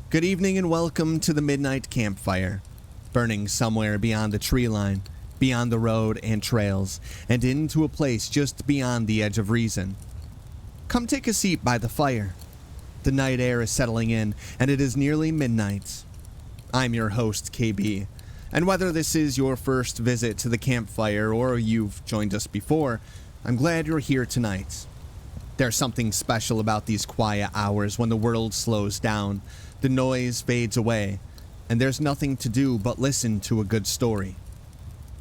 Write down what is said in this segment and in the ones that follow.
Good evening and welcome to the Midnight Campfire, burning somewhere beyond the tree line, beyond the road and trails, and into a place just beyond the edge of reason. Come take a seat by the fire. The night air is settling in, and it is nearly midnight. I'm your host, KB, and whether this is your first visit to the campfire or you've joined us before, I'm glad you're here tonight. There's something special about these quiet hours when the world slows down, the noise fades away, and there's nothing to do but listen to a good story.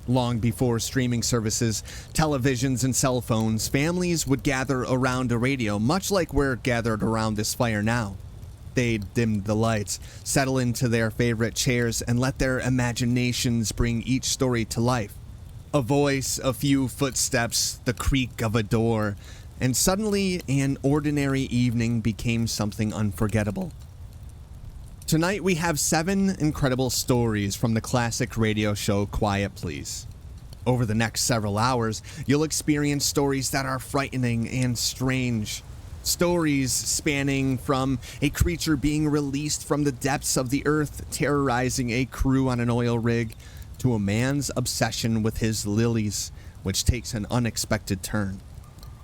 Long before streaming services, televisions, and cell phones, families would gather around a radio, much like we're gathered around this fire now. They'd dim the lights, settle into their favorite chairs, and let their imaginations bring each story to life. A voice, a few footsteps, the creak of a door, and suddenly an ordinary evening became something unforgettable. Tonight we have 7 incredible stories from the classic radio show Quiet Please. Over the next several hours, you'll experience stories that are frightening and strange. Stories spanning from a creature being released from the depths of the earth, terrorizing a crew on an oil rig, to a man's obsession with his lilies, which takes an unexpected turn.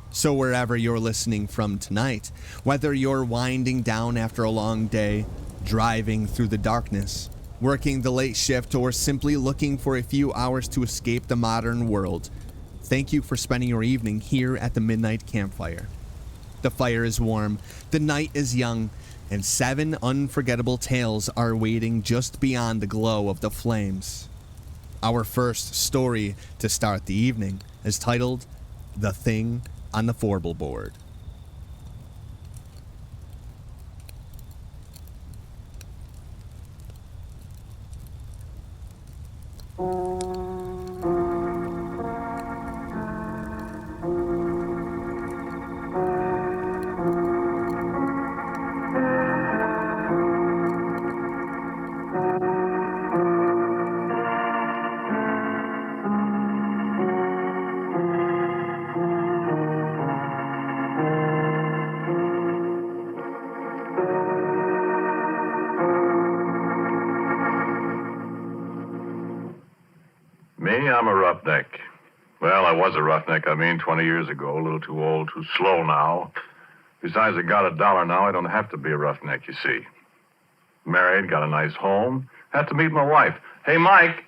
So wherever you're listening from tonight, whether you're winding down after a long day, driving through the darkness, working the late shift, or simply looking for a few hours to escape the modern world, thank you for spending your evening here at the Midnight Campfire. The fire is warm, the night is young, and 7 unforgettable tales are waiting just beyond the glow of the flames. Our first story to start the evening is titled The Thing on the Floorboard. I'm a roughneck. Well, I was a roughneck, 20 years ago. A little too old, too slow now. Besides, I got $1 now. I don't have to be a roughneck, you see. Married, got a nice home. Had to meet my wife. Hey, Mike.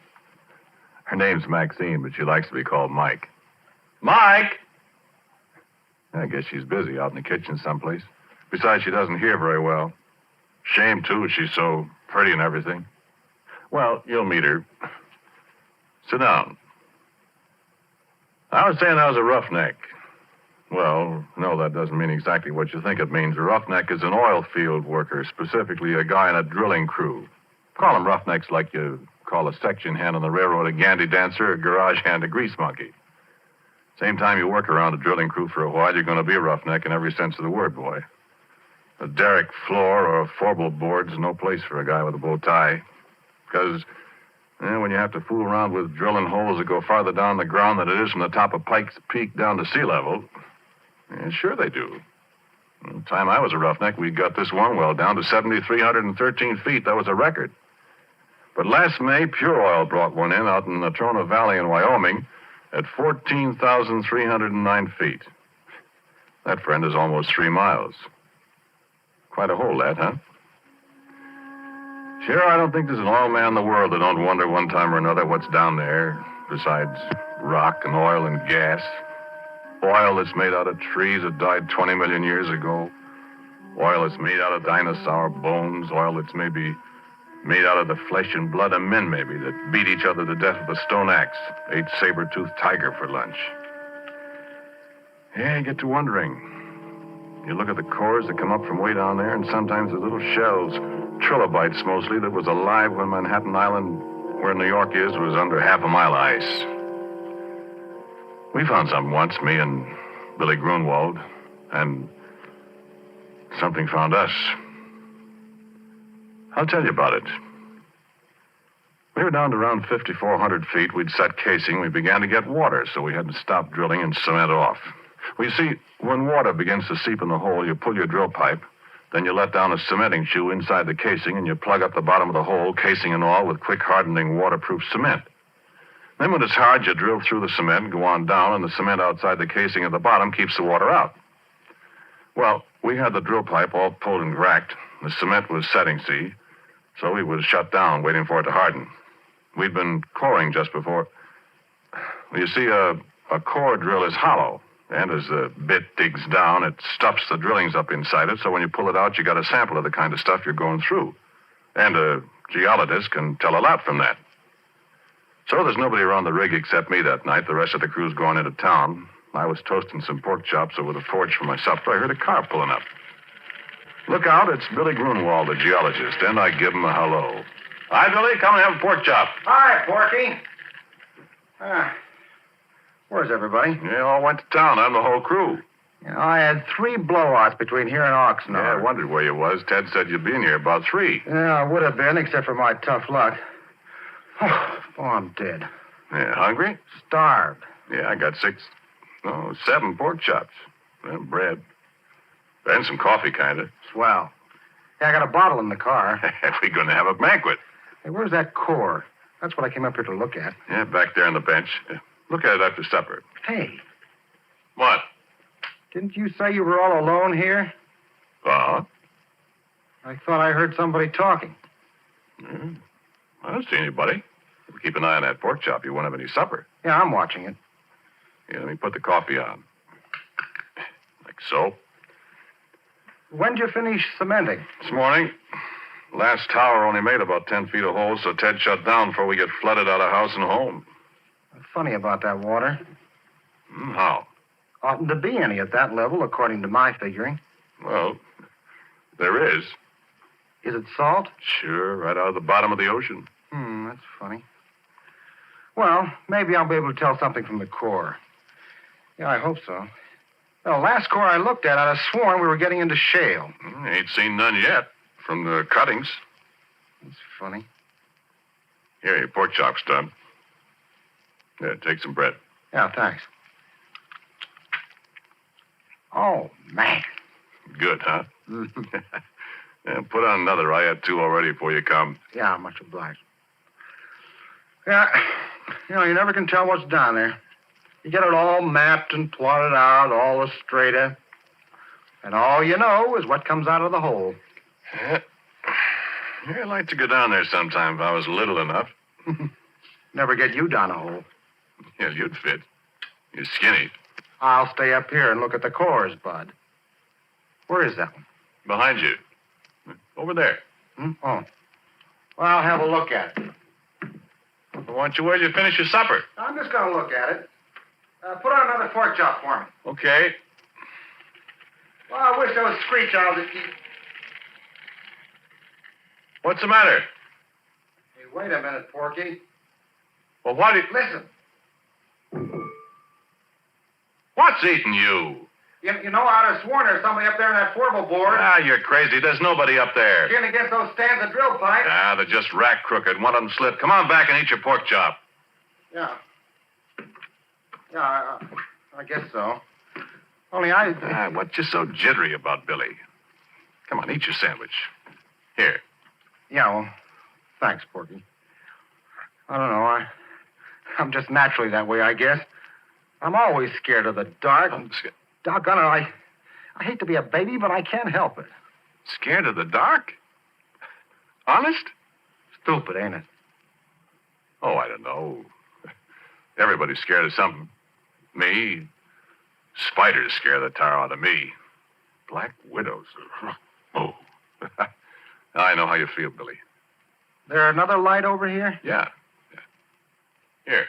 Her name's Maxine, but she likes to be called Mike. Mike! I guess she's busy out in the kitchen someplace. Besides, she doesn't hear very well. Shame, too. She's so pretty and everything. Well, you'll meet her. Sit down. I was saying I was a roughneck. Well, no, that doesn't mean exactly what you think it means. A roughneck is an oil field worker, specifically a guy in a drilling crew. Call them roughnecks like you call a section hand on the railroad a gandy dancer, a garage hand a grease monkey. Same time you work around a drilling crew for a while, you're going to be a roughneck in every sense of the word, boy. A derrick floor or a four-bolt board's no place for a guy with a bow tie. Because when you have to fool around with drilling holes that go farther down the ground than it is from the top of Pike's Peak down to sea level, sure they do. The time I was a roughneck, we got this one well down to 7,313 feet. That was a record. But last May, Pure Oil brought one in out in the Natrona Valley in Wyoming at 14,309 feet. That, friend, is almost 3 miles. Quite a hole, that, huh? Sure, I don't think there's an oil man in the world that don't wonder one time or another what's down there, besides rock and oil and gas. Oil that's made out of trees that died 20 million years ago. Oil that's made out of dinosaur bones. Oil that's maybe made out of the flesh and blood of men, maybe, that beat each other to death with a stone axe, ate saber-toothed tiger for lunch. Yeah, you get to wondering. You look at the cores that come up from way down there, and sometimes the little shells, trilobites mostly, that was alive when Manhattan Island, where New York is, was under half a mile of ice. We found something once, me and Billy Grunwald, and something found us. I'll tell you about it. We were down to around 5,400 feet. We'd set casing. We began to get water, so we had to stop drilling and cement off. Well, you see, when water begins to seep in the hole, you pull your drill pipe, Then you let down a cementing shoe inside the casing, and you plug up the bottom of the hole, casing and all, with quick hardening waterproof cement. Then when it's hard, you drill through the cement and go on down, and the cement outside the casing at the bottom keeps the water out. Well, we had the drill pipe all pulled and racked. The cement was setting, see? So we was shut down, waiting for it to harden. We'd been coring just before. Well, you see, a core drill is hollow. And as the bit digs down, it stuffs the drillings up inside it, so when you pull it out, you got a sample of the kind of stuff you're going through. And a geologist can tell a lot from that. So there's nobody around the rig except me that night. The rest of the crew's going into town. I was toasting some pork chops over the forge for my supper. I heard a car pulling up. Look out, it's Billy Grunwald, the geologist, and I give him a hello. Hi, Billy, come and have a pork chop. Hi, Porky. Where's everybody? Yeah, all went to town. I'm the whole crew. I had 3 blowouts between here and Oxnard. Yeah, I wondered where you was. Ted said you'd be in here about 3. Yeah, I would have been, except for my tough luck. Oh, I'm dead. Yeah, hungry? Starved. Yeah, I got 7 pork chops. And bread. And some coffee, kind of. Swell. Yeah, I got a bottle in the car. We're going to have a banquet. Hey, where's that core? That's what I came up here to look at. Yeah, back there on the bench. Look at it after supper. Hey, What? didn't you say you were all alone here? Uh-huh. I thought I heard somebody talking. I don't see anybody. Keep an eye on that pork chop. You won't have any supper. Yeah, I'm watching it. Yeah, let me put the coffee on. Like so. When'd you finish cementing? This morning. Last tower only made about 10 feet of holes, so Ted shut down before we get flooded out of house and home. Funny about that water. How? Oughtn't to be any at that level, according to my figuring. Well, there is. Is it salt? Sure, right out of the bottom of the ocean. That's funny. Well, maybe I'll be able to tell something from the core. Yeah, I hope so. Well, last core I looked at, I'd have sworn we were getting into shale. Ain't seen none yet from the cuttings. That's funny. Here, your pork chop stub. Yeah, take some bread. Yeah, thanks. Oh, man. Good, huh? Yeah, put on another. I had 2 already before you come. Yeah, much obliged. Yeah, you never can tell what's down there. You get it all mapped and plotted out, all the strata. And all you know is what comes out of the hole. Yeah, I'd like to go down there sometime if I was little enough. Never get you down a hole. Yeah, you'd fit. You're skinny. I'll stay up here and look at the cores, Bud. Where is that one? Behind you. Over there. Oh. Well, I'll have a look at it. Well, why don't you wait till you finish your supper? I'm just going to look at it. Put on another pork chop for me. Okay. Well, I wish those screech owls would keep... What's the matter? Hey, wait a minute, Porky. Well, why did... Listen. What's eating you? You know, I'd have sworn there's somebody up there in that portable board. Ah, you're crazy. There's nobody up there. Leaning against those stands of drill pipe. Ah, they're just rack crooked. One of them slipped. Come on back and eat your pork chop. Yeah. Yeah, I guess so. Only What you so jittery about, Billy? Come on, eat your sandwich. Here. Yeah, well, thanks, Porky. I don't know. I'm just naturally that way, I guess. I'm always scared of the dark. Doggone it, I hate to be a baby, but I can't help it. Scared of the dark? Honest? Stupid, ain't it? Oh, I don't know. Everybody's scared of something. Me. Spiders scare the tar out of me. Black widows. Oh. I know how you feel, Billy. There another light over here? Yeah. Here.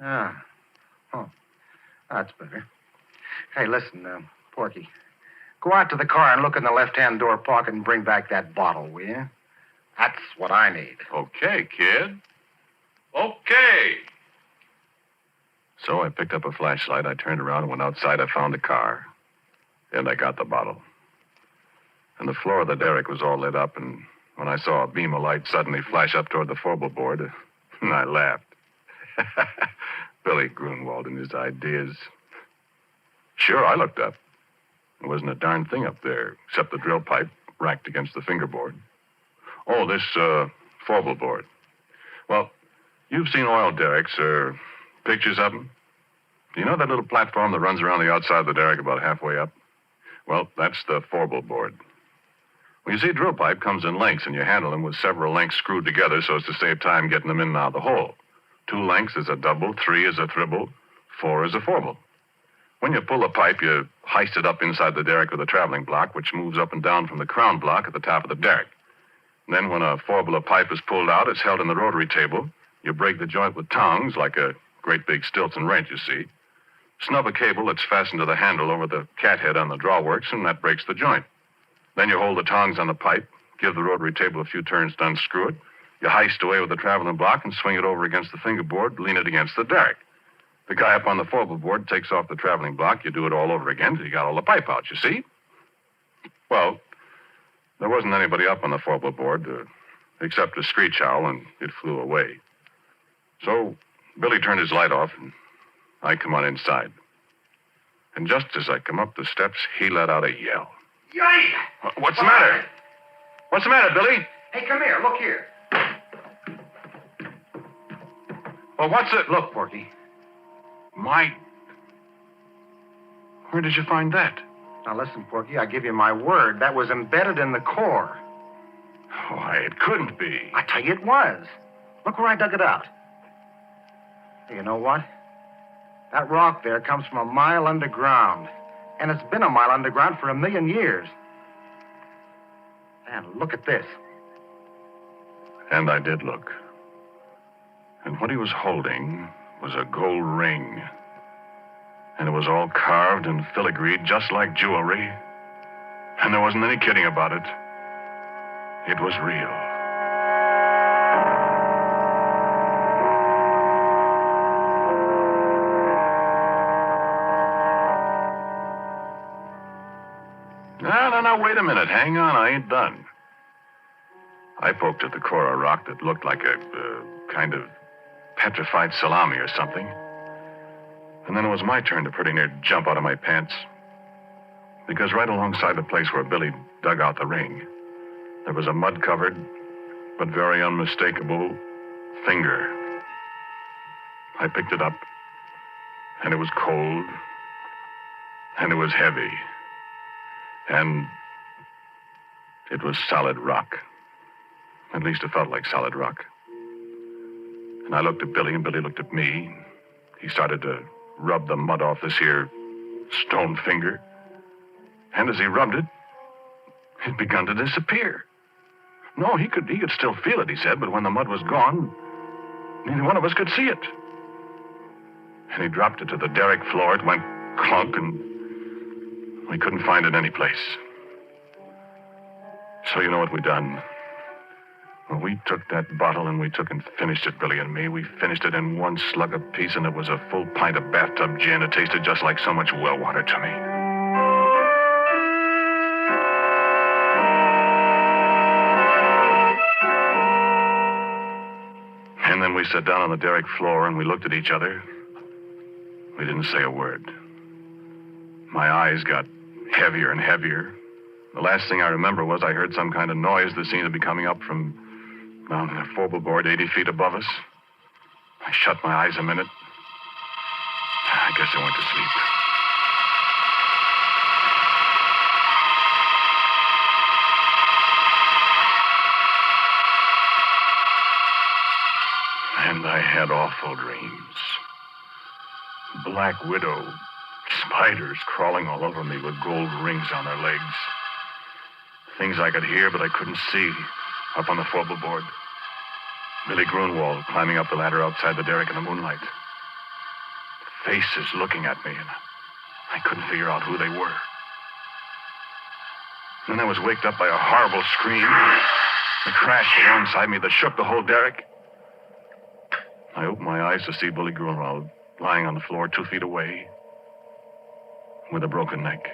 Ah. Oh. That's better. Hey, listen, Porky. Go out to the car and look in the left-hand door pocket and bring back that bottle, will you? That's what I need. Okay, kid. Okay. So I picked up a flashlight. I turned around and went outside. I found a car. And I got the bottle. And the floor of the derrick was all lit up, and when I saw a beam of light suddenly flash up toward the forward board, and I laughed. Billy Grunwald and his ideas. Sure, I looked up. There wasn't a darn thing up there except the drill pipe racked against the fingerboard. Oh, this forble board. Well, you've seen oil derricks or pictures of them. Do you know that little platform that runs around the outside of the derrick about halfway up? Well, that's the forble board. Well, you see, a drill pipe comes in lengths, and you handle them with several lengths screwed together so as to save time getting them in and out of the hole. 2 lengths is a double, 3 is a triple, 4 is a forble. When you pull the pipe, you heist it up inside the derrick with a traveling block, which moves up and down from the crown block at the top of the derrick. Then when a forble pipe is pulled out, it's held in the rotary table. You break the joint with tongs, like a great big Stilton wrench, you see. Snub a cable that's fastened to the handle over the cathead on the drawworks, and that breaks the joint. Then you hold the tongs on the pipe, give the rotary table a few turns to unscrew it. You heist away with the traveling block and swing it over against the fingerboard, lean it against the derrick. The guy up on the forble board takes off the traveling block. You do it all over again till you got all the pipe out, you see? Well, there wasn't anybody up on the forble board except a screech owl, and it flew away. So Billy turned his light off, and I come on inside. And just as I come up the steps, he let out a yell. Yay! What's the matter? What's the matter, Billy? Hey, come here. Look here. Well, what's it? Look, Porky. Where did you find that? Now, listen, Porky, I give you my word. That was embedded in the core. Why, it couldn't be. I tell you it was. Look where I dug it out. Hey, you know what? That rock there comes from a mile underground. And it's been a mile underground for 1,000,000 years. And look at this. And I did look. And what he was holding was a gold ring. And it was all carved and filigreed just like jewelry. And there wasn't any kidding about it. It was real. No, wait a minute. Hang on, I ain't done. I poked at the core of rock that looked like a kind of petrified salami or something. And then it was my turn to pretty near jump out of my pants. Because right alongside the place where Billy dug out the ring, there was a mud-covered, but very unmistakable finger. I picked it up, and it was cold, and it was heavy, and it was solid rock. At least it felt like solid rock. And I looked at Billy, and Billy looked at me. He started to rub the mud off this here stone finger. And as he rubbed it, it begun to disappear. No, he could still feel it, he said, but when the mud was gone, neither one of us could see it. And he dropped it to the derrick floor. It went clunk, and we couldn't find it any place. So you know what we done? Well, we took that bottle and we took and finished it, Billy and me. We finished it in one slug apiece, and it was a full pint of bathtub gin. It tasted just like so much well water to me. And then we sat down on the derrick floor and we looked at each other. We didn't say a word. My eyes got heavier and heavier. The last thing I remember was I heard some kind of noise that seemed to be coming up from down the forble board 80 feet above us. I shut my eyes a minute. I guess I went to sleep. And I had awful dreams. Black widow, spiders crawling all over me with gold rings on their legs. Things I could hear, but I couldn't see, up on the forble board. Billy Grunwald climbing up the ladder outside the derrick in the moonlight. Faces looking at me, and I couldn't figure out who they were. Then I was waked up by a horrible scream. A crash alongside me that shook the whole derrick. I opened my eyes to see Billy Grunwald lying on the floor 2 feet away with a broken neck.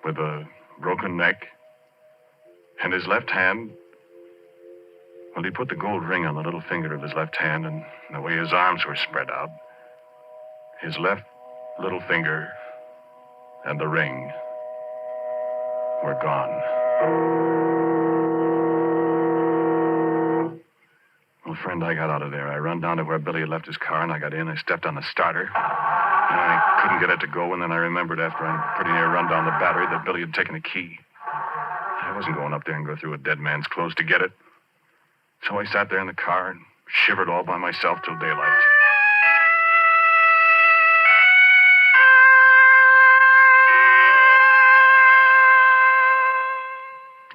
With a broken neck and his left hand, well, he put the gold ring on the little finger of his left hand, and the way his arms were spread out, His left little finger and the ring were gone. Well, friend, I got out of there. I run down to where Billy had left his car, and I got in. I stepped on the starter. And I couldn't get it to go, and then I remembered after I pretty near run down the battery that Billy had taken a key. I wasn't going up there and go through a dead man's clothes to get it. So I sat there in the car and shivered all by myself till daylight.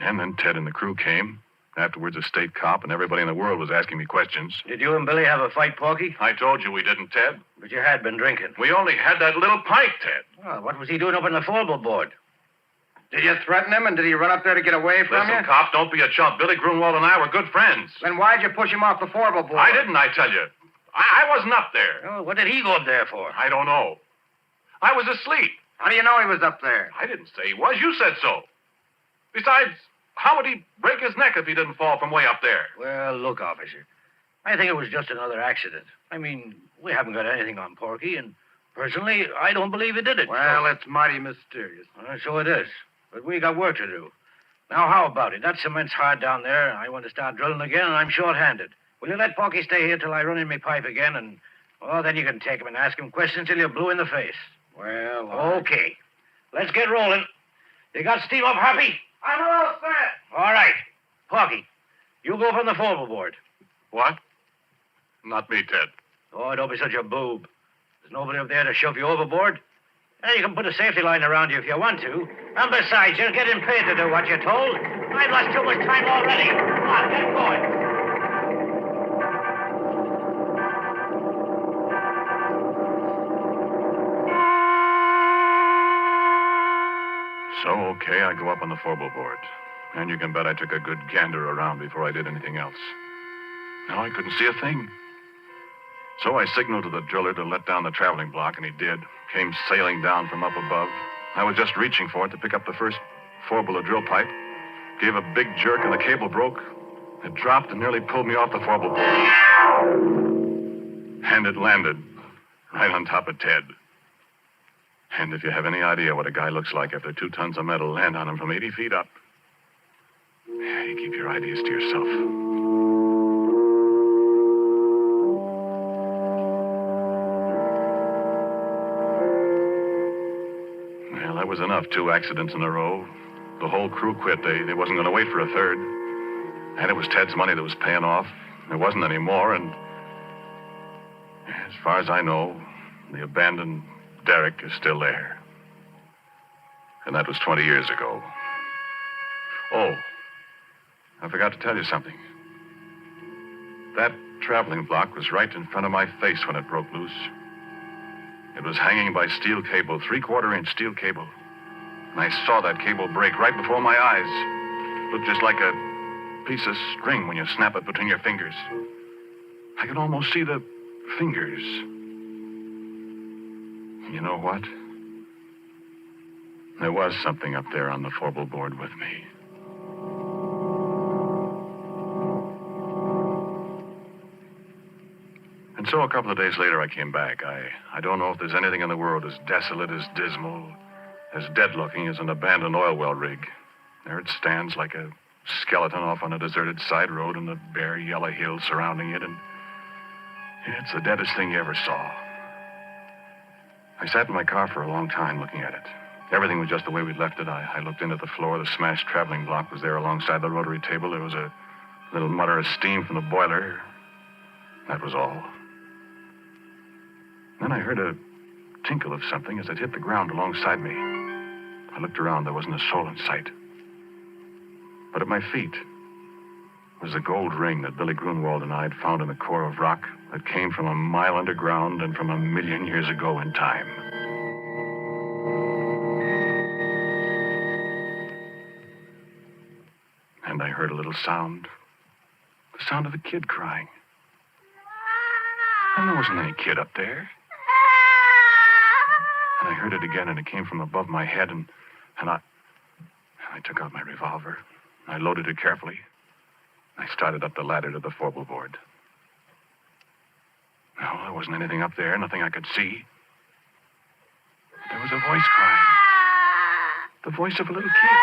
And then Ted and the crew came. Afterwards, a state cop, and everybody in the world was asking me questions. Did you and Billy have a fight, Porky? I told you we didn't, Ted. But you had been drinking. We only had that little pint, Ted. Well, what was he doing up on the football board? Did you threaten him, and did he run up there to get away from Listen, you? cop, don't be a chump. Billy Grunwald and I were good friends. Then why'd you push him off the four-ball board? I didn't, I tell you. I wasn't up there. Oh, what did he go up there for? I don't know. I was asleep. How do you know he was up there? I didn't say he was. You said so. Besides, how would he break his neck if he didn't fall from way up there? Well, look, officer. I think it was just another accident. I mean, we haven't got anything on Porky, and personally, I don't believe he did it. Well, it's mighty mysterious. So it is. But we got work to do. Now, how about it? That cement's hard down there, and I want to start drilling again, and I'm short-handed. Will you let Porky stay here till I run in my pipe again, and, well, then you can take him and ask him questions till you're blue in the face. Well, Okay. Let's get rolling. You got steam up, Happy? I'm all set. All right. Porky, you go from the forward board. What? Not me, Ted. Oh, don't be such a boob. There's nobody up there to shove you overboard. You can put a safety line around you if you want to. And besides, you're getting paid to do what you're told. I've lost too much time already. Come on, get going. So, okay, I go up on the four-ball board. And you can bet I took a good gander around before I did anything else. Now I couldn't see a thing. So I signaled to the driller to let down the traveling block, and he did. Came sailing down from up above. I was just reaching for it to pick up the first four-bullet drill pipe. Gave a big jerk, and the cable broke. It dropped and nearly pulled me off the four-ball board. And it landed right on top of Ted. And if you have any idea what a guy looks like after 2 tons of metal land on him from 80 feet up, yeah, you keep your ideas to yourself. Well, that was enough. 2 accidents in a row. The whole crew quit. They wasn't going to wait for a third. And it was Ted's money that was paying off. There wasn't any more, and as far as I know, the abandoned derrick is still there. And that was 20 years ago. Oh, I forgot to tell you something. That traveling block was right in front of my face when it broke loose. It was hanging by steel cable, 3/4-inch steel cable. And I saw that cable break right before my eyes. Looked just like a piece of string when you snap it between your fingers. I could almost see the fingers. You know what? There was something up there on the four-ball board with me. And so a couple of days later, I came back. I don't know if there's anything in the world as desolate, as dismal, as dead-looking as an abandoned oil well rig. There it stands like a skeleton off on a deserted side road and the bare yellow hills surrounding it, and it's the deadest thing you ever saw. I sat in my car for a long time looking at it. Everything was just the way we'd left it. I looked into the floor. The smashed traveling block was there alongside the rotary table. There was a little mutter of steam from the boiler. That was all. Then I heard a tinkle of something as it hit the ground alongside me. I looked around. There wasn't a soul in sight. But at my feet was the gold ring that Billy Grunwald and I had found in the core of rock that came from a mile underground and from 1,000,000 years ago in time. And I heard a little sound. The sound of a kid crying. And there wasn't any kid up there. And I heard it again, and it came from above my head, and I took out my revolver. I loaded it carefully. I started up the ladder to the four-ball board. No, there wasn't anything up there, nothing I could see. voice crying. The voice of a little kid.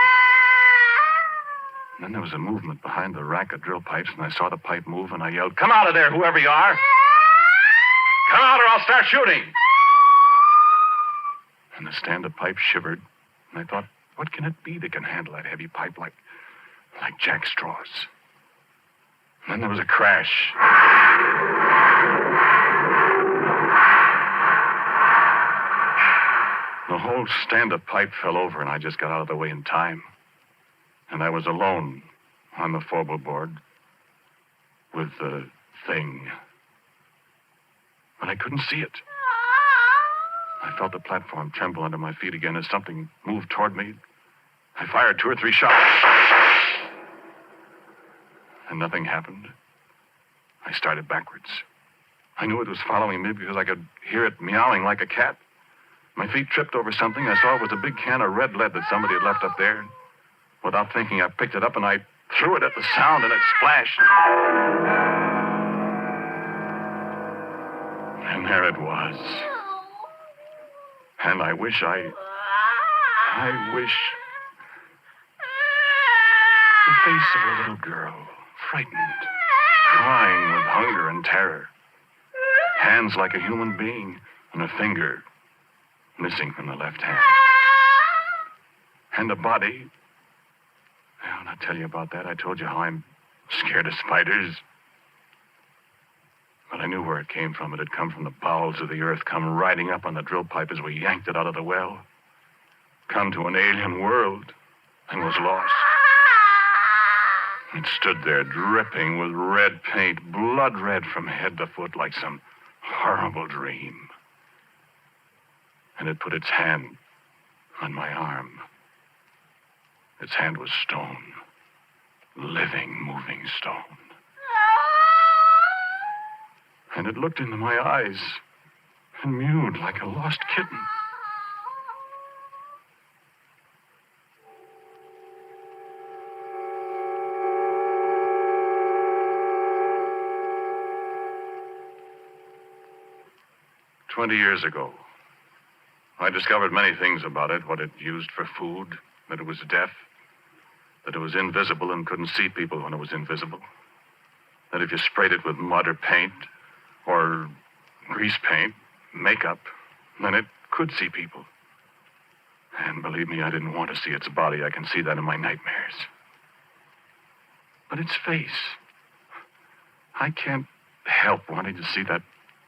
And then there was a movement behind the rack of drill pipes, and I saw the pipe move, and I yelled, "Come out of there, whoever you are! Come out or I'll start shooting!" And the stand of pipe shivered, and I thought, what can it be that can handle that heavy pipe like jack straws? And then there was a crash. The whole stand of pipe fell over, and I just got out of the way in time. And I was alone on the forward board with the thing. But I couldn't see it. I felt the platform tremble under my feet again as something moved toward me. I fired 2 or 3 shots. And nothing happened. I started backwards. I knew it was following me because I could hear it meowing like a cat. My feet tripped over something. I saw it was a big can of red lead that somebody had left up there. Without thinking, I picked it up and I threw it at the sound, and it splashed. And there it was. And I wish the face of a little girl, frightened, crying with hunger and terror. Hands like a human being, and a finger missing from the left hand. And a body. Well, I'll tell you about that. I told you how I'm scared of spiders. But I knew where it came from. It had come from the bowels of the earth, come riding up on the drill pipe as we yanked it out of the well. Come to an alien world, and was lost. It stood there dripping with red paint, blood red from head to foot like some horrible dream. And it put its hand on my arm. Its hand was stone. Living, moving stone. And it looked into my eyes and mewed like a lost kitten. "20 years ago, I discovered many things about it, what it used for food, that it was deaf, that it was invisible and couldn't see people when it was invisible, that if you sprayed it with mud or paint or grease paint, makeup, then it could see people. And believe me, I didn't want to see its body. I can see that in my nightmares. But its face, I can't help wanting to see that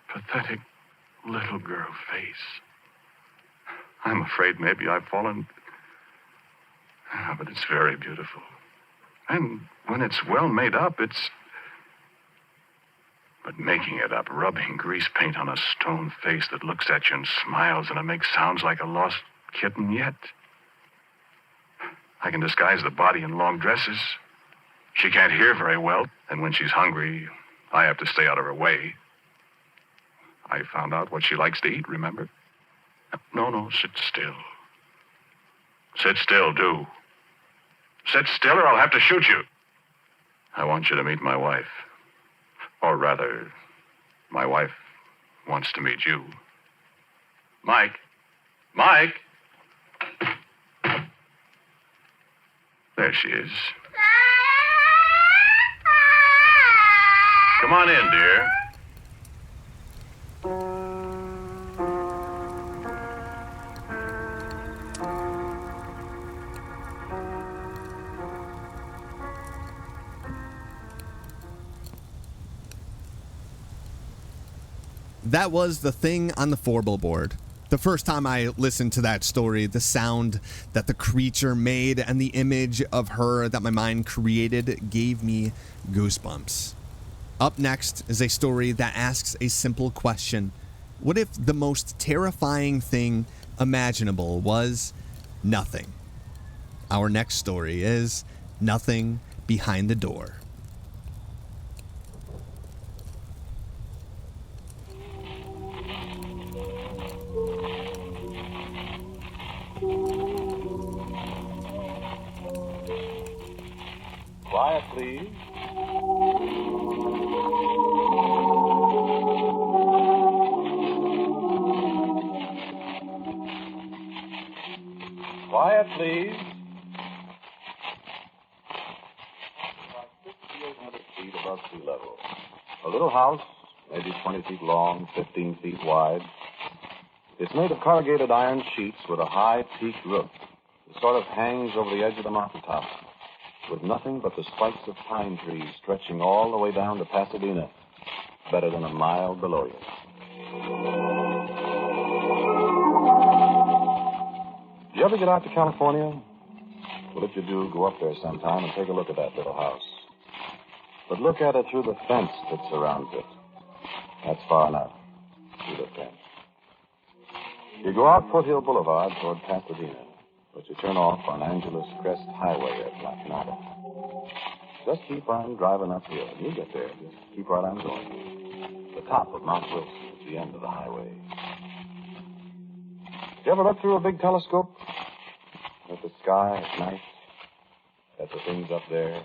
pathetic little girl face. I'm afraid maybe I've fallen. But it's very beautiful. And when it's well made up, it's... But making it up, rubbing grease paint on a stone face that looks at you and smiles, and it makes sounds like a lost kitten yet. I can disguise the body in long dresses. She can't hear very well, and when she's hungry, I have to stay out of her way. I found out what she likes to eat, remember? No, sit still. Sit still, do. Sit still or I'll have to shoot you. I want you to meet my wife. Or rather, my wife wants to meet you. Mike. Mike! There she is. Come on in, dear. That was The Thing on the Forbleboard. The first time I listened to that story, the sound that the creature made and the image of her that my mind created gave me goosebumps. Up next is a story that asks a simple question. What if the most terrifying thing imaginable was nothing? Our next story is Nothing Behind the Door. Quiet, please. Quiet, please. About 5,800 feet above sea level. A little house, maybe 20 feet long, 15 feet wide. It's made of corrugated iron sheets with a high peaked roof. It sort of hangs over the edge of the mountaintop, with nothing but the spikes of pine trees stretching all the way down to Pasadena, better than a mile below you. You ever get out to California? Well, if you do, go up there sometime and take a look at that little house. But look at it through the fence that surrounds it. That's far enough, through the fence. You go out Foothill Boulevard toward Pasadena, but you turn off on Angeles Crest Highway at La Canada. Just keep on driving uphill, and you'll get there. Just keep right on going. The top of Mount Wilson is the end of the highway. You ever look through a big telescope at the sky at night, at the things up there?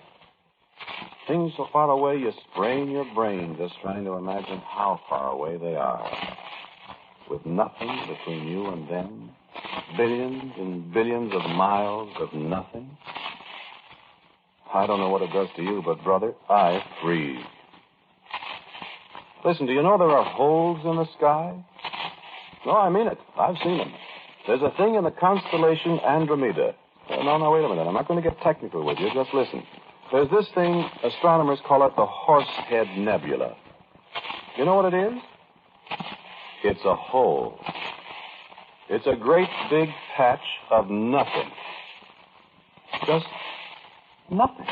Things so far away you sprain your brain just trying to imagine how far away they are. With nothing between you and them, billions and billions of miles of nothing. I don't know what it does to you, but, brother, I freeze. Listen, do you know there are holes in the sky? No, I mean it. I've seen them. There's a thing in the constellation Andromeda. No, wait a minute. I'm not going to get technical with you. Just listen. There's this thing, astronomers call it the Horsehead Nebula. You know what it is? It's a hole. It's a great big patch of nothing. Just nothing.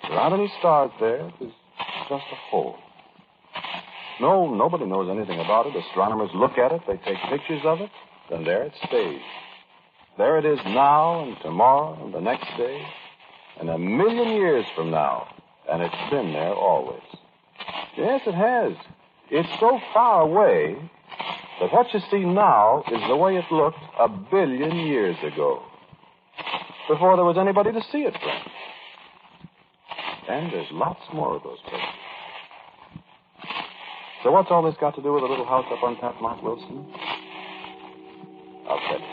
There aren't any stars there. There's just a hole. No, nobody knows anything about it. Astronomers look at it, they take pictures of it, and there it stays. There it is now and tomorrow and the next day and 1,000,000 years from now. And it's been there always. Yes, it has. It's so far away that what you see now is the way it looked 1,000,000,000 years ago, before there was anybody to see it from. And there's lots more of those places. So what's all this got to do with a little house up on top of Mount Wilson? I'll tell you.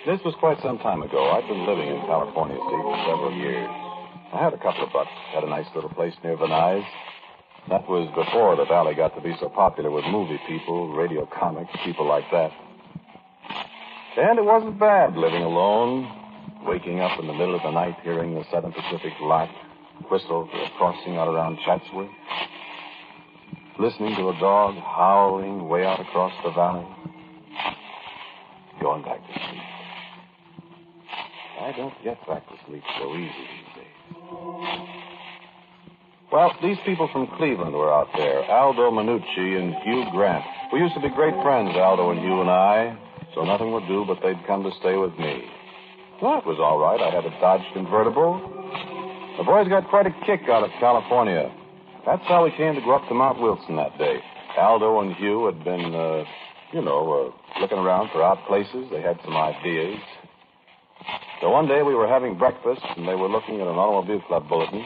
This was quite some time ago. I'd been living in California, see, for several years. I had a couple of bucks, had a nice little place near Venice. That was before the valley got to be so popular with movie people, radio comics, people like that. And it wasn't bad living alone, waking up in the middle of the night hearing the Southern Pacific lark whistle for a crossing out around Chatsworth, listening to a dog howling way out across the valley, going back to sleep. I don't get back to sleep so easy these days. Well, these people from Cleveland were out there, Aldo Minucci and Hugh Grant. We used to be great friends, Aldo and Hugh and I, so nothing would do but they'd come to stay with me. Well, it was all right. I had a Dodge convertible. The boys got quite a kick out of California. That's how we came to go up to Mount Wilson that day. Aldo and Hugh had been, looking around for odd places. They had some ideas. So one day we were having breakfast, and they were looking at an automobile club bulletin.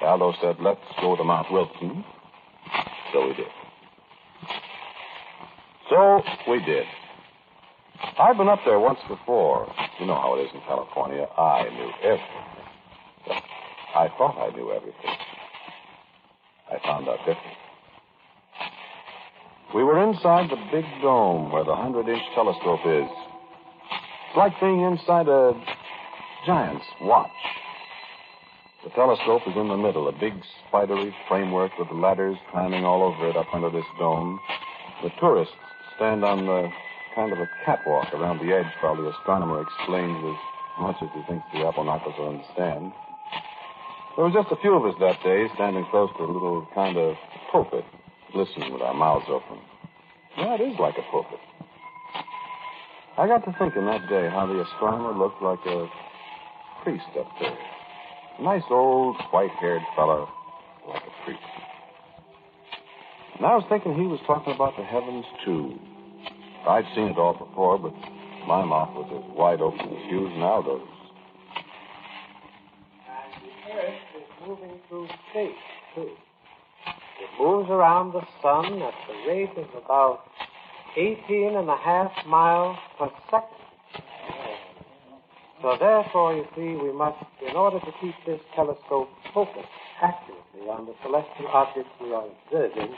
Aldo said, let's go to Mount Wilson. So we did. I've been up there once before. You know how it is in California. I knew everything. Well, I thought I knew everything. I found out different. We were inside the big dome where the 100-inch telescope is. It's like being inside a giant's watch. The telescope is in the middle, a big spidery framework with ladders climbing all over it up under this dome. The tourists stand on the kind of a catwalk around the edge while the astronomer explains as much as he thinks the apple knockers will understand. There was just a few of us that day standing close to a little kind of pulpit, listening with our mouths open. Yeah, it is like a pulpit. I got to thinking that day how the astronomer looked like a priest up there. A nice old white-haired fellow, like a priest. And I was thinking he was talking about the heavens, too. I'd seen it all before, but my mouth was as wide open as Hugh's and Aldo's. And the Earth is moving through space, too. It moves around the sun at the rate of about 18.5 miles per second. So therefore, you see, we must, in order to keep this telescope focused accurately on the celestial objects we are observing,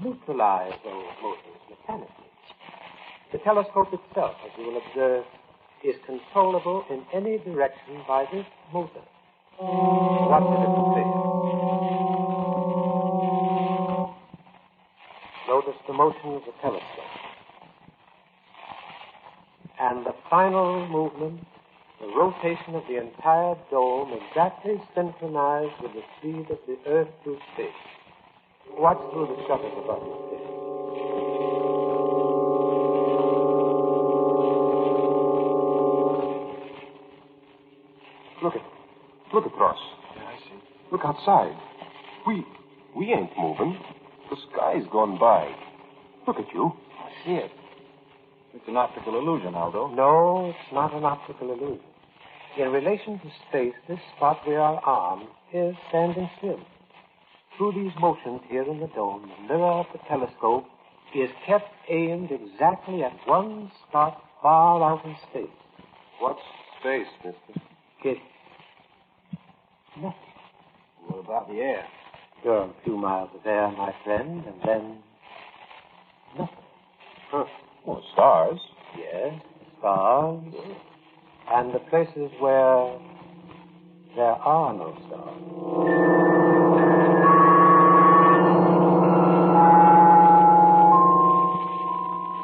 neutralize those motors mechanically. The telescope itself, as you will observe, is controllable in any direction by this motor. Watch it at the clear. Notice the motion of the telescope. And the final movement, the rotation of the entire dome, exactly synchronized with the speed of the Earth through space. Watch through the shutters above your head. Look at Ross. Yeah, I see. Look outside. We ain't moving. The sky's gone by. Look at you. I see it. It's an optical illusion, Aldo. No, it's not an optical illusion. In relation to space, this spot we are on is standing still. Through these motions here in the dome, the mirror of the telescope is kept aimed exactly at one spot far out in space. What's space, mister? It's nothing. What about the air? There are a few miles of air, my friend, and then nothing. Huh. Well, stars. Yes, stars. And the places where there are no stars.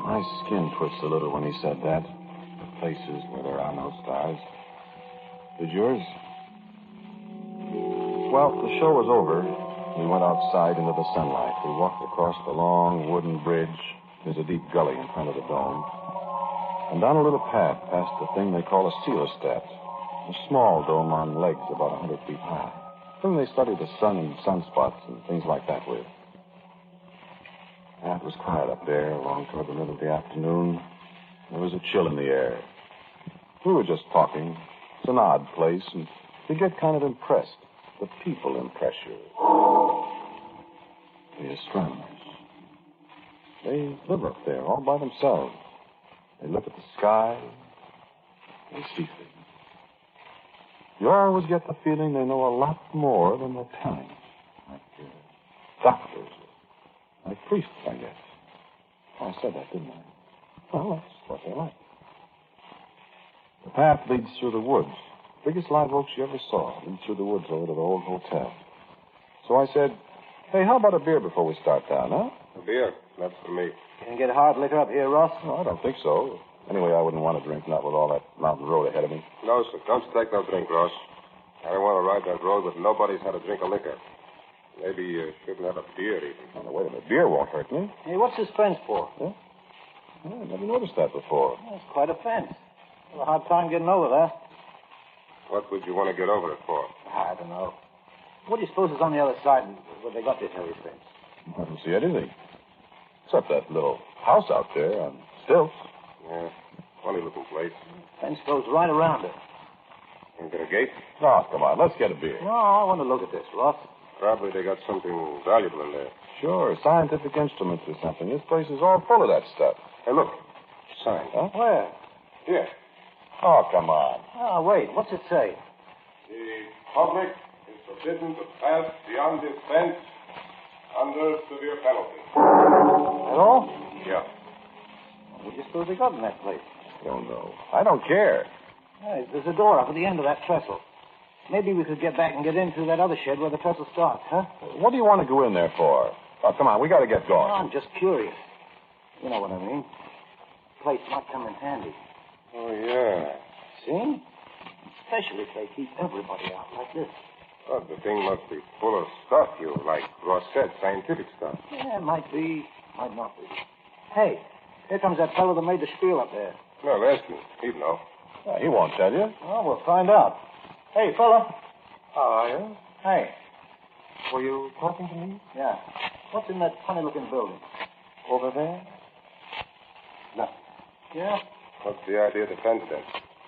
My skin twitched a little when he said that. The places where there are no stars. Did yours? Well, the show was over. We went outside into the sunlight. We walked across the long wooden bridge. There's a deep gully in front of the dome. And down a little path past the thing they call a coelostat. A small dome on legs about 100 feet high. Thing they study the sun and sunspots and things like that with. It was quiet up there along toward the middle of the afternoon. There was a chill in the air. We were just talking. It's an odd place, and you get kind of impressed. The people impress you. The astronomers. They live up there all by themselves. They look at the sky. They see things. You always get the feeling they know a lot more than they're telling. Like doctors. Like priests, I guess. I said that, didn't I? Well, that's what they're like. The path leads through the woods. Biggest live oaks you ever saw. Leads through the woods over to the old hotel. So I said, hey, how about a beer before we start down, huh? A beer? That's for me. Can you get hard liquor up here, Ross? No, I don't think so. Anyway, I wouldn't want to drink, not with all that mountain road ahead of me. No, sir. Don't take no drink, Ross. I don't want to ride that road with nobody's had a drink of liquor. Maybe you shouldn't have a beer, even. Oh, no, wait a minute. Beer won't hurt me. Hey, what's this fence for? Huh? Oh, I never noticed that before. That's quite a fence. I have a hard time getting over that. What would you want to get over it for? I don't know. What do you suppose is on the other side where they got this heavy fence? I don't see anything. Except that little house out there on stilts. Yeah, funny-looking place. Fence goes right around it. Ain't got a gate? Oh, come on. Let's get a beer. No, I want to look at this, Ross. Probably they got something valuable in there. Sure, scientific instruments or something. This place is all full of that stuff. Hey, look. Sign. Huh? Where? Here. Oh, come on. Oh, wait. What's it say? The public is forbidden to pass beyond this fence under severe penalty. That all? Yeah. What do you suppose they got in that place? I don't know. I don't care. Hey, there's a door up at the end of that trestle. Maybe we could get back and get in through that other shed where the trestle starts, huh? What do you want to go in there for? Oh, come on. We got to get going. Oh, I'm just curious. You know what I mean. Place might come in handy. Oh, yeah. See? Especially if they keep everybody out like this. Well, the thing must be full of stuff, like Ross said, scientific stuff. Yeah, might be, might not be. Hey, here comes that fellow that made the spiel up there. No, ask him. He'd know. He won't tell you. Well, we'll find out. Hey, fella. How are you? Hey. Were you talking to me? Yeah. What's in that funny-looking building? Over there? Nothing. Yeah? What's the idea of the fence, then?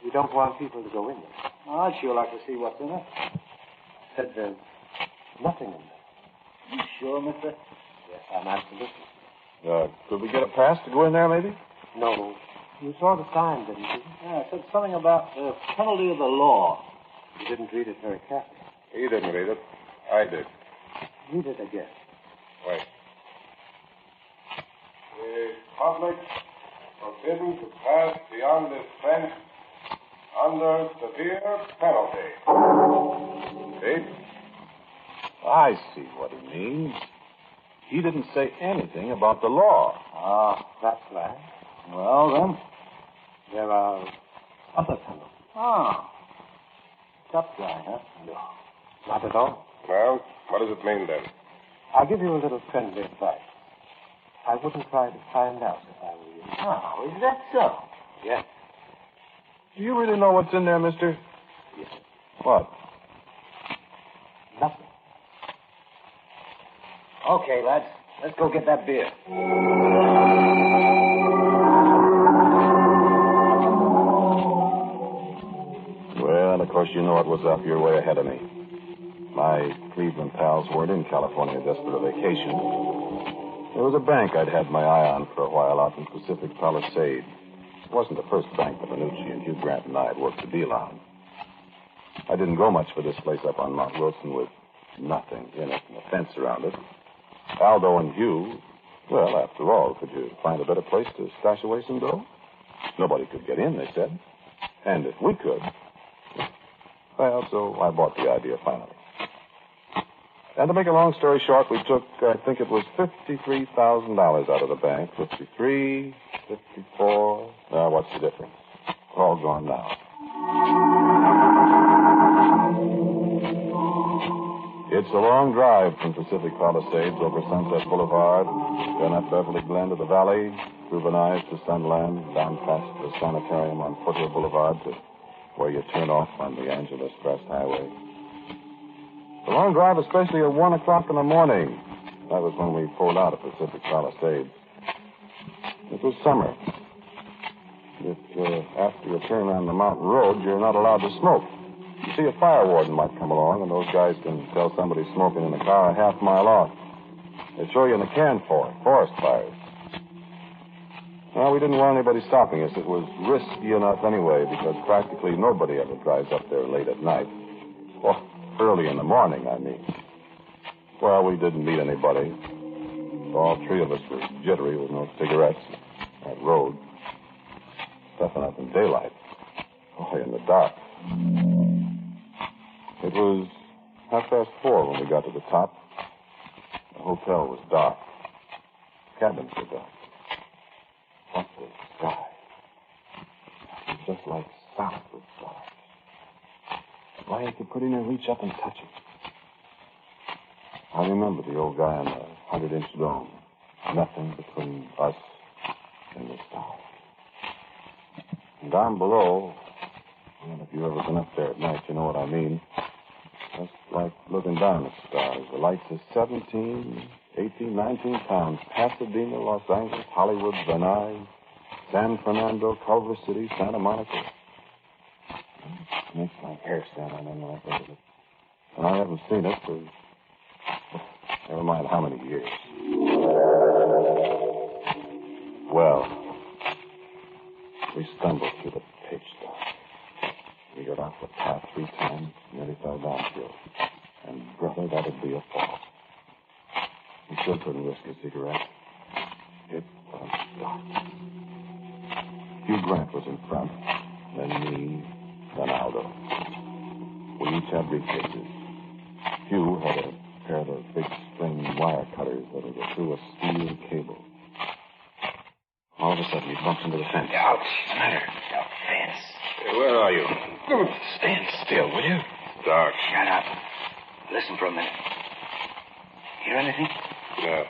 You don't want people to go in there. Oh, I'd sure like to see what's in it. Said there's nothing in there. You sure, mister? Yes, I'm absolutely. Could we get a pass to go in there, maybe? No. You saw the sign, didn't you? Yeah, it said something about the penalty of the law. You didn't read it very carefully. He didn't read it. I did. Read it again. Wait. The public forbidden to pass beyond this fence under severe penalty. See? I see what he means. He didn't say anything about the law. Ah, that's right. Well, then, there are other penalties. Ah. Tough guy, huh? No, not at all. Well, what does it mean then? I'll give you a little friendly advice. I wouldn't try to find out if I were you. Oh, is that so? Yes. Do you really know what's in there, mister? Yes. What? Nothing. Okay, lads. Let's go get that beer. Well, of course, you know it was up. You're way ahead of me. My Cleveland pals weren't in California just for a vacation. There was a bank I'd had my eye on for a while out in Pacific Palisades. It wasn't the first bank that Minucci and Hugh Grant and I had worked a deal on. I didn't go much for this place up on Mount Wilson with nothing in it and a fence around it. Aldo and Hugh, well, after all, could you find a better place to stash away some dough? Nobody could get in, they said. And if we could, well, so I bought the idea finally. And to make a long story short, we took, I think it was $53,000 out of the bank. 53, 54. Now, what's the difference? All gone now. It's a long drive from Pacific Palisades over Sunset Boulevard, then up Beverly Glen to the valley, through Venice to Sunland, down past the sanitarium on Foothill Boulevard to where you turn off on the Angeles Crest Highway. The long drive, especially at 1 o'clock in the morning. That was when we pulled out of Pacific Palisades. It was summer. After you turn on the mountain road, you're not allowed to smoke. You see, a fire warden might come along, and those guys can tell somebody smoking in the car a half mile off. They throw you in the can for it, forest fires. Well, we didn't want anybody stopping us. It was risky enough anyway, because practically nobody ever drives up there late at night. Well, early in the morning, I mean. Well, we didn't meet anybody. All three of us were jittery with no cigarettes. That road. Stuffing up in daylight. Oh, in the dark. It was 4:30 when we got to the top. The hotel was dark. Cabins were dark. What the sky? It was just like solid with stars. Why you could put in and reach up and touch it. I remember the old guy on the 100-inch dome. Nothing between us and the stars. And down below, well, if you've ever been up there at night, you know what I mean. Just like looking down at the stars. The lights are 17, 18, 19 pounds. Pasadena, Los Angeles, Hollywood, Venice, San Fernando, Culver City, Santa Monica. It makes my hair stand on end when I think of it. And I haven't seen it for, never mind how many years. Well, we stumbled through the pitch dark. We got off the path 3 times, nearly fell downhill. And, brother, that'd be a fall. We still couldn't risk a cigarette. It was dark. Hugh Grant was in front, then me, then Aldo. We each had briefcases. Hugh had a pair of those big spring wire cutters that'll go through a steel cable. All of a sudden, he bumped into the fence. Ouch. What's the matter? The fence. Hey, where are you? Stand still, will you? Dark. Shut up. Listen for a minute. Hear anything? No.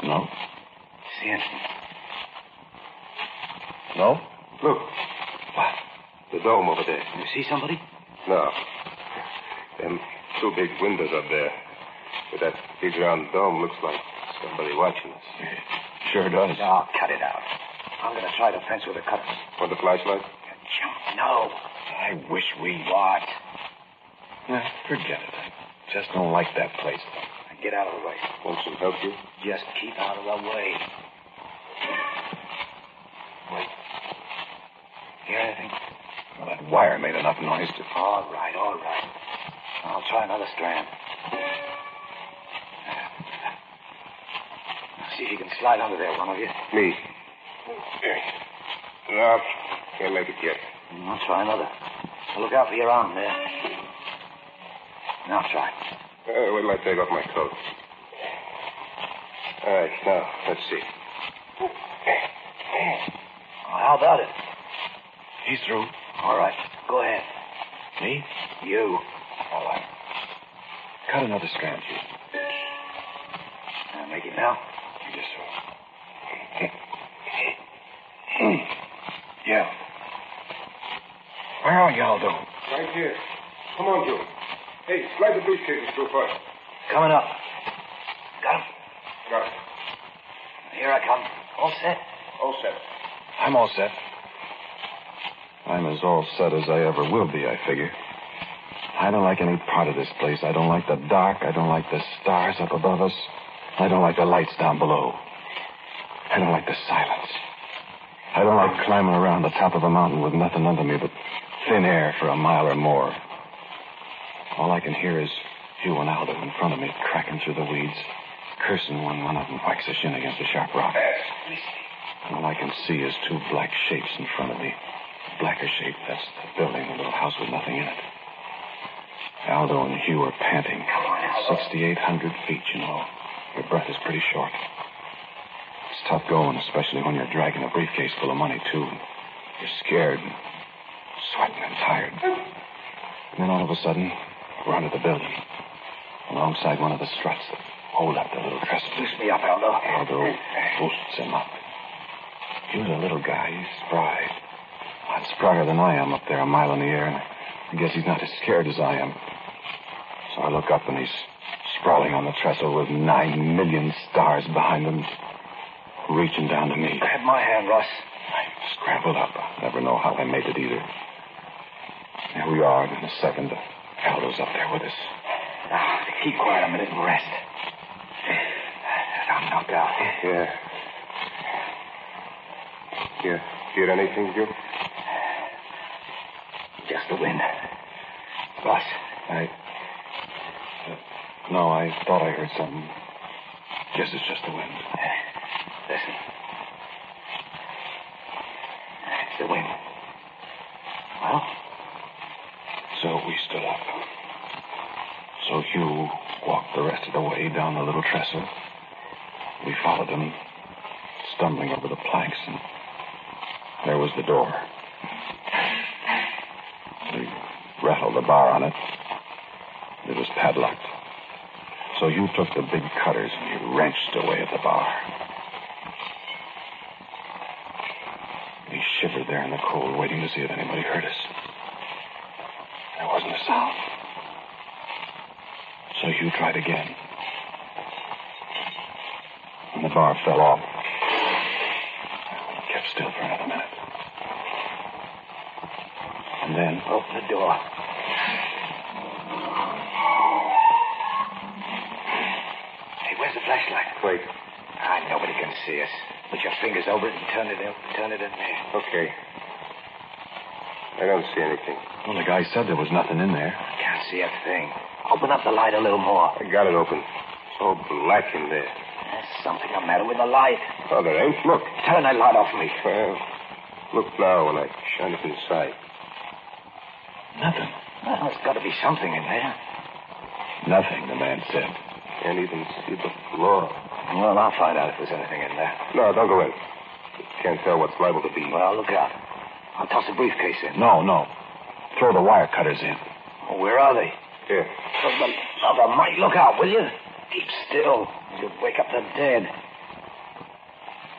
No? See anything? No? Look, What? the dome over there. You see somebody? No. Them 2 big windows up there. With that big round dome looks like somebody watching us. Sure does. No, cut it out. I'm going to try the fence with a cutter. Want the flashlight? Jump. No. I wish we... What? Forget it. I just don't like that place. I Get out of the way. Want some help, you? Just keep out of the way. Wait. Hear anything? Well, that wire made enough noise to... All right. I'll try another strand. See if you can slide under there, one of you. Me. No, can't make it yet. I'll try another. Look out for your arm there. Now try. Wait till I take off my coat. All right, now, let's see. How about it? He's through. All right. Go ahead. Me? You. All right. Cut another strand, Hugh. Make it now. Yes, sir. Yeah. Where are you, Aldo? Right here. Come on, Joe. Hey, slide the briefcases through first. Coming up. Got him. Got it. Here I come. All set? All set. I'm all set. I'm as all set as I ever will be, I figure. I don't like any part of this place. I don't like the dark. I don't like the stars up above us. I don't like the lights down below. I don't like the silence. I don't like climbing around the top of a mountain with nothing under me but thin air for a mile or more. All I can hear is Hugh and Aldo in front of me cracking through the weeds, cursing when one of them whacks a shin against a sharp rock. And all I can see is two black shapes in front of me. The blacker shape, that's the building, the little house with nothing in it. Aldo and Hugh are panting. 6,800 feet, you know. Your breath is pretty short. It's tough going, especially when you're dragging a briefcase full of money, too. You're scared and sweating and tired. And then all of a sudden, we're under the building, alongside one of the struts that hold up the little trestle. Loose me up, Aldo. Aldo boosts him up. He was a little guy. He's spry. A lot sprier than I am up there a mile in the air, and I guess he's not as scared as I am. So I look up, and he's sprawling on the trestle with 9 million stars behind him, reaching down to me. Grab my hand, Ross. I scrambled up. I never know how I made it either. Here we are, and in a second, Aldo's up there with us. Now, keep quiet a minute and rest. I'm knocked out. Yeah. You hear anything, Joe? Just the wind. Ross. No, I thought I heard something. Guess it's just the wind. Listen. It's the wind. Well? So we stood up. So Hugh walked the rest of the way down the little trestle. We followed him, stumbling over the planks, and there was the door. We rattled the bar on it. It was padlocked. So Hugh took the big cutters and he wrenched away at the bar. We shivered there in the cold, waiting to see if anybody heard us. There wasn't a sound. So Hugh tried again. And the bar fell off. We kept still for another minute. And then... Open the door. Where's the flashlight? Wait. Nobody can see us. Put your fingers over it and turn it in there. Okay. I don't see anything. Well, the guy said there was nothing in there. Can't see a thing. Open up the light a little more. I got it open. It's all black in there. There's something the matter with the light. Oh, there ain't. Look. Turn that light off me. Well, look now when I shine it inside. Nothing. Well, there's got to be something in there. Nothing, the man said. Can't even see the floor. Well, I'll find out if there's anything in there. No, don't go in. Can't tell what's liable to be. Well, look out. I'll toss the briefcase in. No. Throw the wire cutters in. Oh, where are they? Here. For the love of Mike, look out, will you? Keep still. You'll wake up the dead.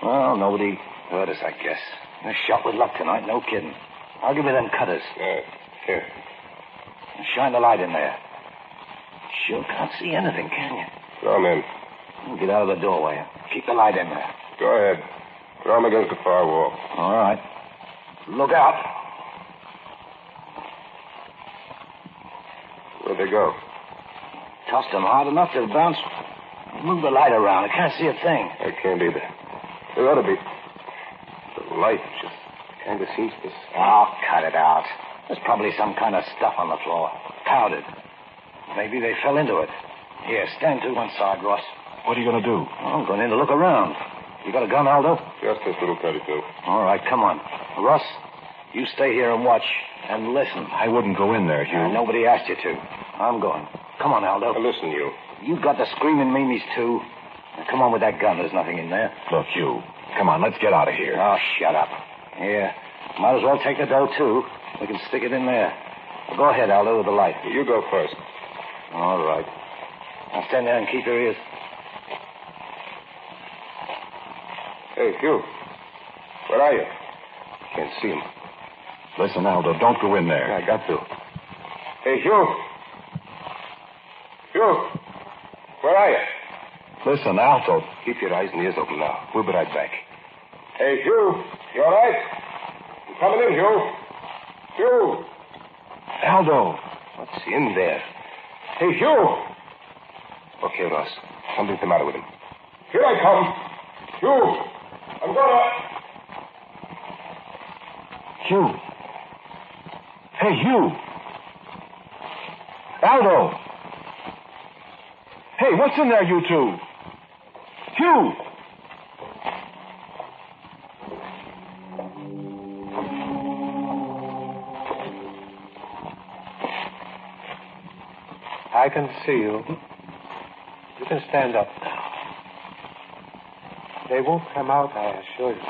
Well, nobody heard us, I guess. We're shot with luck tonight, no kidding. I'll give you them cutters. Here. Shine the light in there. Sure can't see anything, can you? Throw 'em in. Get out of the doorway. Keep the light in there. Go ahead. Throw 'em against the far wall. All right. Look out. Where'd they go? Tossed them hard enough to bounce Move the light around. I can't see a thing. I can't either. There ought to be. The light just kind of seems to... Oh, cut it out. There's probably some kind of stuff on the floor. Powdered. Maybe they fell into it. Here, stand to one side, Ross. What are you going to do? I'm going in to look around. You got a gun, Aldo? Just this little 32. All right, come on. Ross, you stay here and watch and listen. I wouldn't go in there, Hugh. Nobody asked you to. I'm going. Come on, Aldo. Now, listen, you. You've got the screaming meanies, too. Now, come on with that gun. There's nothing in there. Look, Hugh. Come on, let's get out of here. Oh, shut up. Yeah. Might as well take the dough, too. We can stick it in there. Well, go ahead, Aldo, with the light. You go first. All right. Now stand there and keep your ears. Hey, Hugh. Where are you? Can't see him. Listen, Aldo, don't go in there. I got to. Hey, Hugh. Hugh. Where are you? Listen, Aldo. Keep your eyes and ears open now. We'll be right back. Hey, Hugh. You all right? You coming in, Hugh? Hugh. Aldo. What's in there? Hey, Hugh. Okay, Ross. Something's the matter with him. Here I come. Hugh. I'm gonna... Hugh. Hey, Hugh. Aldo. Hey, what's in there, you two? Hugh. I can see you. You can stand up now. They won't come out, I assure you.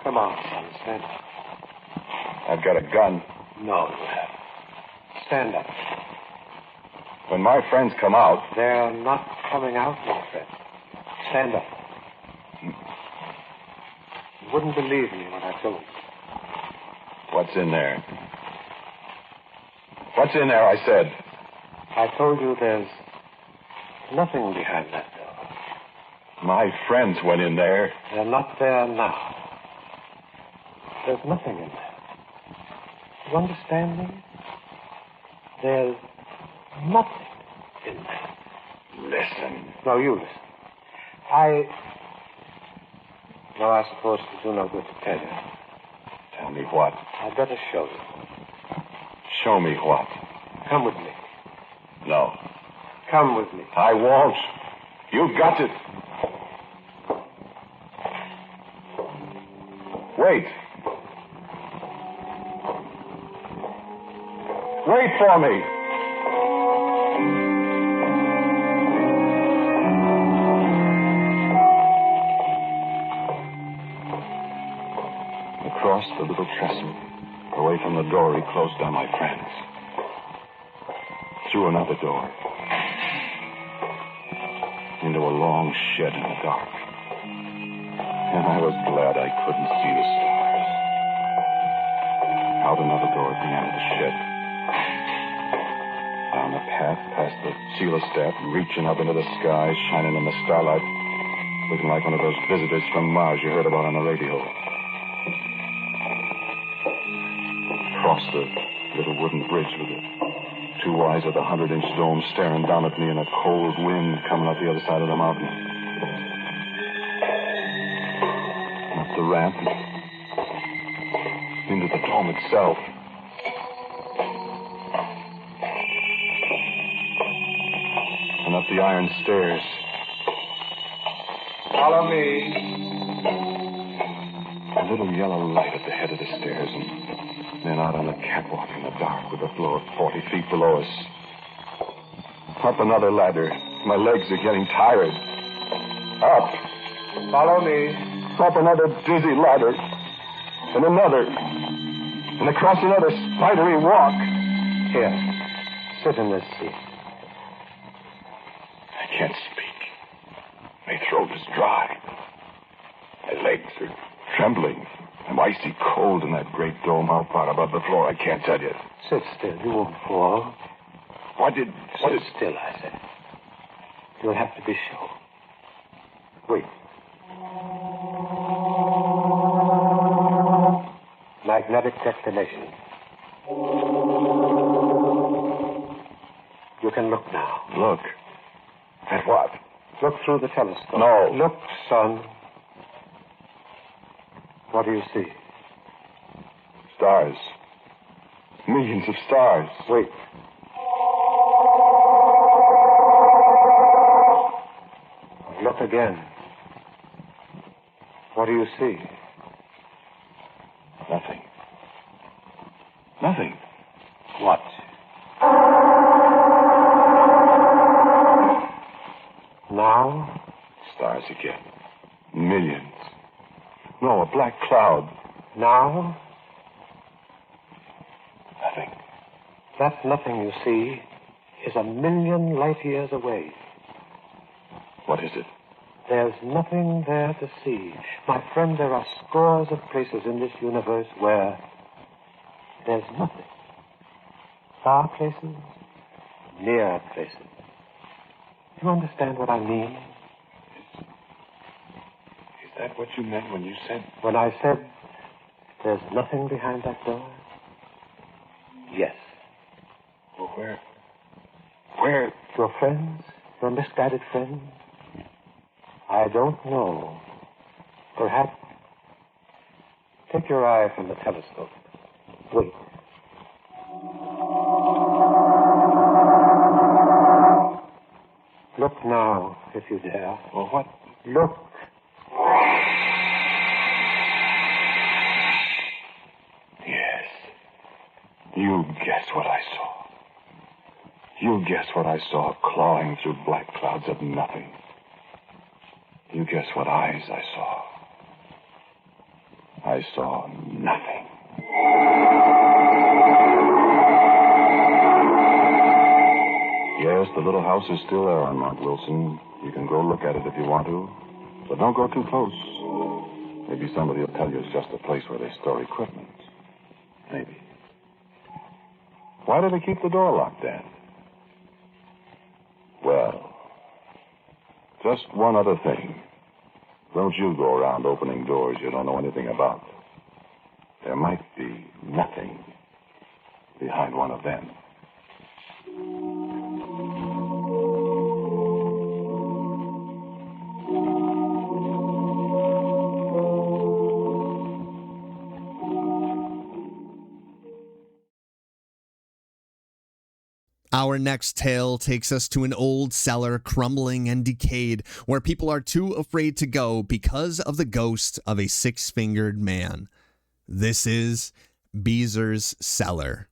Come on, son. Stand up. I've got a gun. No, you haven't. Stand up. When my friends come out... They're not coming out, my friend. Stand up. You wouldn't believe me when I told you. What's in there? What's in there, I said? I told you there's nothing behind that door. My friends went in there. They're not there now. There's nothing in there. You understand me? There's nothing in there. Listen. No, you listen. No, I suppose it'll do no good to tell you. Tell me what? I'd better show you. Show me what? Come with me. No. Come with me. I won't. You've got it. Wait. Wait for me. Across the little trestle, away from the door, he closed on my friends. Through another door. Into a long shed in the dark. And I was glad I couldn't see the stars. Out another door at the end of the shed. Down the path past the staff, reaching up into the sky, shining in the starlight, looking like one of those visitors from Mars you heard about on the radio. Across the little wooden bridge with the two eyes of the 100-inch dome staring down at me in a cold wind coming up the other side of the mountain. Up the ramp, into the dome itself. And up the iron stairs. Follow me. A little yellow light at the head of the stairs, and then out on the catwalk in the dark with the floor 40 feet below us. Up another ladder. My legs are getting tired. Up. Follow me. Up another dizzy ladder. And another. And across another spidery walk. Here. Sit in this seat. I can't speak. My throat is dry. My legs are trembling. I'm icy cold in that great dome out far above the floor. I can't tell you. Sit still. You won't fall. Sit still, I said. You'll have to be sure. Wait. Magnetic declination. can look now. Look. At what? Look through the telescope. No. Look, son. What do you see? Stars. Millions of stars. Wait. Look again. What do you see? Nothing. Nothing. What? Now? Stars again. Millions. No, a black cloud. Now? Nothing. That nothing you see is 1,000,000 light years away. What is it? There's nothing there to see. My friend, there are scores of places in this universe where there's nothing. Far places, near places. Do you understand what I mean? Is that what you meant when you said... When I said there's nothing behind that door? Yes. Well, where... Your friends? Your misguided friends? I don't know. Perhaps. Take your eye from the telescope. Wait. Look now, if you dare. Well, what? Look. Yes. You guess what I saw. You guess what I saw clawing through black clouds of nothing. You guess what eyes I saw. I saw nothing. Yes, the little house is still there on Mount Wilson. You can go look at it if you want to. But don't go too close. Maybe somebody will tell you it's just a place where they store equipment. Maybe. Why do they keep the door locked then? Well, just one other thing. Don't you go around opening doors you don't know anything about. There might be nothing behind one of them. Our next tale takes us to an old cellar crumbling and decayed where people are too afraid to go because of the ghost of a six-fingered man. This is Beezer's Cellar.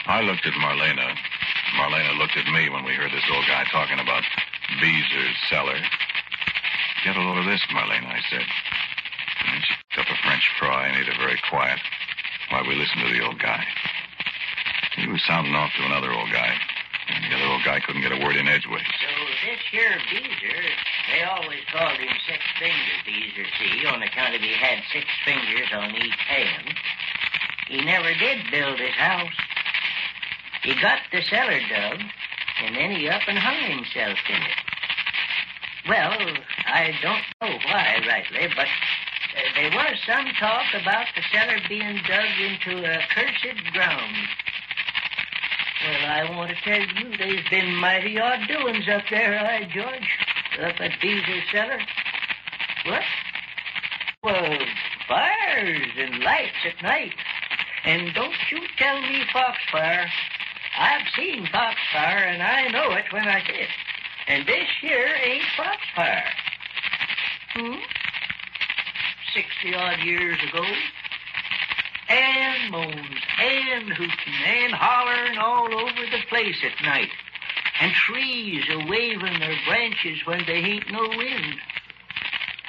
I looked at Marlena. Marlena looked at me when we heard this old guy talking about Beezer's Cellar. Get a load of this, Marlena, I said. And she picked up a French fry and ate it very quiet while we listened to the old guy. He was sounding off to another old guy, and the other old guy couldn't get a word in edgeways. So this here Beezer, they always called him Six-Fingered Beezer, see, on account of he had 6 fingers on each hand. He never did build his house. He got the cellar dug, and then he up and hung himself in it. Well, I don't know why rightly, but there was some talk about the cellar being dug into a cursed ground. Well, I want to tell you, there's been mighty odd doings up there, I judge, up at Beezer's Cellar. What? Well, fires and lights at night. And don't you tell me foxfire. I've seen foxfire, and I know it when I see it. And this here ain't foxfire. 60-odd years ago. And moans, and hooting, and hollering all over the place at night. And trees a-waving their branches when they ain't no wind.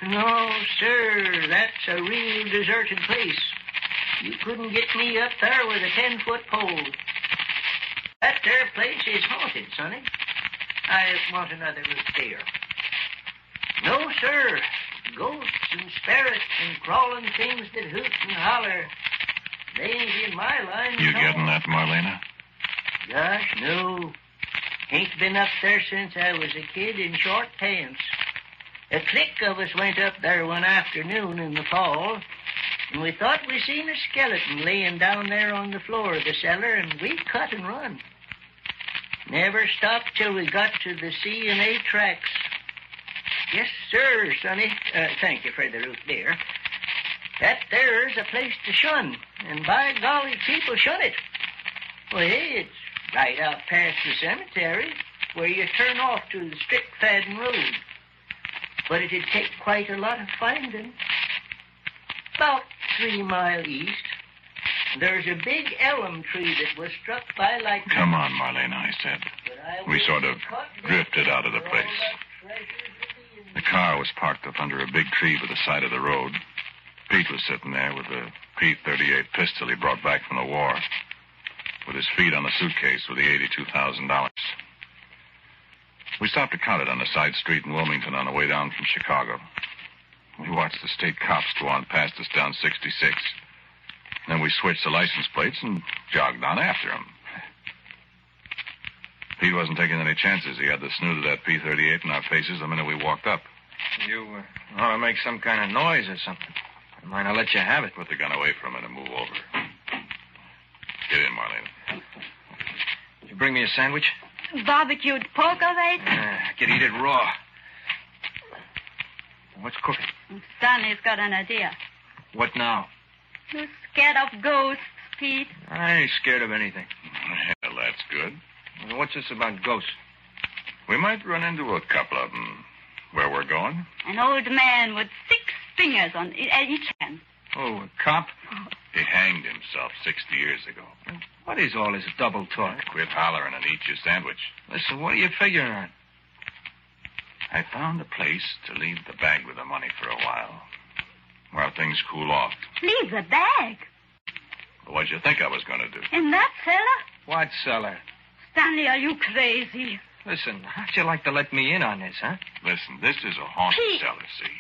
No, sir, that's a real deserted place. You couldn't get me up there with a 10-foot pole. That there place is haunted, sonny. I want another look there. No, sir. Ghosts and spirits and crawling things that hoot and holler. They ain't in my line. You getting that, Marlena? Gosh, no. Ain't been up there since I was a kid in short pants. A clique of us went up there one afternoon in the fall, and we thought we seen a skeleton laying down there on the floor of the cellar, and we cut and run. Never stopped till we got to the C&A tracks. Yes, sir, Sonny. Thank you for the root, dear. That there's a place to shun, and by golly, people shun it. Well, hey, it's right out past the cemetery, where you turn off to the Strickfaden Road. But it'd take quite a lot of finding. About 3 miles east, there's a big elm tree that was struck by lightning. Come on, Marlena, I said. We sort of drifted out of the place. The car was parked up under a big tree by the side of the road. Pete was sitting there with a P-38 pistol he brought back from the war, with his feet on the suitcase with the $82,000. We stopped to count it on a side street in Wilmington on the way down from Chicago. We watched the state cops go on past us down 66. Then we switched the license plates and jogged on after him. Pete wasn't taking any chances. He had the snoot of that P-38 in our faces the minute we walked up. You ought to make some kind of noise or something. Mind, I'll let you have it. Put the gun away from it and move over. Get in, Marlena. Did you bring me a sandwich? Barbecued pork, all right? I could eat it raw. What's cooking? Stanley's got an idea. What now? You scared of ghosts, Pete? I ain't scared of anything. Well, that's good. What's this about ghosts? We might run into a couple of them. Where we're going? An old man with 6 fingers on each hand. Oh, a cop? He hanged himself 60 years ago. What is all this double talk? Quit hollering and eat your sandwich. Listen, what are you figuring on? I found a place to leave the bag with the money for a while, while things cool off. Leave the bag? What'd you think I was going to do? In that cellar? What cellar? Stanley, are you crazy? Listen, how'd you like to let me in on this, huh? Listen, this is a haunted Pete. cellar, see?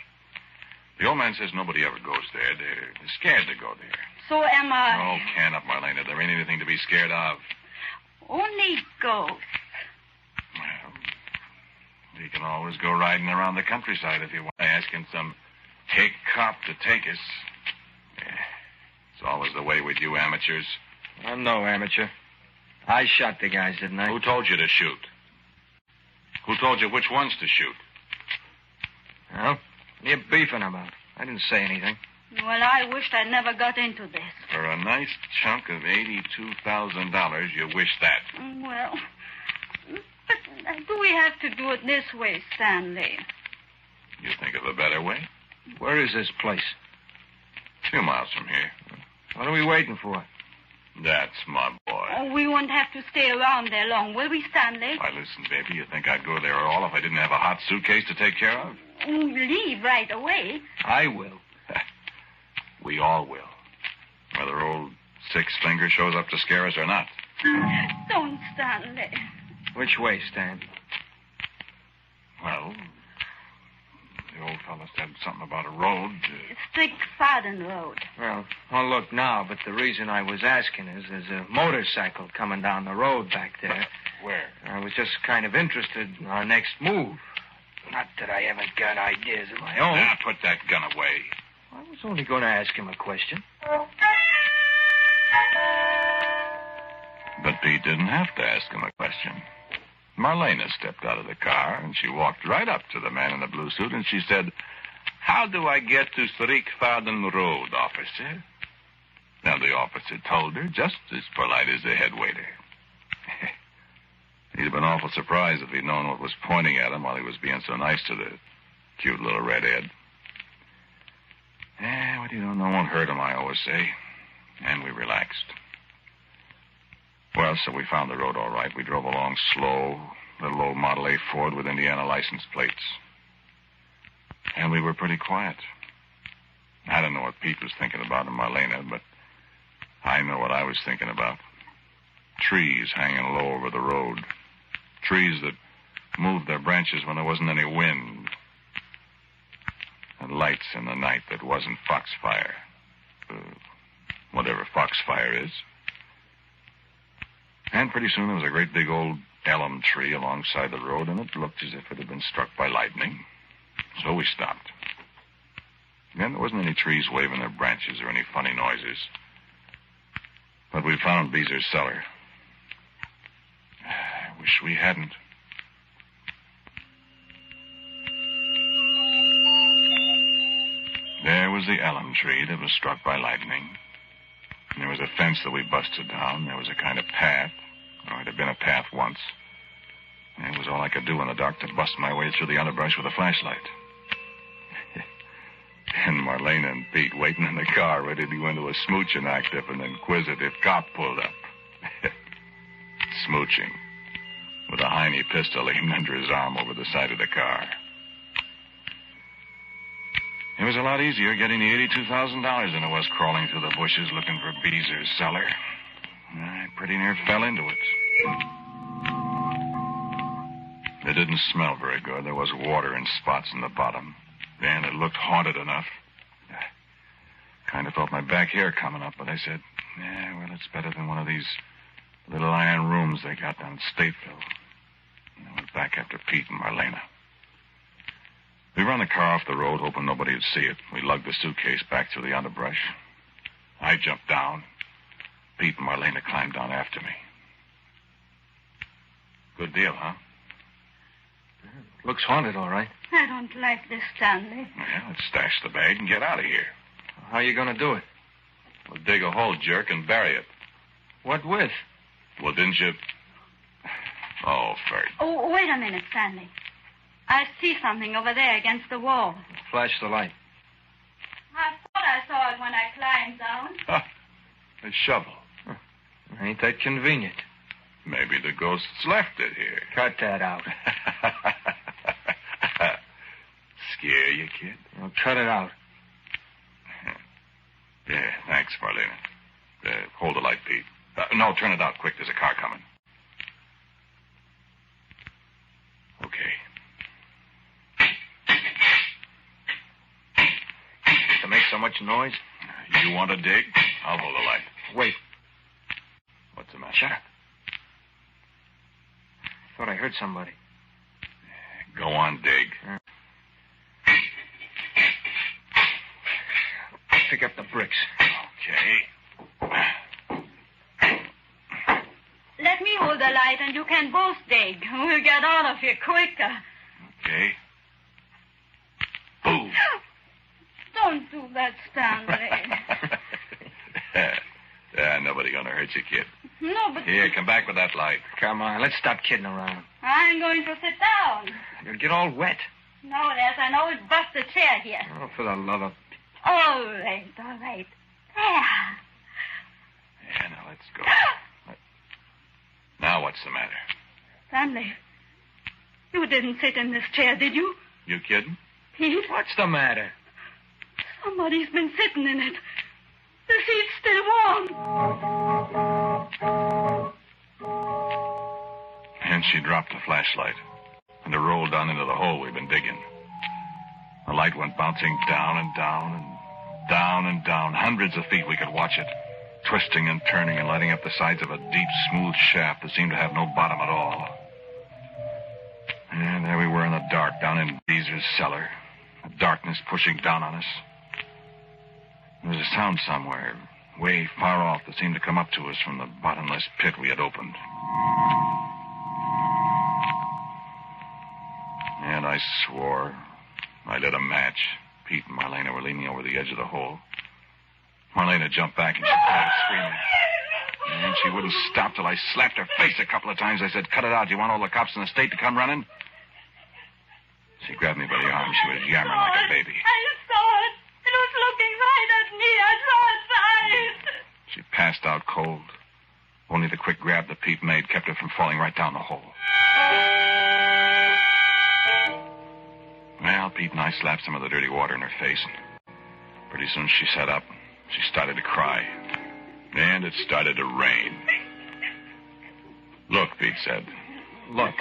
The old man says nobody ever goes there. They're scared to go there. So am I. Oh, can up, Marlena. There ain't anything to be scared of. Only ghosts. Well, you can always go riding around the countryside if you want, asking some hick cop to take us. It's always the way with you amateurs. I'm no amateur. I shot the guys, didn't I? Who told you to shoot? Who told you which ones to shoot? Well, what are you beefing about? I didn't say anything. Well, I wished I'd never got into this. For a nice chunk of $82,000, you wish that. Well, but do we have to do it this way, Stanley? You think of a better way? Where is this place? 2 miles from here. What are we waiting for? That's my boy. Oh, we won't have to stay around there long, will we, Stanley? Why, listen, baby, you think I'd go there at all if I didn't have a hot suitcase to take care of? Leave right away. I will. We all will. Whether old Six Finger shows up to scare us or not. Don't, Stanley. Which way, Stan? Well, the old fellow said something about a road. Strickfaden Road. Well, don't look now, but the reason I was asking is there's a motorcycle coming down the road back there. Where? I was just kind of interested in our next move. Not that I haven't got ideas of my own. Now, put that gun away. I was only going to ask him a question. But Pete didn't have to ask him a question. Marlena stepped out of the car, and she walked right up to the man in the blue suit, and she said, "How do I get to Strickfaden Road, officer?" Now, the officer told her, just as polite as the head waiter. He'd have been awful surprised if he'd known what was pointing at him while he was being so nice to the cute little redhead. What you don't know won't hurt him, I always say. And we relaxed. Well, so we found the road all right. We drove along slow, little old Model A Ford with Indiana license plates. And we were pretty quiet. I don't know what Pete was thinking about in Marlena, but I know what I was thinking about. Trees hanging low over the road. Trees that moved their branches when there wasn't any wind. And lights in the night that wasn't foxfire. Whatever foxfire is. And pretty soon there was a great big old elm tree alongside the road, and it looked as if it had been struck by lightning. So we stopped. Then there wasn't any trees waving their branches or any funny noises. But we found Beezer's cellar. I wish we hadn't. There was the elm tree that was struck by lightning. And there was a fence that we busted down. There was a kind of path. Or it had been a path once. And it was all I could do in the dark to bust my way through the underbrush with a flashlight. And Marlena and Pete waiting in the car ready to go into a smooching act if an inquisitive cop pulled up. Smooching. With a Heine pistol aimed under his arm over the side of the car. It was a lot easier getting the $82,000 than it was crawling through the bushes looking for Beezer's cellar. I pretty near fell into it. It didn't smell very good. There was water in spots in the bottom. And it looked haunted enough. Kind of felt my back hair coming up, but I said, yeah, well, it's better than one of these little iron rooms they got down in Stateville. And I went back after Pete and Marlena. We ran the car off the road, hoping nobody would see it. We lugged the suitcase back through the underbrush. I jumped down. Pete and Marlena climbed down after me. Good deal, huh? Looks haunted, all right. I don't like this, Stanley. Well, let's stash the bag and get out of here. How are you going to do it? We'll dig a hole, jerk, and bury it. What with? Well, didn't you... Oh, Ferd. Oh, wait a minute, Stanley. I see something over there against the wall. Flash the light. I thought I saw it when I climbed down. Huh. A shovel. Ain't that convenient? Maybe the ghosts left it here. Cut that out. Scare you, kid? Well, cut it out. Yeah, thanks, Marlena. Hold the light, Pete. No, turn it out quick. There's a car coming. Okay. To make so much noise? You want to dig? I'll hold the light. Wait. What's the matter? Shut up. I thought I heard somebody. Go on, dig. Pick up the bricks. Okay. Let me hold the light and you can both dig. We'll get out of here quicker. Okay. Boom. Don't do that, Stanley. Nobody gonna hurt you, kid. No, but... Here, come back with that light. Come on, let's stop kidding around. I'm going to sit down. You'll get all wet. No, Les, I know it's bust a chair here. Oh, for the love of... All right, all right. There. Yeah, now let's go. Now what's the matter? Stanley, you didn't sit in this chair, did you? You kidding? Pete? What's the matter? Somebody's been sitting in it. The seat's still warm. And she dropped the flashlight. And it rolled down into the hole we've been digging. The light went bouncing down and down and down and down. Hundreds of feet we could watch it. Twisting and turning and lighting up the sides of a deep, smooth shaft that seemed to have no bottom at all. And there we were in the dark down in Beezer's cellar. The darkness pushing down on us. There was a sound somewhere, way far off, that seemed to come up to us from the bottomless pit we had opened. And I swore. I lit a match. Pete and Marlena were leaning over the edge of the hole. Marlena jumped back and she started screaming. And she wouldn't stop till I slapped her face a couple of times. I said, cut it out. Do you want all the cops in the state to come running? She grabbed me by the arm. She was yammering like a baby. I saw it. It was looking right at me. I saw its eyes. She passed out cold. Only the quick grab that Pete made kept her from falling right down the hole. Well, Pete and I slapped some of the dirty water in her face. Pretty soon she sat up. She started to cry. And it started to rain. Look, Pete said. Look,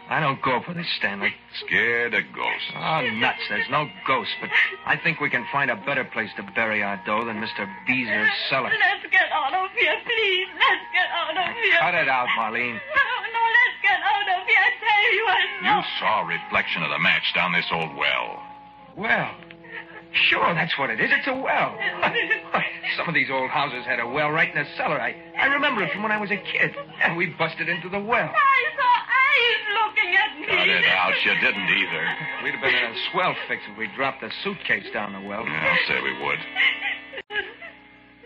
I don't go for this, Stanley. Scared of ghosts. Oh, nuts. There's no ghost, but I think we can find a better place to bury our dough than Mr. Beezer's cellar. Let's get out of here, please. Let's get out of here. Cut it out, Marlene. No, let's get out of here. I tell you, I know. You saw a reflection of the match down this old well. Well, sure, that's what it is. It's a well. Some of these old houses had a well right in the cellar. I remember it from when I was a kid. And we busted into the well. I saw eyes looking at me. Cut it out. You didn't either. We'd have been in a swell fix if we dropped the suitcase down the well. Yeah, I'll say we would.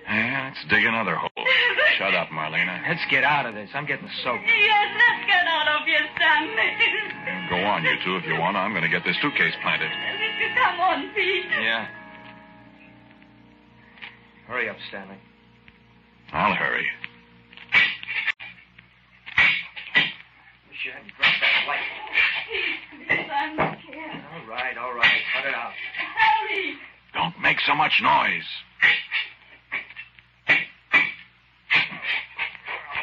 Yeah, let's dig another hole. Shut up, Marlena. Let's get out of this. I'm getting soaked. Yes, let's get out of here, Stanley. Go on, you two, if you want. I'm going to get this suitcase planted. Come on, Pete. Yeah. Hurry up, Stanley. I'll hurry. Wish you hadn't dropped that light. Please, I'm scared. All right. Cut it out. Hurry. Don't make so much noise.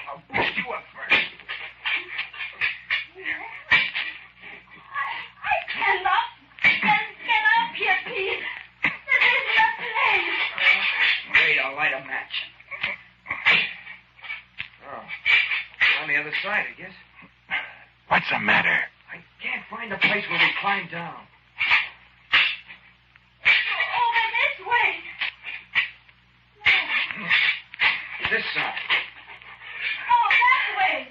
I'll boost you up first. I cannot get up here, Pete. This isn't a place. Wait, I'll light a match. Oh, on the other side, I guess. What's the matter? I can't find the place where we climbed down. Over this way. This side. Oh, that way.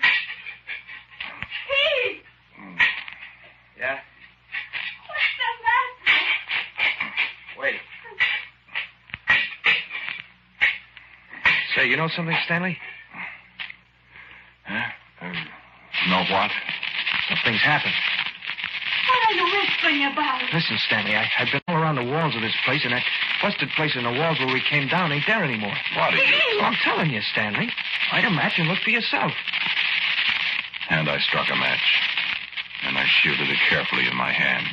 Pete, Yeah? what's the matter? Wait. Say, you know something, Stanley? Huh? Know what? Something's happened. What are you whispering about? Listen, Stanley, I've been all around the walls of this place, and that busted place in the walls where we came down ain't there anymore. What are you? Well, I'm telling you, Stanley. Light a match and look for yourself. And I struck a match. And I shielded it carefully in my hands.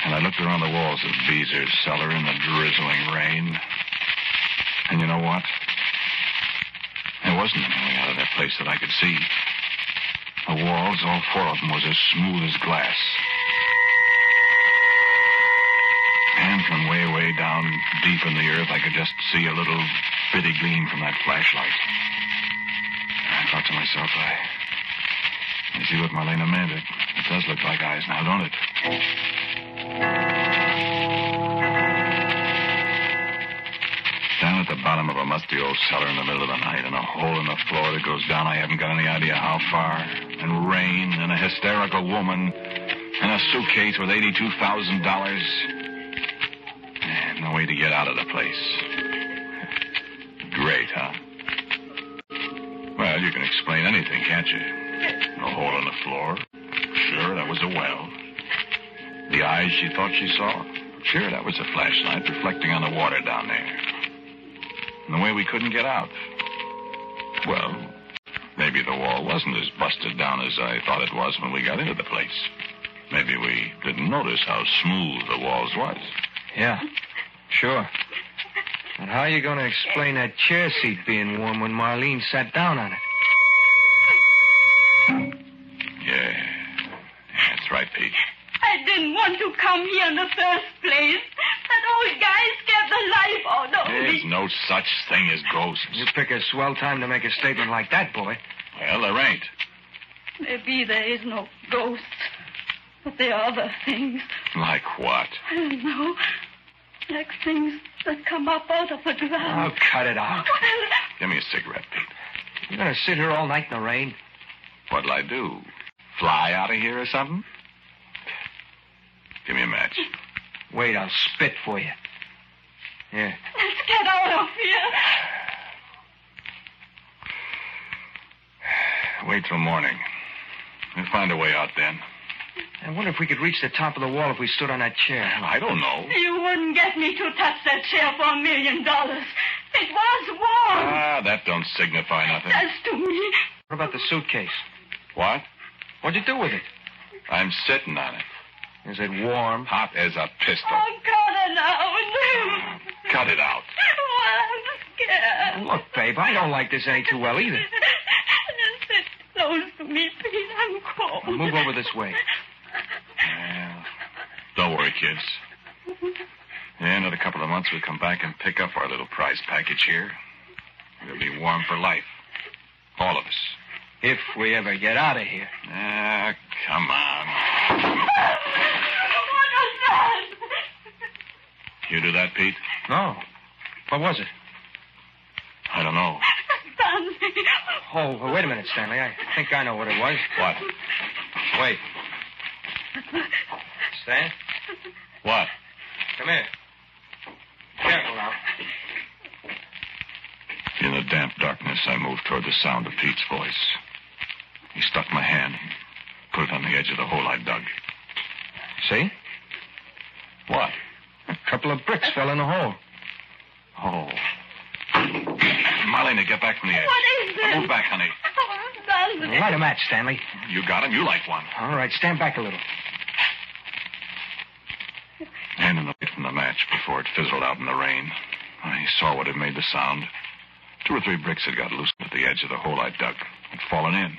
And I looked around the walls of Beezer's cellar in the drizzling rain. And you know what? There wasn't any way out of that place that I could see. The walls, all four of them, was as smooth as glass. And from way, way down deep in the earth, I could just see a little bitty gleam from that flashlight. I thought to myself, I see what Marlena meant. It does look like eyes now, don't it? Down at the bottom of a musty old cellar in the middle of the night, and a hole in the floor that goes down, I haven't got any idea how far. And rain, and a hysterical woman, and a suitcase with $82,000. And no way to get out of the place. Great, huh? Well, you can explain anything, can't you? A hole in the floor. Sure, that was a well. The eyes she thought she saw. Sure, that was a flashlight reflecting on the water down there. And the way we couldn't get out. Well, maybe the wall wasn't as busted down as I thought it was when we got into the place. Maybe we didn't notice how smooth the walls was. Yeah, sure. But how are you going to explain that chair seat being warm when Marlene sat down on it? Yeah, that's right, Pete. I didn't want to come here in the first place. That old guy scared the life out of There's me. no such thing as ghosts. You pick a swell time to make a statement like that, boy. Well, there ain't. Maybe there is no ghost. But there are other things. Like what? I don't know. Like things that come up out of the Oh, ground. cut it out. Well, Give me a cigarette, Pete. You're going to sit here all night in the rain? What'll I do? Fly out of here or something? Give me a match. Wait, I'll spit for you. Here. let's get out of here. Wait till morning. We'll find a way out then. I wonder if we could reach the top of the wall if we stood on that chair. I don't know. You wouldn't get me to touch that chair for $1 million. It was warm. Ah, that don't signify nothing. As to me. What about the suitcase? What? What'd you do with it? I'm sitting on it. Is it warm? Hot as a pistol. Oh, cut it out. Cut it out. Well, I'm scared. Look, babe, I don't like this any too well either. Just sit close to me, please. I'm cold. Now move over this way. Well, don't worry, kids. In another couple of months, we'll come back and pick up our little prize package here. We'll be warm for life. All of us. If we ever get out of here. Ah, come on. What was that? You do that, Pete? No. What was it? I don't know. Stanley. Oh, well, wait a minute, Stanley. I think I know what it was. What? Wait. Stan? What? Come here. Careful now. In the damp darkness, I moved toward the sound of Pete's voice. He stuck my hand and put it on the edge of the hole I dug. See? What? A couple of bricks fell in the hole. Oh. Marlena, get back from the edge. What is this? Move back, honey. Oh, Stanley. Light a match, Stanley. You got him. You light one. All right, stand back a little. And in the light from the match before it fizzled out in the rain, I saw what had made the sound. 2 or 3 bricks had got loosened at the edge of the hole I dug. Had fallen in.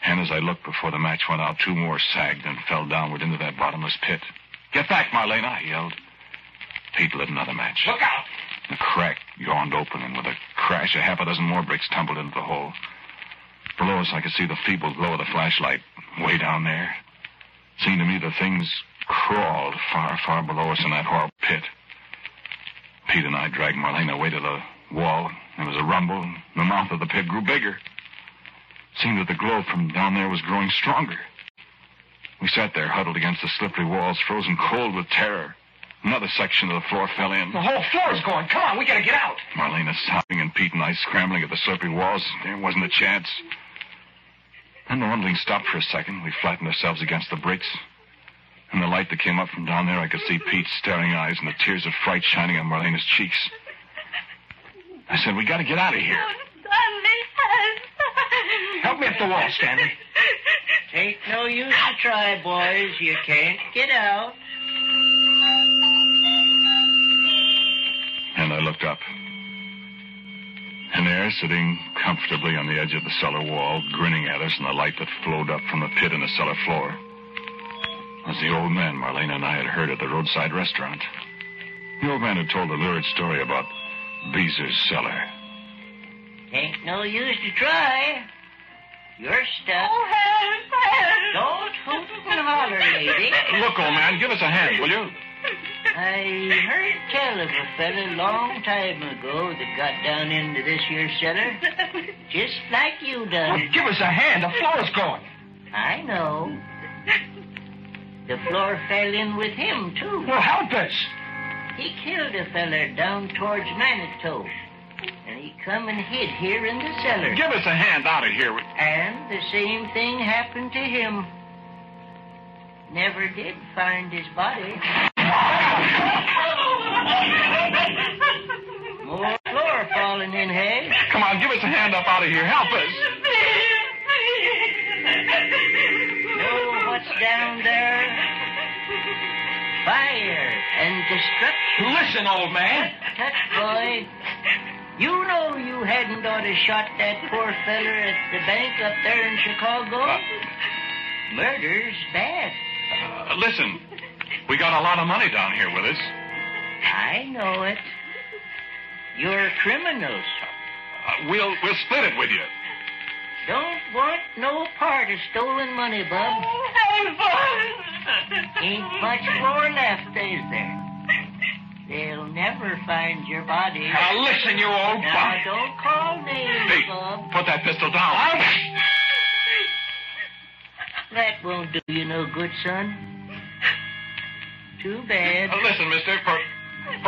And as I looked before the match went out, 2 more sagged and fell downward into that bottomless pit. Get back, Marlena, I yelled. Pete lit another match. Look out! The crack yawned open, and with a crash, 6 more bricks tumbled into the hole. Below us, I could see the feeble glow of the flashlight way down there. Seemed to me the things crawled far, far below us in that horrible pit. Pete and I dragged Marlena away to the wall. There was a rumble, and the mouth of the pit grew bigger. Seemed that the glow from down there was growing stronger. We sat there, huddled against the slippery walls, frozen cold with terror. Another section of the floor fell in. The whole floor's going. Come on, we gotta get out. Marlena sobbing and Pete and I scrambling at the slippery walls. There wasn't a chance. Then the rumbling stopped for a second. We flattened ourselves against the bricks. In the light that came up from down there, I could see Pete's staring eyes and the tears of fright shining on Marlena's cheeks. I said, we gotta get out of here. Stanley. Help me up the wall, Stanley. Take no use to try, boys. You can't get out. And I looked up. And there, sitting comfortably on the edge of the cellar wall, grinning at us in the light that flowed up from the pit in the cellar floor, was the old man Marlena and I had heard at the roadside restaurant. The old man had told a lurid story about Beezer's cellar. Ain't no use to try. You're stuck. Oh, help. Don't hoot and holler, lady. Look, old man, give us a hand, will you? I heard tell of a fella long time ago that got down into this here cellar. Just like you done. Well, give us a hand. The floor's going. I know. The floor fell in with him, too. Well, help us. He killed a feller down towards Manitou. And he come and hid here in the cellar. Give us a hand out of here. And the same thing happened to him. Never did find his body. More floor falling in, hey? Come on, give us a hand up out of here. Help us. Know what's down there? Fire and destruction. Listen, old man. Tut, boy. You know you hadn't ought to shot that poor feller at the bank up there in Chicago. Murder's bad. Listen, we got a lot of money down here with us. I know it. You're criminals. We'll split it with you. Don't want no part of stolen money, bub. Ain't much more left, is there? They'll never find your body. Now, listen, you old Now, bum. don't call names, Pete, bub. put that pistol down. That won't do you no good, son. Too bad. Listen, mister, for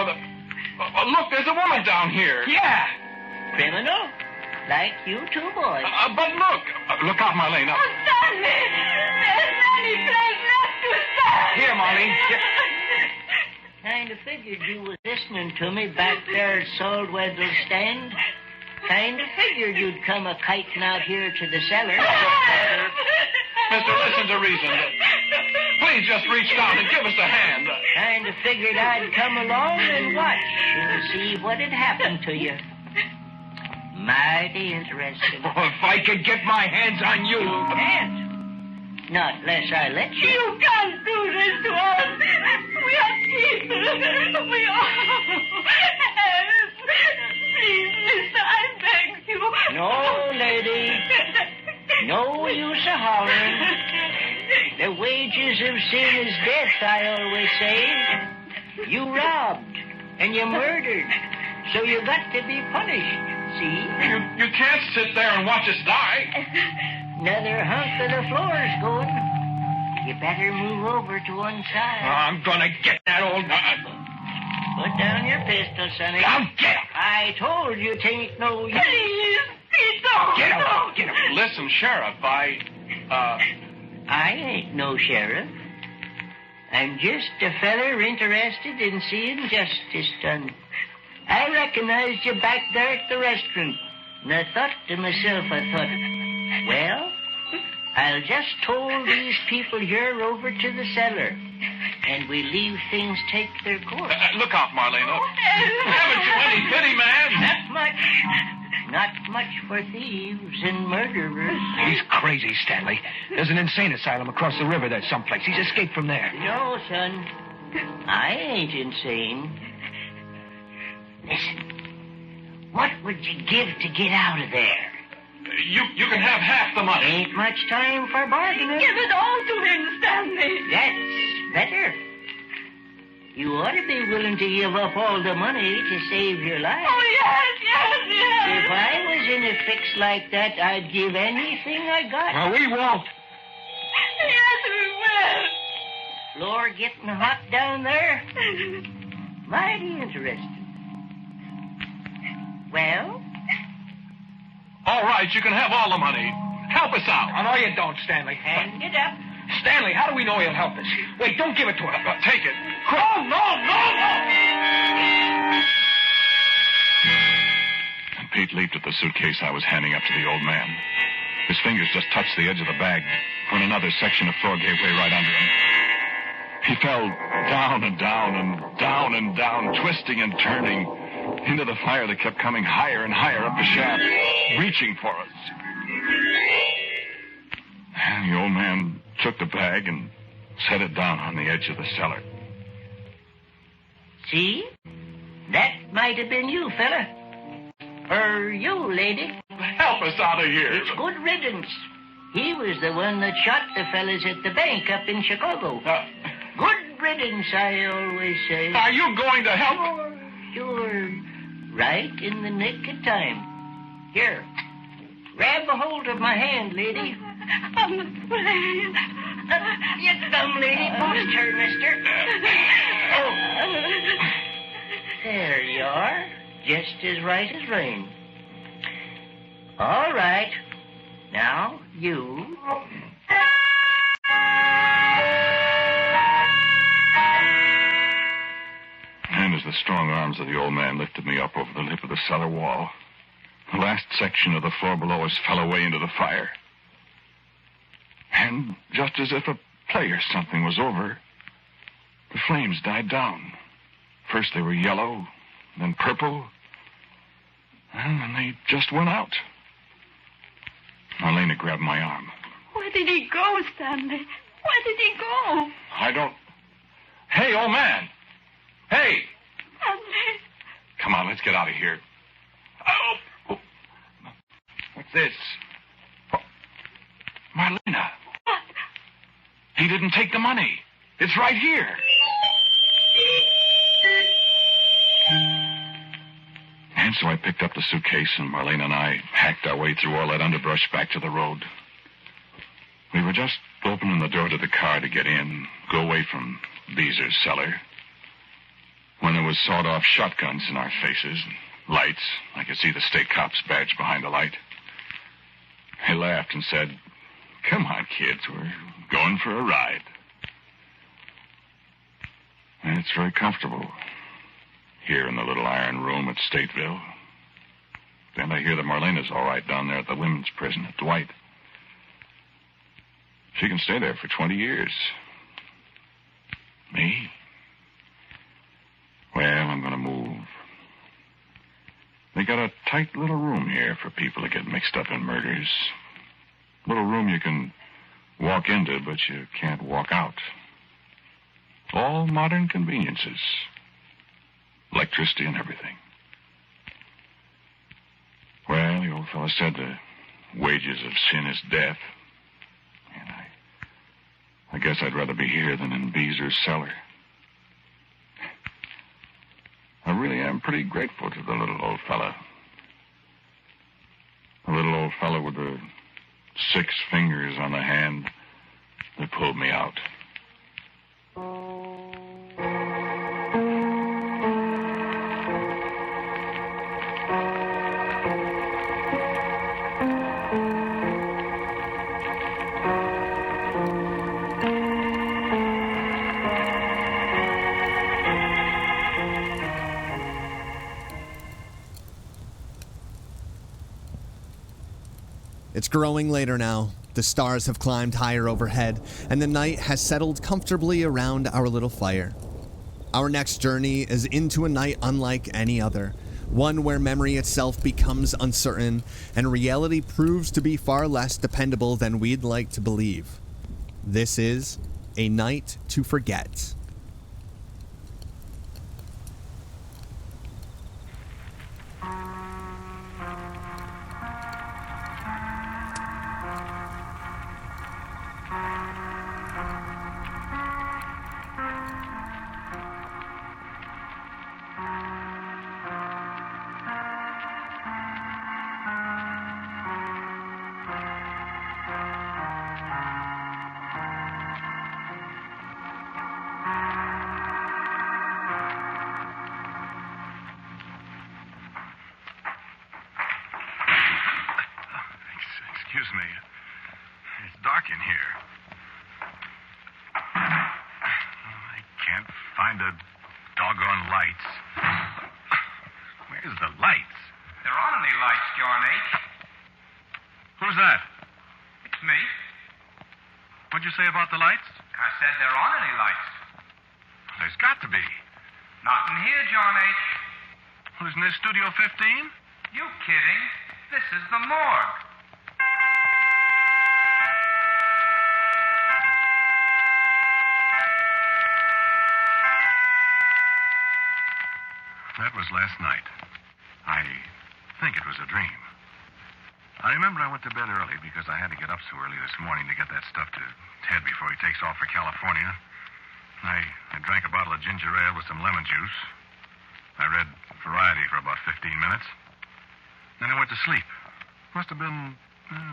the... look, there's a woman down here. Yeah. Criminal? Like you two boys. But look. Look out, Marlena. Oh, Stanley. There's any place left to stand. Here, Marlene. Here. Kind of figured you was listening to me back there at Saltweddle's stand. Kind of figured you'd come a-kiting out here to the cellar. Mister, listen to reason. Please just reach down and give us a hand. Kind of figured I'd come along and watch and see what'd happen to you. Mighty interesting. Oh, if I could get my hands on you. Can't. Not unless I let you. You can't do this to us. We are people. We are. Help. Please, mister, I beg you. No, lady. No use of hollering. The wages of sin is death, I always say. You robbed and you murdered. So you got to be punished, see? You can't sit there and watch us die. Another hunk of the floor's going. You better move over to one side. I'm gonna get that old... Put down your pistol, Sonny. Now get him. I told you tain't no use. Please, don't. Get him. Get him. Listen, Sheriff, I ain't no sheriff. I'm just a feller interested in seeing justice done. I recognized you back there at the restaurant. And I thought to myself, well, I'll just toll these people here over to the cellar. And we leave things take their course. look out, Marlena. Haven't you any pity, man? Not much. Not much for thieves and murderers. He's crazy, Stanley. There's an insane asylum across the river there someplace. He's escaped from there. No, son. I ain't insane. Listen. What would you give to get out of there? You can have half the money. Ain't much time for bargaining. Give it all to him, Stanley. That's better. You ought to be willing to give up all the money to save your life. Oh, yes. If I was in a fix like that, I'd give anything I got. Well, we won't. Yes, we will. Floor getting hot down there? Mighty interesting. Well? All right, you can have all the money. Help us out. Oh, no, you don't, Stanley. Hand it up. Stanley, how do we know he'll help us? Wait, don't give it to him. Take it. Oh, no. And Pete leaped at the suitcase I was handing up to the old man. His fingers just touched the edge of the bag when another section of floor gave way right under him. He fell down and down and down and down, twisting and turning into the fire that kept coming higher and higher up the shaft, reaching for us. And the old man took the bag and set it down on the edge of the cellar. See? That might have been you, fella. Or you, lady. Help us out of here. It's good riddance. He was the one that shot the fellas at the bank up in Chicago. Good riddance, I always say. Are you going to help? Sure. Right in the nick of time. Here. Grab a hold of my hand, lady. I'm afraid. You come, lady. Post her, mister. Oh. There you are. Just as right as rain. All right. Now, you. And as the strong arms of the old man lifted me up over the lip of the cellar wall, the last section of the floor below us fell away into the fire. And just as if a play or something was over, the flames died down. First they were yellow, then purple, and then they just went out. Marlena grabbed my arm. Where did he go, Stanley? Where did he go? I don't... Hey, old man! Hey! Stanley. Come on, let's get out of here. Oh! What's this? Oh. Marlena. What? He didn't take the money. It's right here. And so I picked up the suitcase, and Marlena and I hacked our way through all that underbrush back to the road. We were just opening the door to the car to get in, go away from Beezer's cellar, when there was sawed-off shotguns in our faces and lights. I could see the state cop's badge behind the light. He laughed and said, "Come on, kids, we're going for a ride." And it's very comfortable here in the little iron room at Stateville. And I hear that Marlena's all right down there at the women's prison at Dwight. She can stay there for 20 years. Me? Well, I'm going to move. They got a tight little room here for people to get mixed up in murders. Little room you can walk into, but you can't walk out. All modern conveniences. Electricity and everything. Well, the old fellow said the wages of sin is death. And I guess I'd rather be here than in Beezer's cellar. I really am pretty grateful to the little old fella. The little old fella with the 6 fingers on the hand that pulled me out. It's growing later now. The stars have climbed higher overhead, and the night has settled comfortably around our little fire. Our next journey is into a night unlike any other, one where memory itself becomes uncertain and reality proves to be far less dependable than we'd like to believe. This is A Night to Forget. Excuse me. It's dark in here. I can't find the doggone lights. Where's the lights? There aren't any lights, John H. Who's that? It's me. What'd you say about the lights? I said there aren't any lights. There's got to be. Not in here, John H. Well, isn't this Studio 15? You kidding? This is the morgue. That was last night. I think it was a dream. I remember I went to bed early because I had to get up so early this morning to get that stuff to Ted before he takes off for California. I drank a bottle of ginger ale with some lemon juice. I read Variety for about 15 minutes. Then I went to sleep. Must have been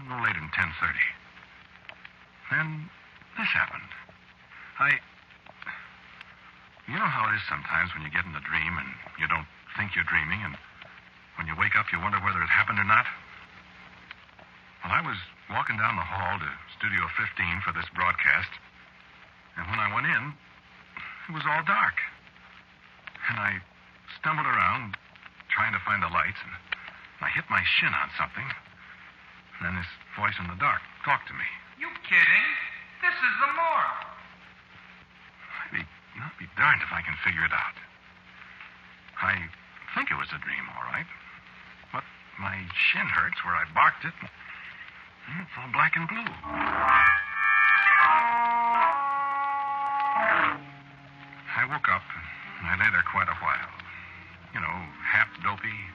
no later than 10:30. Then this happened. You know how it is sometimes when you get in a dream and you don't think you're dreaming, and when you wake up you wonder whether it happened or not? Well, I was walking down the hall to Studio 15 for this broadcast, and when I went in, it was all dark. And I stumbled around trying to find the lights, and I hit my shin on something. And then this voice in the dark talked to me. You kidding? This is the morgue. I'll be darned if I can figure it out. I think it was a dream, all right. But my shin hurts where I barked it. And it's all black and blue. I woke up, and I lay there quite a while. You know, half dopey,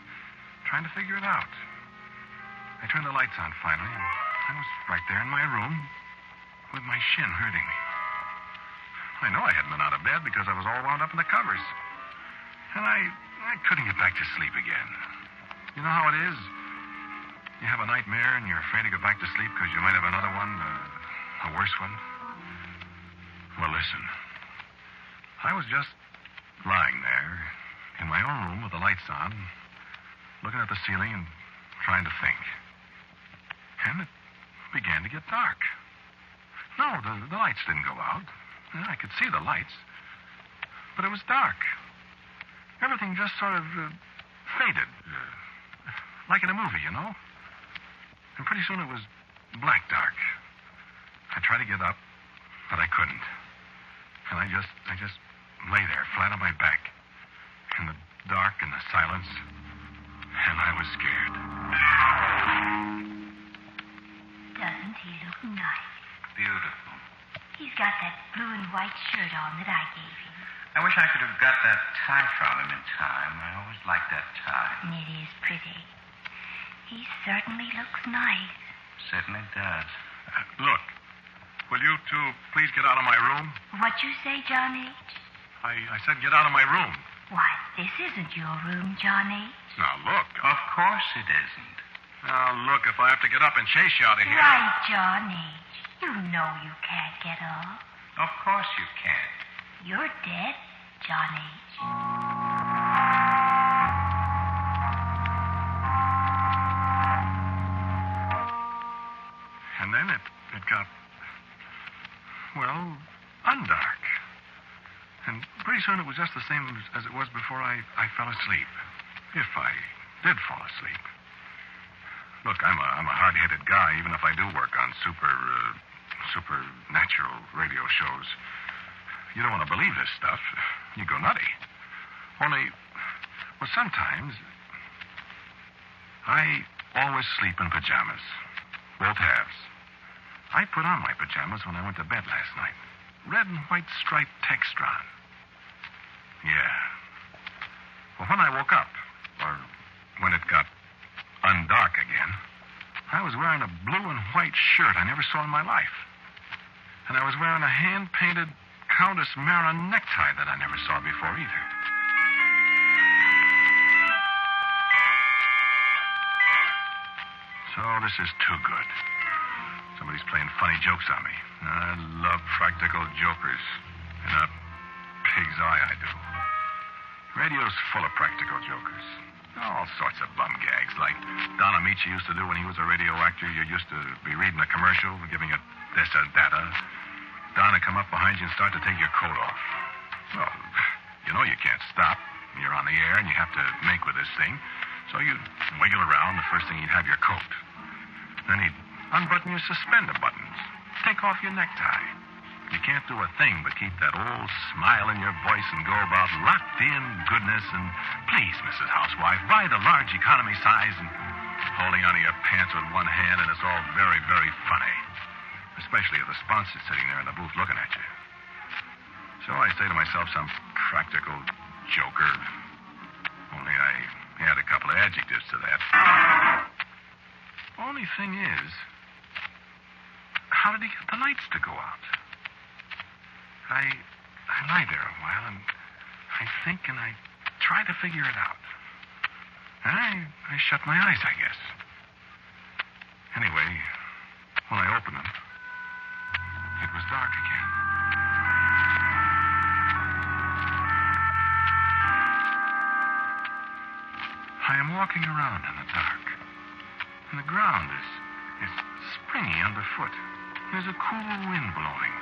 trying to figure it out. I turned the lights on finally, and I was right there in my room with my shin hurting me. I know I hadn't been out of bed because I was all wound up in the covers. And I couldn't get back to sleep again. You know how it is? You have a nightmare and you're afraid to go back to sleep because you might have another one, a worse one. Well, listen. I was just lying there in my own room with the lights on, looking at the ceiling and trying to think. And it began to get dark. No, the lights didn't go out. I could see the lights. But it was dark. Everything just sort of faded. Like in a movie, you know? And pretty soon it was black dark. I tried to get up, but I couldn't. And I just lay there, flat on my back, in the dark and the silence, and I was scared. Doesn't he look nice? Beautiful. He's got that blue and white shirt on that I gave him. I wish I could have got that tie from him in time. I always liked that tie. It is pretty. He certainly looks nice. Certainly does. Look, will you two please get out of my room? What you say, John H.? I said get out of my room. Why, this isn't your room, Johnny. Now, look. Of course it isn't. Now, look, if I have to get up and chase you out of here... Right, Johnny. You know you can't get up. Of course you can't. You're dead, Johnny. And then it got, well, undark. And pretty soon it was just the same as it was before I fell asleep. If I did fall asleep. Look, I'm a hard-headed guy, even if I do work on supernatural radio shows. You don't want to believe this stuff. You go nutty. Only, well, sometimes I always sleep in pajamas. Both halves. I put on my pajamas when I went to bed last night. Red and white striped textron. Yeah. Well, when I woke up, or when it got undark again, I was wearing a blue and white shirt I never saw in my life. And I was wearing a hand-painted Countess Mara necktie that I never saw before either. So this is too good. Somebody's playing funny jokes on me. I love practical jokers. In a pig's eye, I do. Radio's full of practical jokers. All sorts of bum gags, like Don Amici used to do when he was a radio actor. You used to be reading a commercial, giving it this or that. Don would come up behind you and start to take your coat off. Well, you know you can't stop. You're on the air and you have to make with this thing. So you wiggle around. The first thing you'd have your coat. Then he'd unbutton your suspender buttons. Take off your necktie. You can't do a thing but keep that old smile in your voice and go about locked-in goodness and, please, Mrs. Housewife, buy the large economy size and holding onto your pants with one hand, and it's all very, very funny. Especially if the sponsor's sitting there in the booth looking at you. So I say to myself, some practical joker. Only I add a couple of adjectives to that. Only thing is, how did he get the lights to go out? I lie there a while, and I think, and I try to figure it out. And I shut my eyes, I guess. Anyway, when I opened them, it was dark again. I am walking around in the dark, and the ground is springy underfoot. There's a cool wind blowing.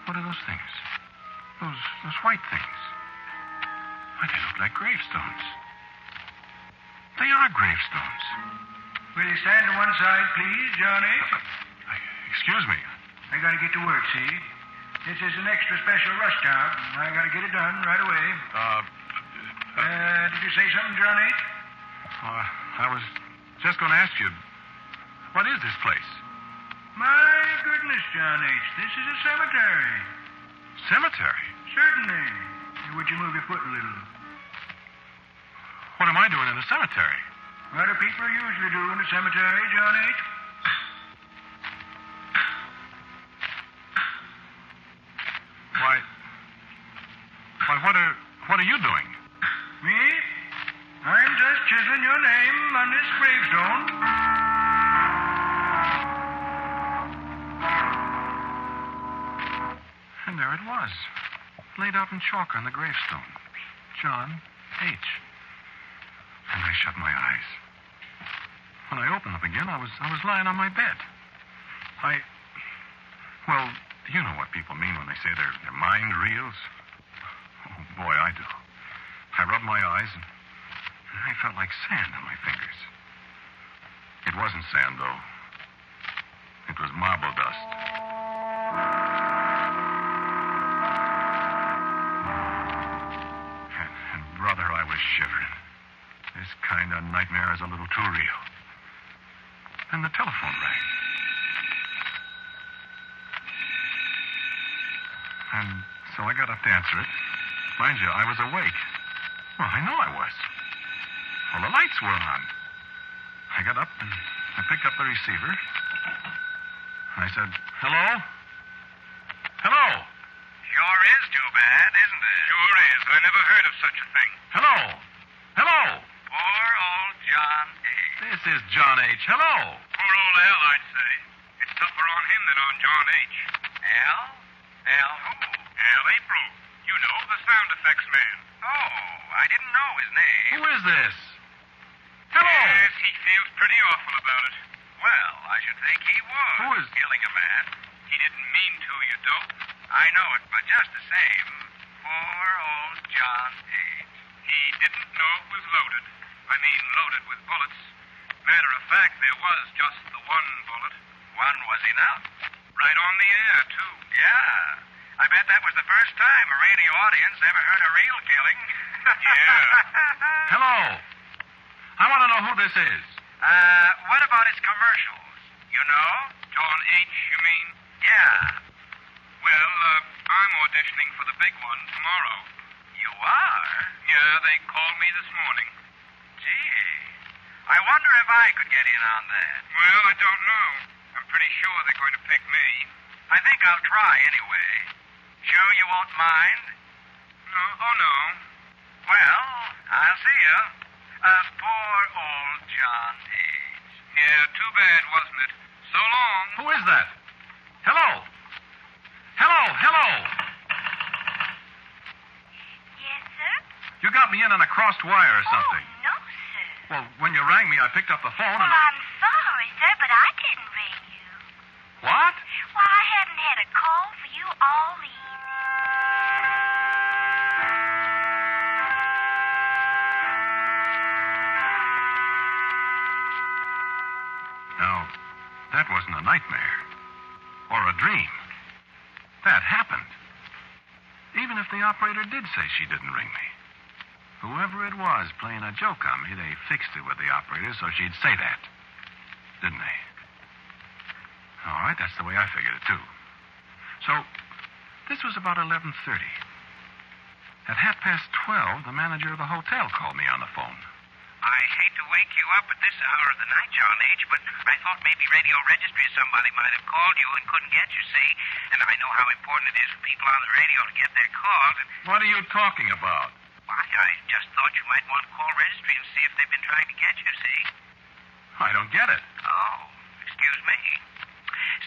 What are those things? Those white things. Why, they look like gravestones. They are gravestones. Will you stand to one side, please, Johnny? Excuse me. I gotta get to work, see? This is an extra special rush job. I gotta get it done right away. Did you say something, Johnny? I was just going to ask you, what is this place? My goodness, John H., this is a cemetery. Cemetery? Certainly. Would you move your foot a little? What am I doing in the cemetery? What do people usually do in the cemetery, John H.? What are you doing? Me? I'm just chiseling your name on this gravestone. And there it was, laid out in chalk on the gravestone. John H. And I shut my eyes. When I opened them again, I was lying on my bed. Well, you know what people mean when they say their mind reels. Oh, boy, I do. I rubbed my eyes, and I felt like sand on my fingers. It wasn't sand, though. It was marble dust. And brother, I was shivering. This kind of nightmare is a little too real. And the telephone rang. And so I got up to answer it. Mind you, I was awake. Well, I know I was. Well, the lights were on. I got up and I picked up the receiver. I said, hello? Hello? Sure Sure is too bad, isn't it? Sure is. I never heard of such a thing. Hello? Hello? Poor old John H. This is John H. Hello? Poor old Al, I'd say. It's tougher on him than on John H. Al? Al who? Al April. You know, the sound effects man. Oh, I didn't know his name. Who is this? Hello? Yes, he feels pretty awful about it. Well, I should think he would. Who is... Killing a man. He didn't mean to, you dope. I know it, but just the same, poor old John H. He didn't know it was loaded. I mean, loaded with bullets. Matter of fact, there was just the one bullet. One was enough. Right on the air, too. Yeah. I bet that was the first time a radio audience ever heard a real killing. Yeah. Hello? I want to know who this is. What about its commercials? You know? John H., you mean? Yeah. Well, I'm auditioning for the big one tomorrow. You are? Yeah, they called me this morning. Gee. I wonder if I could get in on that. Well, I don't know. I'm pretty sure they're going to pick me. I think I'll try anyway. Sure you won't mind? No. Oh, no. Well, I'll see you. Poor old John H. Yeah, too bad, wasn't it? So long. Who is that? Hello? Hello? Hello? Yes, sir? You got me in on a crossed wire or something. Oh, no, sir. Well, when you rang me, I picked up the phone Well, and... I'm sorry, sir, but I didn't ring you. What? Well, I hadn't had a call for you all evening. Now, that wasn't a nightmare. Or a dream. That happened. Even if the operator did say she didn't ring me. Whoever it was playing a joke on me, they fixed it with the operator so she'd say that. Didn't they? All right, that's the way I figured it, too. So, this was about 11:30. At 12:30, the manager of the hotel called me on the phone. I hate to wake you up at this hour of the night, John H., but I thought maybe radio registry or somebody might have called you and couldn't get you, see? And I know how important it is for people on the radio to get their calls. And What are you talking about? I just thought you might want to call registry and see if they've been trying to get you, see? I don't get it. Oh, excuse me.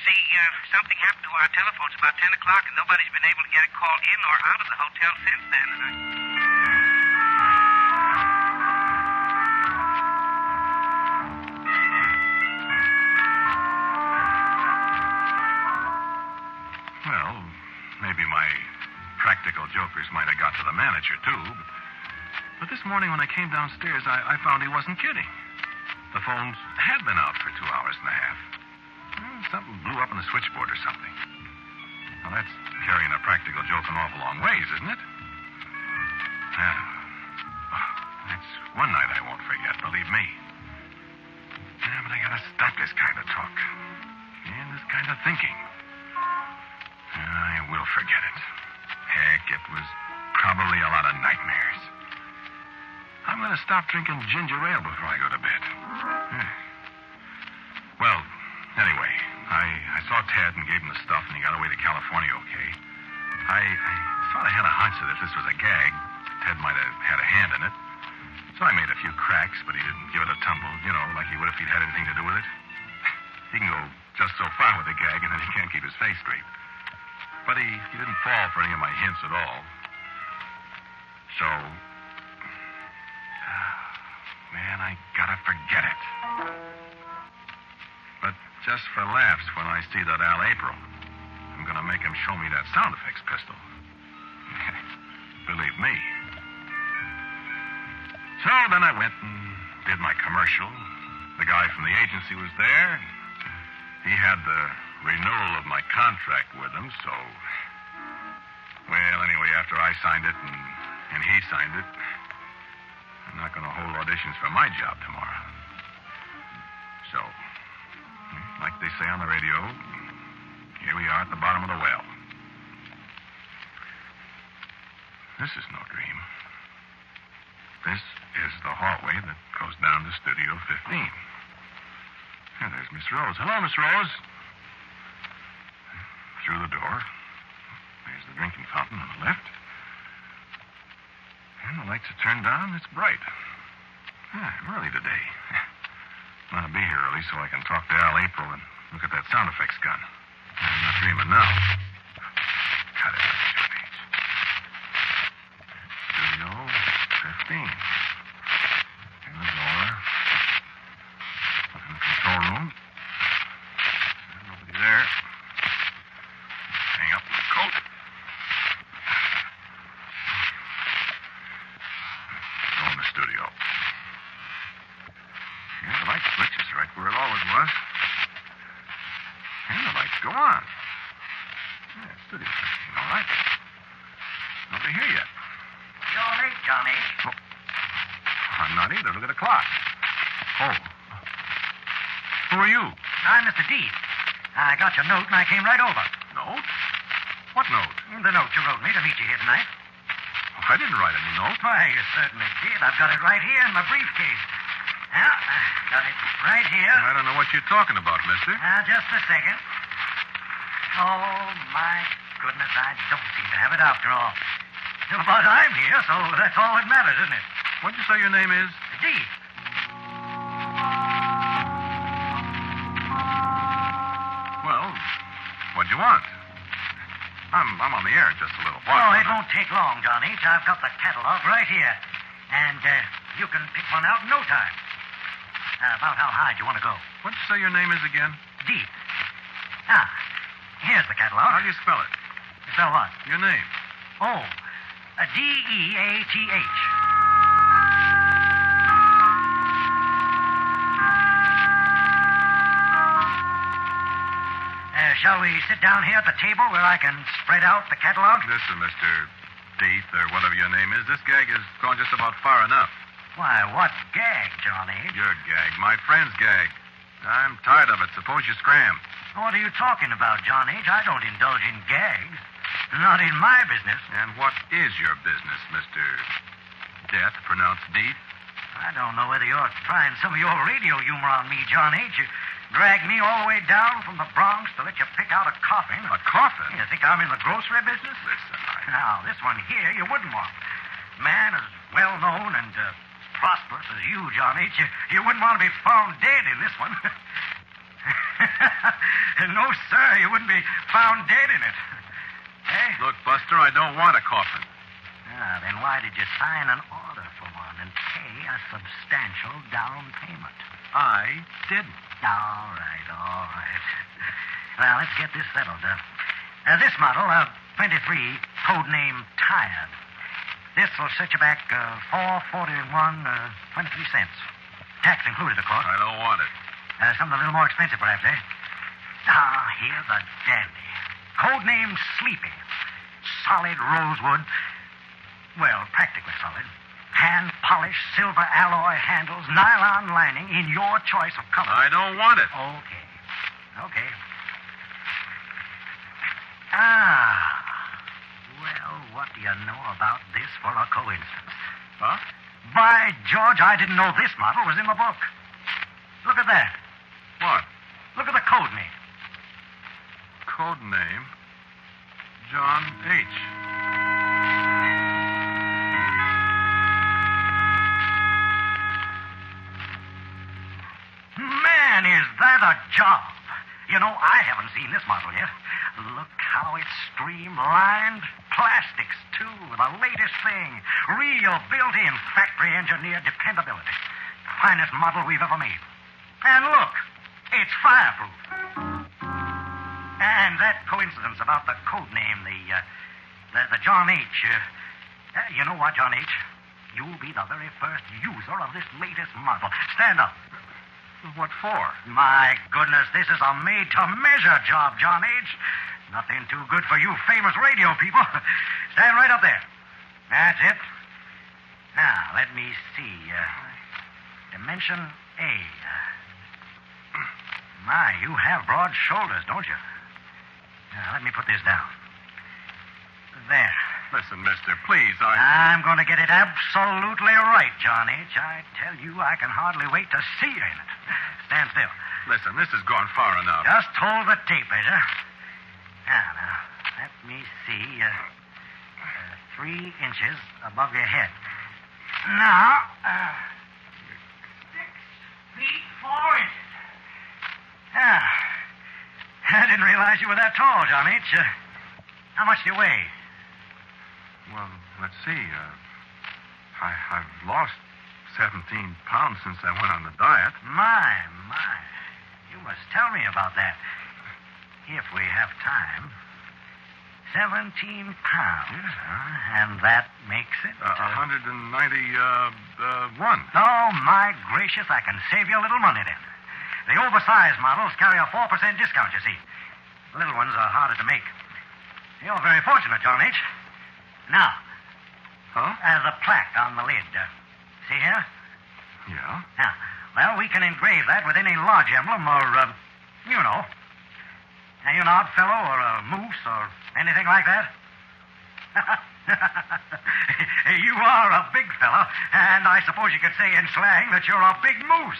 See, something happened to our telephones about 10 o'clock, and nobody's been able to get a call in or out of the hotel since then, and I... Well, maybe my practical jokers might have got to the manager, too. But this morning when I came downstairs, I found he wasn't kidding. The phones had been out for 2 hours and a half. Something blew up in the switchboard or something. Well, that's carrying a practical joke an awful long ways, isn't it? Yeah. Oh, that's one night I won't forget, believe me. Yeah, but I gotta stop this kind of talk. And this kind of thinking. I will forget it. Heck, it was probably a lot of nightmares. I'm going to stop drinking ginger ale before I go to bed. Well, anyway, I saw Ted and gave him the stuff, and he got away to California okay. I sort of had a hunch that if this was a gag, Ted might have had a hand in it. So I made a few cracks, but he didn't give it a tumble, you know, like he would if he'd had anything to do with it. He can go just so far with a gag, and then he can't keep his face straight. But he didn't fall for any of my hints at all. So, man, I gotta forget it. But just for laughs, when I see that Al April, I'm gonna make him show me that sound effects pistol. Believe me. So then I went and did my commercial. The guy from the agency was there. He had the renewal of my contract with him, so... Well, anyway, after I signed it and he signed it, I'm not going to hold auditions for my job tomorrow. So, like they say on the radio, here we are at the bottom of the well. This is no dream. This is the hallway that goes down to Studio 15. And there's Miss Rose. Hello, Miss Rose. Through the door, there's the drinking fountain. fountain on the left. And the lights are turned down. It's bright. Early today. I'm going to be here early so I can talk to Al April and look at that sound effects gun. I'm not dreaming now. Got it. Studio 15. In the door. In the control room. Nobody there. Hang up the coat. Go in the studio. Yeah, the light switch is right where it always was. And the lights go on. Yeah, studio 15, all right. Nobody here yet. You're late, Johnny. Oh. I'm not either. Look at the clock. Oh. Who are you? I'm Mr. Deed. I got your note and I came right over. Note? What note? The note you wrote me to meet you here tonight. Oh, I didn't write any note. Why, you certainly did. I've got it right here in my briefcase. Yeah, got it right here. I don't know what you're talking about, mister. Just a second. Oh, my goodness, I don't seem to have it after all. But I'm here, so that's all that matters, isn't it? What'd you say your name is? Deed. Well, what'd you want? I'm on the air just a little while. Oh, it won't take long, John H. I've got the catalog right here. And you can pick one out in no time. About how high do you want to go? What'd you say your name is again? Deed. Here's the catalog. How do you spell it? Spell what? Your name. Oh, D-E-A-T-H. Shall we sit down here at the table where I can spread out the catalog? Listen, Mr. Deeth, or whatever your name is, this gag has gone just about far enough. Why, what gag, Johnny? Your gag, my friend's gag. I'm tired of it. Suppose you scram. What are you talking about, John H? I don't indulge in gags. Not in my business. And what is your business, Mr. Death, pronounced Deeth? I don't know whether you're trying some of your radio humor on me, John H. You dragged me all the way down from the Bronx to let you pick out a coffin. A coffin? You think I'm in the grocery business? Listen, Now, this one here you wouldn't want. Man as well-known and prosperous as you, John H., you wouldn't want to be found dead in this one. No, sir, you wouldn't be found dead in it. Eh? Look, Buster, I don't want a coffin. Then why did you sign an order for one and pay a substantial down payment? I didn't. All right. Well, let's get this settled. This model, 23, code name Tired. This will set you back $441.23. Tax included, of course. I don't want it. Something a little more expensive, perhaps, eh? Here's a dandy. Code name Sleepy. Solid rosewood. Well, practically solid. Hand-polished silver alloy handles, nylon lining in your choice of color. I don't want it. Okay. Well, what do you know about this for a coincidence? Huh? By George, I didn't know this model was in the book. Look at that. What? Look at the code name. Code name? John H. Man, is that a job. You know, I haven't seen this model yet. Look how it's streamlined. Plastics, too, the latest thing. Real built-in factory-engineered dependability. Finest model we've ever made. And look, it's fireproof. And that coincidence about the code name, the John H. You know what, John H? You'll be the very first user of this latest model. Stand up. What for? My goodness, this is a made-to-measure job, John H. Nothing too good for you famous radio people. Stand right up there. That's it. Now, let me see. Dimension A. My, you have broad shoulders, don't you? Now, let me put this down. There. Listen, mister, please, I'm going to get it absolutely right, John H. I tell you, I can hardly wait to see you in it. Stand still. Listen, this has gone far enough. Just hold the tape, Ezra. Now, let me see. 3 inches above your head. Now, 6 feet 4 inches. Yeah. I didn't realize you were that tall, John H. How much do you weigh? Well, let's see. I've lost 17 pounds since I went on the diet. My. You must tell me about that. If we have time. 17 pounds, and that makes it... 191. Oh, my gracious, I can save you a little money then. The oversized models carry a 4% discount, you see. The little ones are harder to make. You're very fortunate, John H. Now, as a plaque on the lid. See here? Yeah? Now, well, we can engrave that with any lodge emblem or, you know. Are you an odd fellow or a moose or anything like that? You are a big fellow, and I suppose you could say in slang that you're a big moose.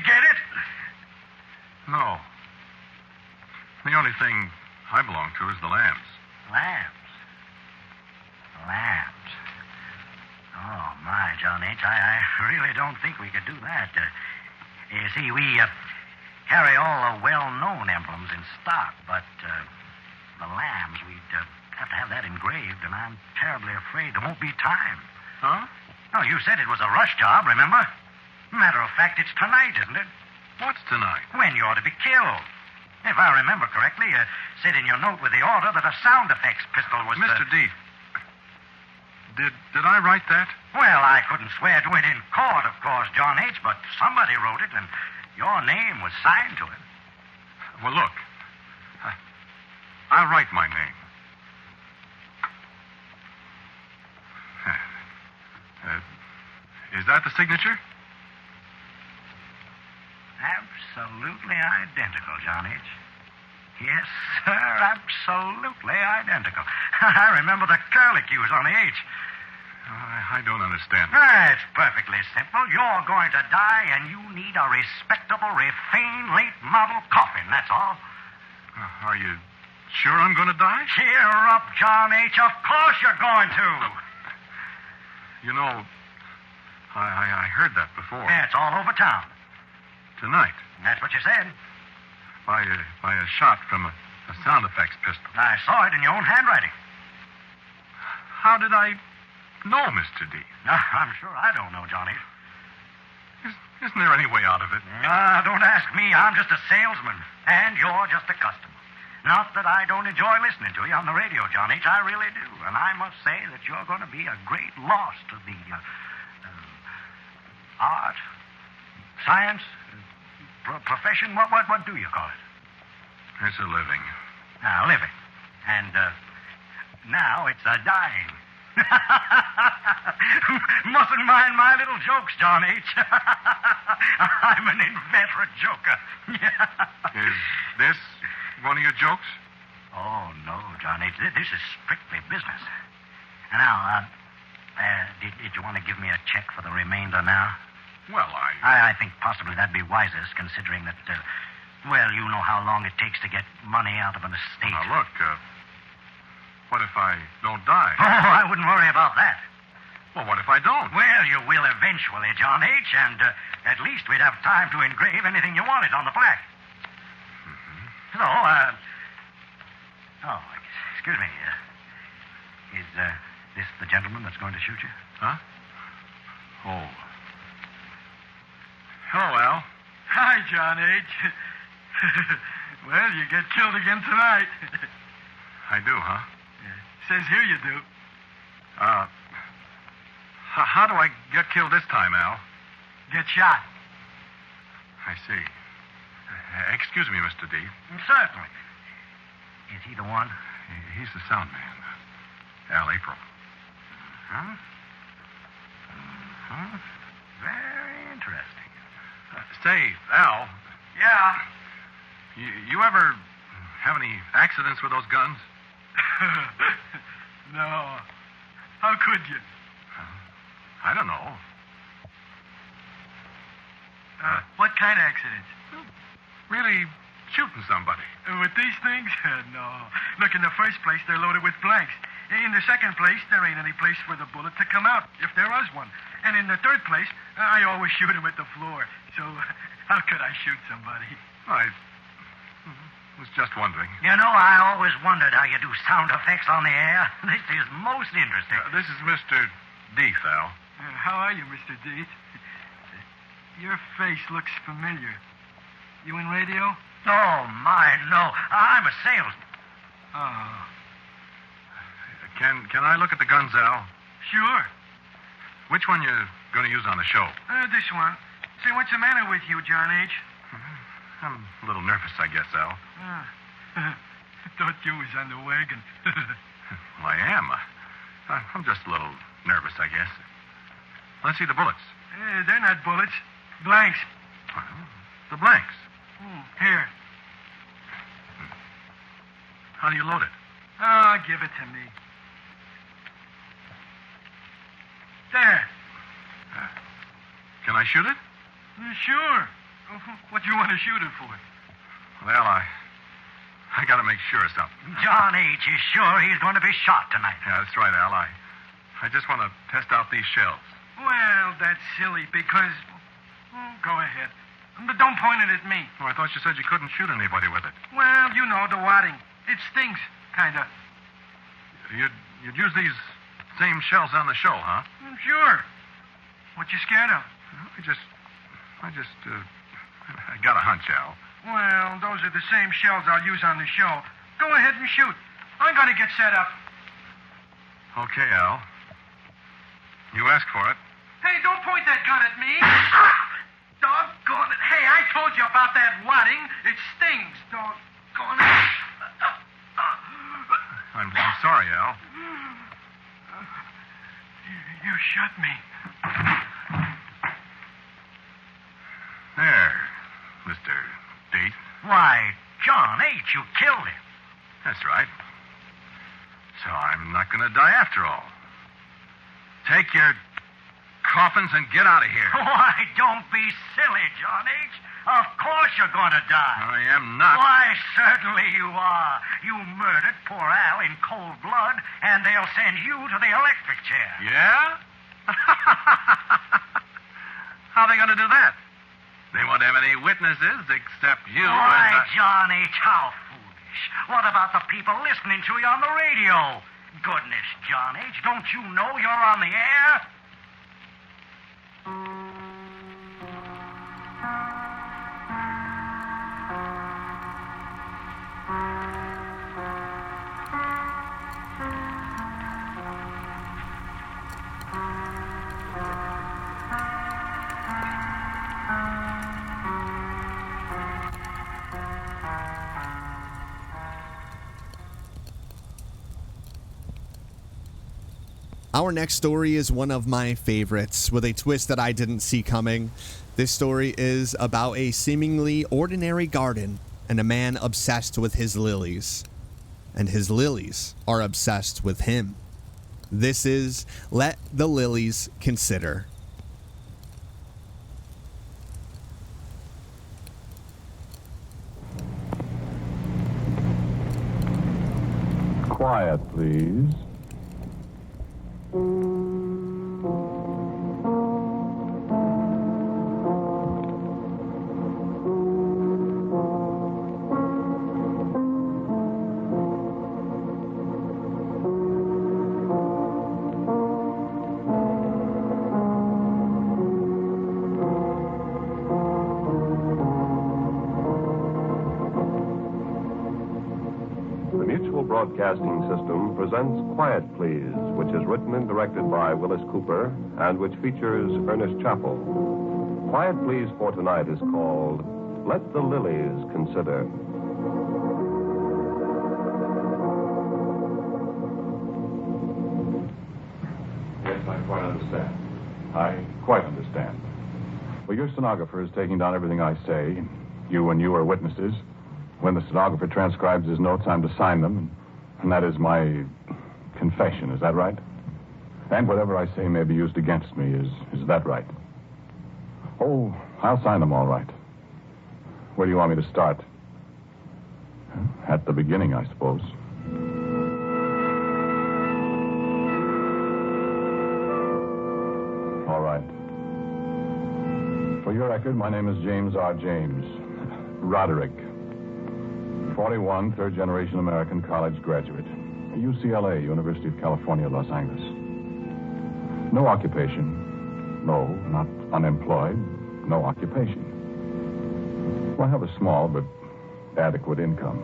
Get it? No. The only thing I belong to is the lambs. Lambs. Oh, my, John H., I really don't think we could do that. You see, we carry all the well-known emblems in stock, but the lambs, we'd have to have that engraved, and I'm terribly afraid there won't be time. Huh? No, you said it was a rush job, remember? Matter of fact, it's tonight, isn't it? What's tonight? When you're to be killed. If I remember correctly, you said in your note with the order that a sound effects pistol was... Mr. D, did I write that? Well, I couldn't swear to it in court, of course, John H., but somebody wrote it, and your name was signed to it. Well, look. I'll write my name. Is that the signature? Absolutely identical, John H. Yes, sir, absolutely identical. I remember the curlicues on the H. I don't understand. It's perfectly simple. You're going to die, and you need a respectable, refined, late model coffin, that's all. Are you sure I'm going to die? Cheer up, John H. Of course you're going to. You know, I heard that before. Yeah, it's all over town. Tonight? That's what you said. By a shot from a sound effects pistol. I saw it in your own handwriting. How did I know, Mr. D? I'm sure I don't know, Johnny. Isn't there any way out of it? Don't ask me. I'm just a salesman, and you're just a customer. Not that I don't enjoy listening to you on the radio, John H. I really do. And I must say that you're going to be a great loss to the art, science, profession. What do you call it? It's a living. Living. And now it's a dying. Mustn't mind my little jokes, John H. I'm an inveterate joker. Is this one of your jokes? Oh, no, John H. This is strictly business. Now, did you want to give me a check for the remainder now? Well, I think possibly that'd be wisest, considering that, you know how long it takes to get money out of an estate. Now, look, what if I don't die? Oh, I wouldn't worry about that. Well, what if I don't? Well, you will eventually, John H., and at least we'd have time to engrave anything you wanted on the plaque. Mm-hmm. So, excuse me. Is this the gentleman that's going to shoot you? Huh? Oh. Hello, Al. Hi, John H. Well, you get killed again tonight. I do, huh? Says here you do. How do I get killed this time, Al? Get shot. I see. Excuse me, Mr. D. Certainly. Is he the one? He's the sound man. Al April. Huh? Mm-hmm. Very interesting. Say, Al. Yeah? You ever have any accidents with those guns? No. How could you? I don't know. What kind of accidents? Really shooting somebody. With these things? No. Look, in the first place, they're loaded with blanks. In the second place, there ain't any place for the bullet to come out, if there was one. And in the third place, I always shoot him at the floor. So how could I shoot somebody? I was just wondering. You know, I always wondered how you do sound effects on the air. This is most interesting. This is Mr. Deeth, Al. How are you, Mr. Deeth? Your face looks familiar. You in radio? Oh, my, no. I'm a salesman. Oh. Can I look at the guns, Al? Sure. Which one you going to use on the show? This one. Say, what's the matter with you, John H.? I'm a little nervous, I guess, Al. Thought you was on the wagon. Well, I am. I'm just a little nervous, I guess. Let's see the bullets. They're not bullets. Blanks. The blanks. Here. How do you load it? Oh, give it to me. There. Can I shoot it? Sure. What do you want to shoot it for? Well, I got to make sure of something. John H. is sure he's going to be shot tonight. Yeah, that's right, Al. I just want to test out these shells. Well, that's silly because... go ahead. But don't point it at me. Oh, I thought you said you couldn't shoot anybody with it. Well, you know, the wadding. It stings, kind of. You'd use these same shells on the show, huh? Sure. What you scared of? I got a hunch, Al. Well, those are the same shells I'll use on the show. Go ahead and shoot. I'm going to get set up. Okay, Al. You asked for it. Hey, don't point that gun at me. Doggone it. Hey, I told you about that wadding. It stings. Doggone it. I'm sorry, Al. You shot me. There, Mr. Deeth. Why, John H., you killed him. That's right. So I'm not going to die after all. Take your coffins and get out of here. Why, don't be silly, John H. Of course you're going to die. I am not. Why, certainly you are. You murdered poor Al in cold blood, and they'll send you to the electric chair. Yeah? How are they going to do that? They won't have any witnesses except you. Why, John H., how foolish. What about the people listening to you on the radio? Goodness, John H., don't you know you're on the air? Our next story is one of my favorites, with a twist that I didn't see coming. This story is about a seemingly ordinary garden and a man obsessed with his lilies. And his lilies are obsessed with him. This is Let the Lilies Consider. Quiet, please. The Mutual Broadcasting System presents Quiet Please, which is written and directed by Willis Cooper and which features Ernest Chappell. Quiet Please for tonight is called Let the Lilies Consider. Yes, I quite understand. I quite understand. Well, your stenographer is taking down everything I say. You and you are witnesses. When the stenographer transcribes his notes, I'm to sign them. And that is my confession. Is that right? And whatever I say may be used against me. Is that right? Oh, I'll sign them all right. Where do you want me to start? At the beginning, I suppose. For your record, my name is James R. James. Roderick. 41, third-generation American college graduate. UCLA, University of California, Los Angeles. No occupation. No, not unemployed. No occupation. Well, I have a small but adequate income.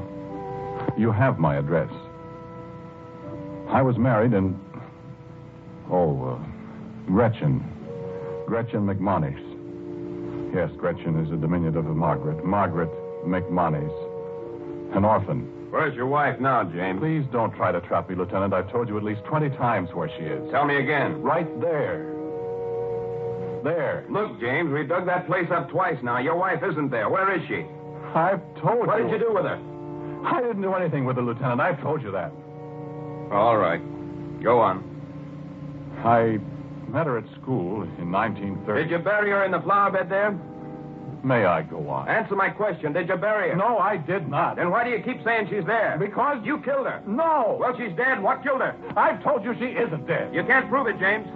You have my address. I was married and... Gretchen. Gretchen McMonnies. Yes, Gretchen is a diminutive of Margaret. Margaret McMonnies. An orphan. Where's your wife now, James? Please don't try to trap me, Lieutenant. I've told you at least 20 times where she is. Tell me again. Right there. There. Look, James, we dug that place up twice now. Your wife isn't there. Where is she? I've told you. What did you do with her? I didn't do anything with her, Lieutenant. I've told you that. All right. Go on. I met her at school in 1930. Did you bury her in the flower bed there? May I go on? Answer my question. Did you bury her? No, I did not. Then why do you keep saying she's there? Because you killed her. No. Well, she's dead. What killed her? I've told you she isn't dead. You can't prove it, James.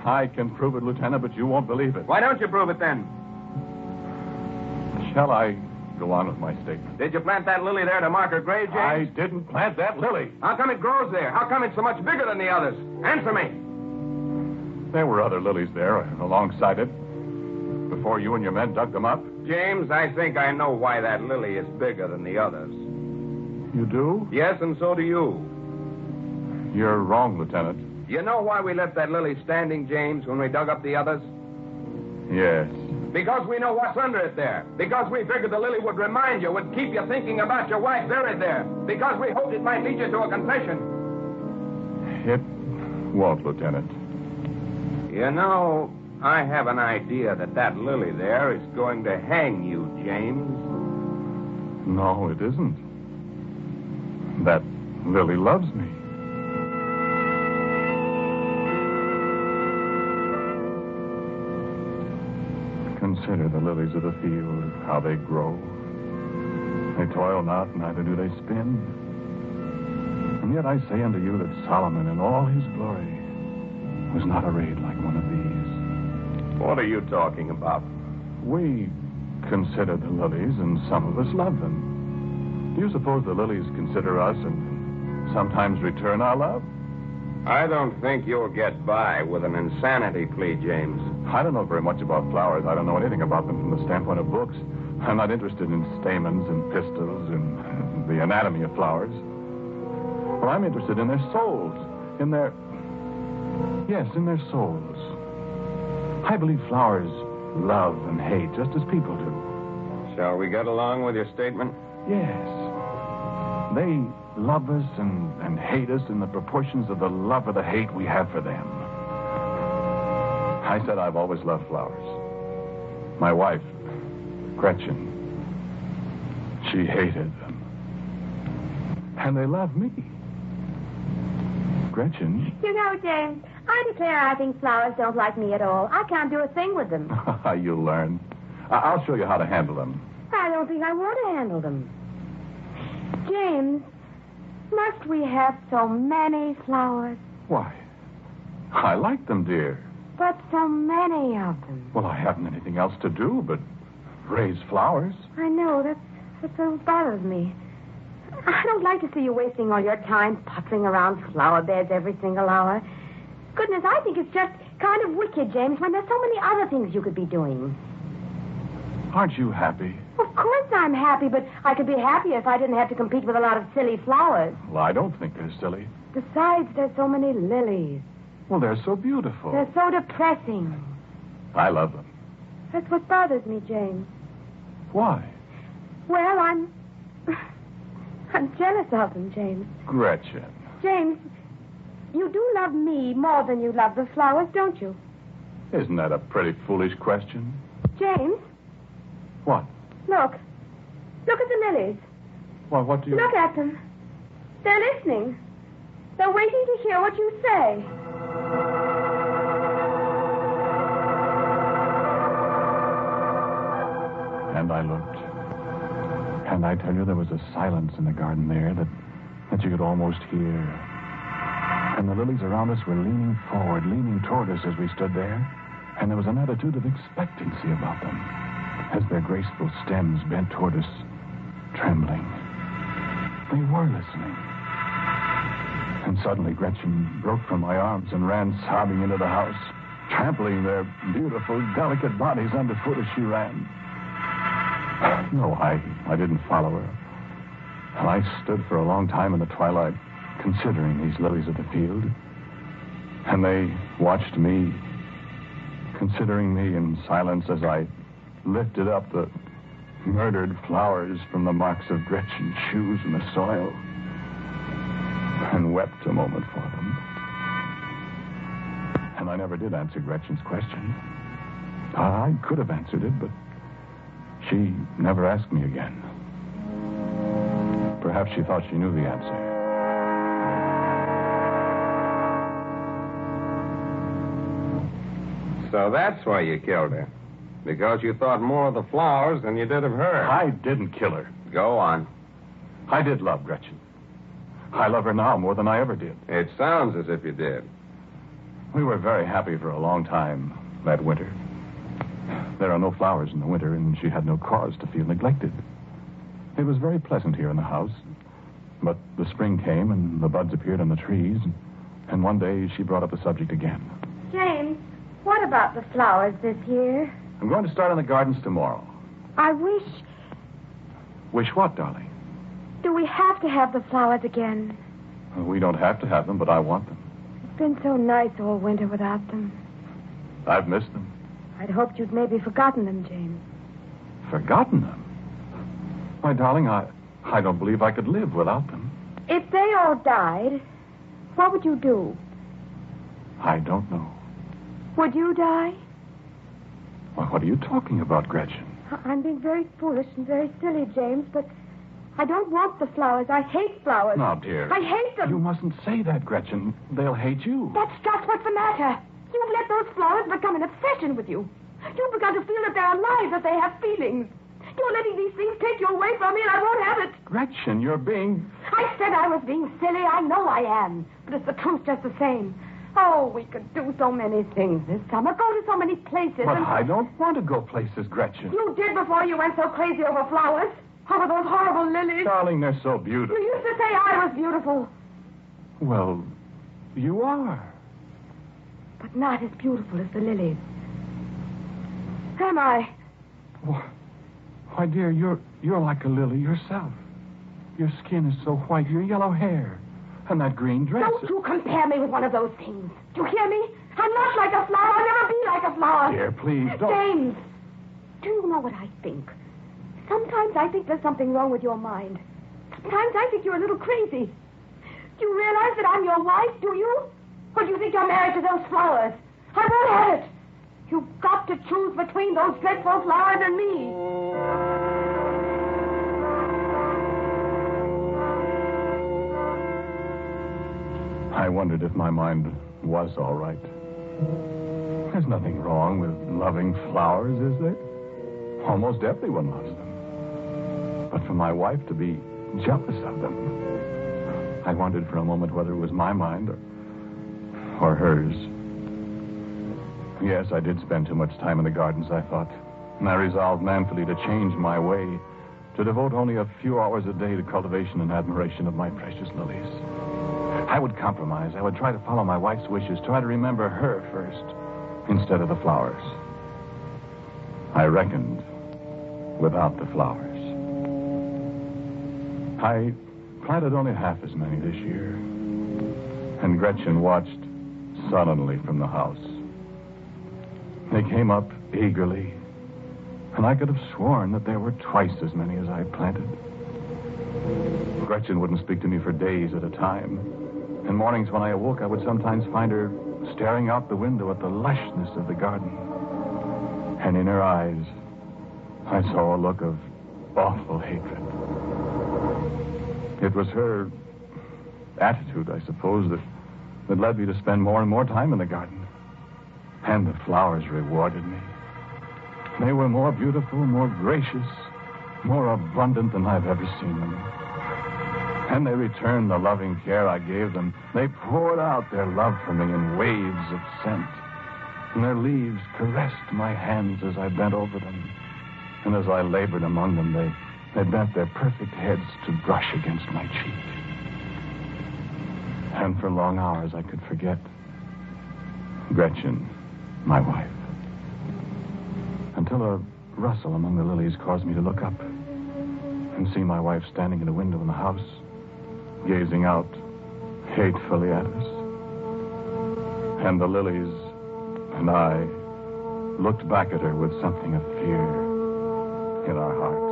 I can prove it, Lieutenant, but you won't believe it. Why don't you prove it then? Shall I go on with my statement? Did you plant that lily there to mark her grave, James? I didn't plant that lily. How come it grows there? How come it's so much bigger than the others? Answer me. There were other lilies there alongside it before you and your men dug them up. James, I think I know why that lily is bigger than the others. You do? Yes, and so do you. You're wrong, Lieutenant. You know why we left that lily standing, James, when we dug up the others? Yes. Because we know what's under it there. Because we figured the lily would remind you, would keep you thinking about your wife buried there. Because we hoped it might lead you to a confession. It won't, Lieutenant. You know, I have an idea that lily there is going to hang you, James. No, it isn't. That lily loves me. Consider the lilies of the field, how they grow. They toil not, neither do they spin. And yet I say unto you that Solomon in all his glory was not arrayed like one of these. What are you talking about? We consider the lilies, and some of us love them. Do you suppose the lilies consider us and sometimes return our love? I don't think you'll get by with an insanity plea, James. I don't know very much about flowers. I don't know anything about them from the standpoint of books. I'm not interested in stamens and pistils and the anatomy of flowers. Well, I'm interested in their souls, in their souls. I believe flowers love and hate just as people do. Shall we get along with your statement? Yes. They love us and hate us in the proportions of the love or the hate we have for them. I said I've always loved flowers. My wife, Gretchen, she hated them. And they love me. Gretchen? You know, James, I declare I think flowers don't like me at all. I can't do a thing with them. You'll learn. I'll show you how to handle them. I don't think I want to handle them. James, must we have so many flowers? Why? I like them, dear. But so many of them. Well, I haven't anything else to do but raise flowers. I know. That's what bothers me. I don't like to see you wasting all your time puttering around flower beds every single hour. Goodness, I think it's just kind of wicked, James, when there's so many other things you could be doing. Aren't you happy? Of course I'm happy, but I could be happier if I didn't have to compete with a lot of silly flowers. Well, I don't think they're silly. Besides, there's so many lilies. Well, they're so beautiful. They're so depressing. I love them. That's what bothers me, James. Why? Well, I'm jealous of them, James. Gretchen. James, you do love me more than you love the flowers, don't you? Isn't that a pretty foolish question? James? What? Look. Look at the lilies. Well, what do you... Look at them. They're listening. They're waiting to hear what you say. And I looked. And I tell you, there was a silence in the garden there that you could almost hear. And the lilies around us were leaning forward, leaning toward us as we stood there. And there was an attitude of expectancy about them as their graceful stems bent toward us, trembling. They were listening. And suddenly Gretchen broke from my arms and ran sobbing into the house, trampling their beautiful, delicate bodies underfoot as she ran. No, I didn't follow her. And I stood for a long time in the twilight, considering these lilies of the field. And they watched me, considering me in silence as I lifted up the murdered flowers from the marks of Gretchen's shoes in the soil and wept a moment for them. And I never did answer Gretchen's question. I could have answered it, but she never asked me again. Perhaps she thought she knew the answer. So that's why you killed her. Because you thought more of the flowers than you did of her. I didn't kill her. Go on. I did love Gretchen. I love her now more than I ever did. It sounds as if you did. We were very happy for a long time that winter. There are no flowers in the winter, and she had no cause to feel neglected. It was very pleasant here in the house. But the spring came, and the buds appeared on the trees, and one day she brought up the subject again. James, what about the flowers this year? I'm going to start in the gardens tomorrow. I wish... Wish what, darling? Do we have to have the flowers again? We don't have to have them, but I want them. It's been so nice all winter without them. I've missed them. I'd hoped you'd maybe forgotten them, James. Forgotten them? My darling, I don't believe I could live without them. If they all died, what would you do? I don't know. Would you die? Well, what are you talking about, Gretchen? I'm being very foolish and very silly, James, but I don't want the flowers. I hate flowers. Now, dear. I hate them. You mustn't say that, Gretchen. They'll hate you. That's just what's the matter. You've let those flowers become an obsession with you. You've begun to feel that they're alive, that they have feelings. You're letting these things take you away from me, and I won't have it. Gretchen, you're being... I said I was being silly. I know I am. But it's the truth just the same. Oh, we could do so many things this summer. Go to so many places. But I don't want to go places, Gretchen. You did before you went so crazy over flowers. Over those horrible lilies. Darling, they're so beautiful. You used to say I was beautiful. Well, you are. But not as beautiful as the lilies. Am I? Why, dear, you're like a lily yourself. Your skin is so white, your yellow hair, and that green dress. Don't you compare me with one of those things. Do you hear me? I'm not like a flower. I'll never be like a flower. Dear, please, don't... James, do you know what I think? Sometimes I think there's something wrong with your mind. Sometimes I think you're a little crazy. Do you realize that I'm your wife, do you? Or do you think you're married to those flowers? I won't have it. You've got to choose between those dreadful flowers and me. I wondered if my mind was all right. There's nothing wrong with loving flowers, is there? Almost everyone loves them. But for my wife to be jealous of them, I wondered for a moment whether it was my mind or hers. Yes, I did spend too much time in the gardens, I thought. And I resolved manfully to change my way, to devote only a few hours a day to cultivation and admiration of my precious lilies. I would compromise. I would try to follow my wife's wishes, try to remember her first, instead of the flowers. I reckoned without the flowers. I planted only half as many this year, and Gretchen watched sullenly from the house. They came up eagerly, and I could have sworn that there were twice as many as I planted. Gretchen wouldn't speak to me for days at a time, and mornings when I awoke, I would sometimes find her staring out the window at the lushness of the garden. And in her eyes, I saw a look of awful hatred. It was her attitude, I suppose, that led me to spend more and more time in the garden. And the flowers rewarded me. They were more beautiful, more gracious, more abundant than I've ever seen them. And they returned the loving care I gave them. They poured out their love for me in waves of scent. and their leaves caressed my hands as I bent over them. And as I labored among them, they bent their perfect heads to brush against my cheek. And for long hours I could forget Gretchen, my wife. Until a rustle among the lilies caused me to look up and see my wife standing in a window in the house, gazing out hatefully at us. And the lilies and I looked back at her with something of fear in our hearts.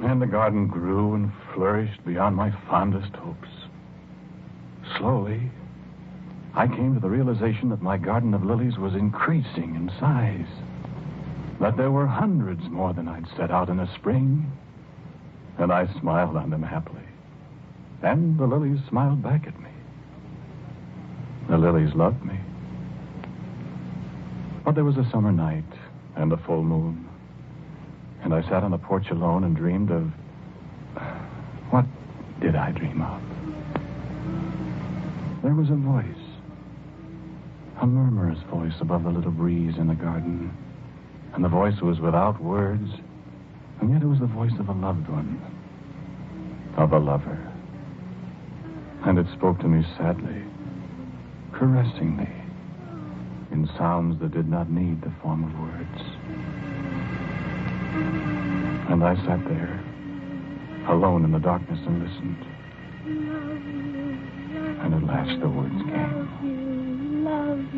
And the garden grew and flourished beyond my fondest hopes. Slowly, I came to the realization that my garden of lilies was increasing in size. That there were hundreds more than I'd set out in the spring. And I smiled on them happily. And the lilies smiled back at me. The lilies loved me. But there was a summer night and a full moon. And I sat on the porch alone and dreamed of... What did I dream of? There was a voice. A murmurous voice above the little breeze in the garden. And the voice was without words. And yet it was the voice of a loved one. Of a lover. And it spoke to me sadly. Caressingly. In sounds that did not need the form of words. And I sat there, alone in the darkness, and listened. And at last the words came.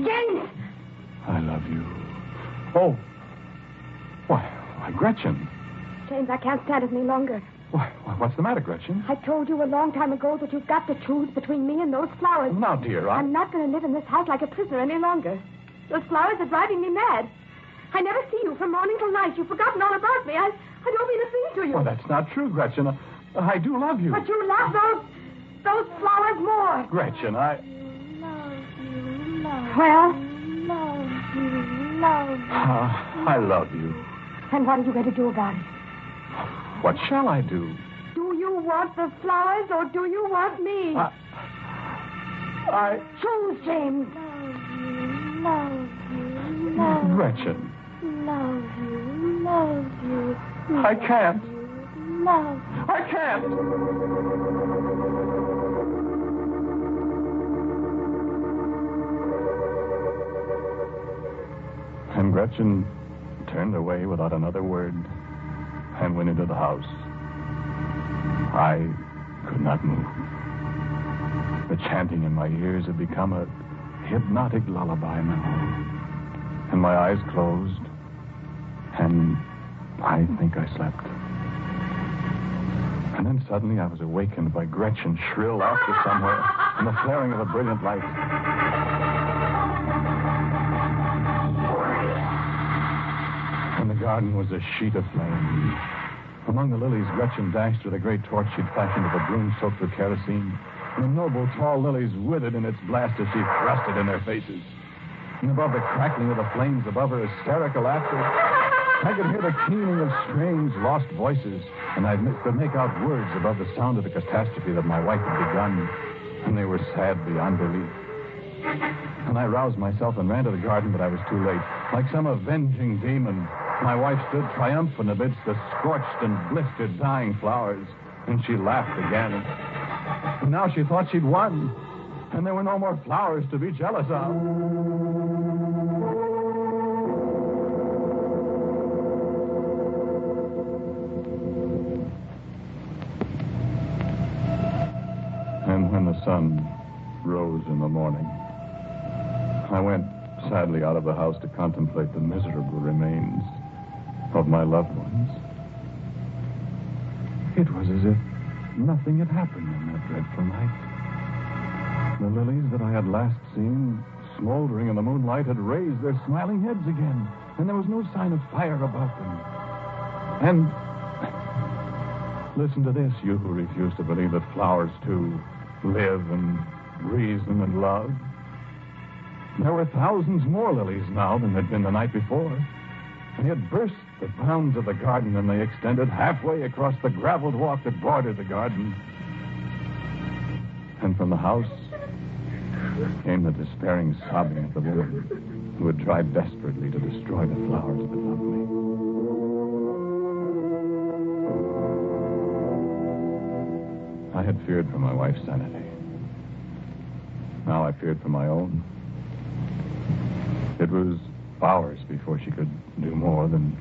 James! I love you. Oh. Why, Gretchen. James, I can't stand it any longer. What's the matter, Gretchen? I told you a long time ago that you've got to choose between me and those flowers. Now, dear, I'm not going to live in this house like a prisoner any longer. Those flowers are driving me mad. I never see you from morning till night. You've forgotten all about me. I don't mean a thing to you. Well, that's not true, Gretchen. I do love you. But you love those flowers more. Gretchen, I... Well? I love you. And what are you going to do about it? What shall I do? Do you want the flowers or do you want me? I... Choose, James. Love you. Gretchen. Love you. I can't. Love. I can't. And Gretchen turned away without another word and went into the house. I could not move. The chanting in my ears had become a hypnotic lullaby now. And my eyes closed, and I think I slept. And then suddenly I was awakened by Gretchen's shrill laughter somewhere and the flaring of a brilliant light. And the garden was a sheet of flame. Among the lilies, Gretchen dashed with a great torch she'd fashioned of a broom soaked with kerosene. And the noble tall lilies withered in its blast as she thrust it in their faces. And above the crackling of the flames, above her hysterical laughter, I could hear the keening of strange, lost voices, and I could make out words above the sound of the catastrophe that my wife had begun, and they were sad beyond belief. And I roused myself and ran to the garden, but I was too late. Like some avenging demon, my wife stood triumphant amidst the scorched and blistered, dying flowers, and she laughed again. And now she thought she'd won. And there were no more flowers to be jealous of. And when the sun rose in the morning, I went sadly out of the house to contemplate the miserable remains of my loved ones. It was as if nothing had happened in that dreadful night. The lilies that I had last seen, smoldering in the moonlight, had raised their smiling heads again, and there was no sign of fire above them. And listen to this, you who refuse to believe that flowers, too, live and reason and love. There were thousands more lilies now than had been the night before. They had burst the bounds of the garden, and they extended halfway across the graveled walk that bordered the garden. And from the house came the despairing sobbing of the woman who had tried desperately to destroy the flowers that loved me. I had feared for my wife's sanity. Now I feared for my own. It was hours before she could do more than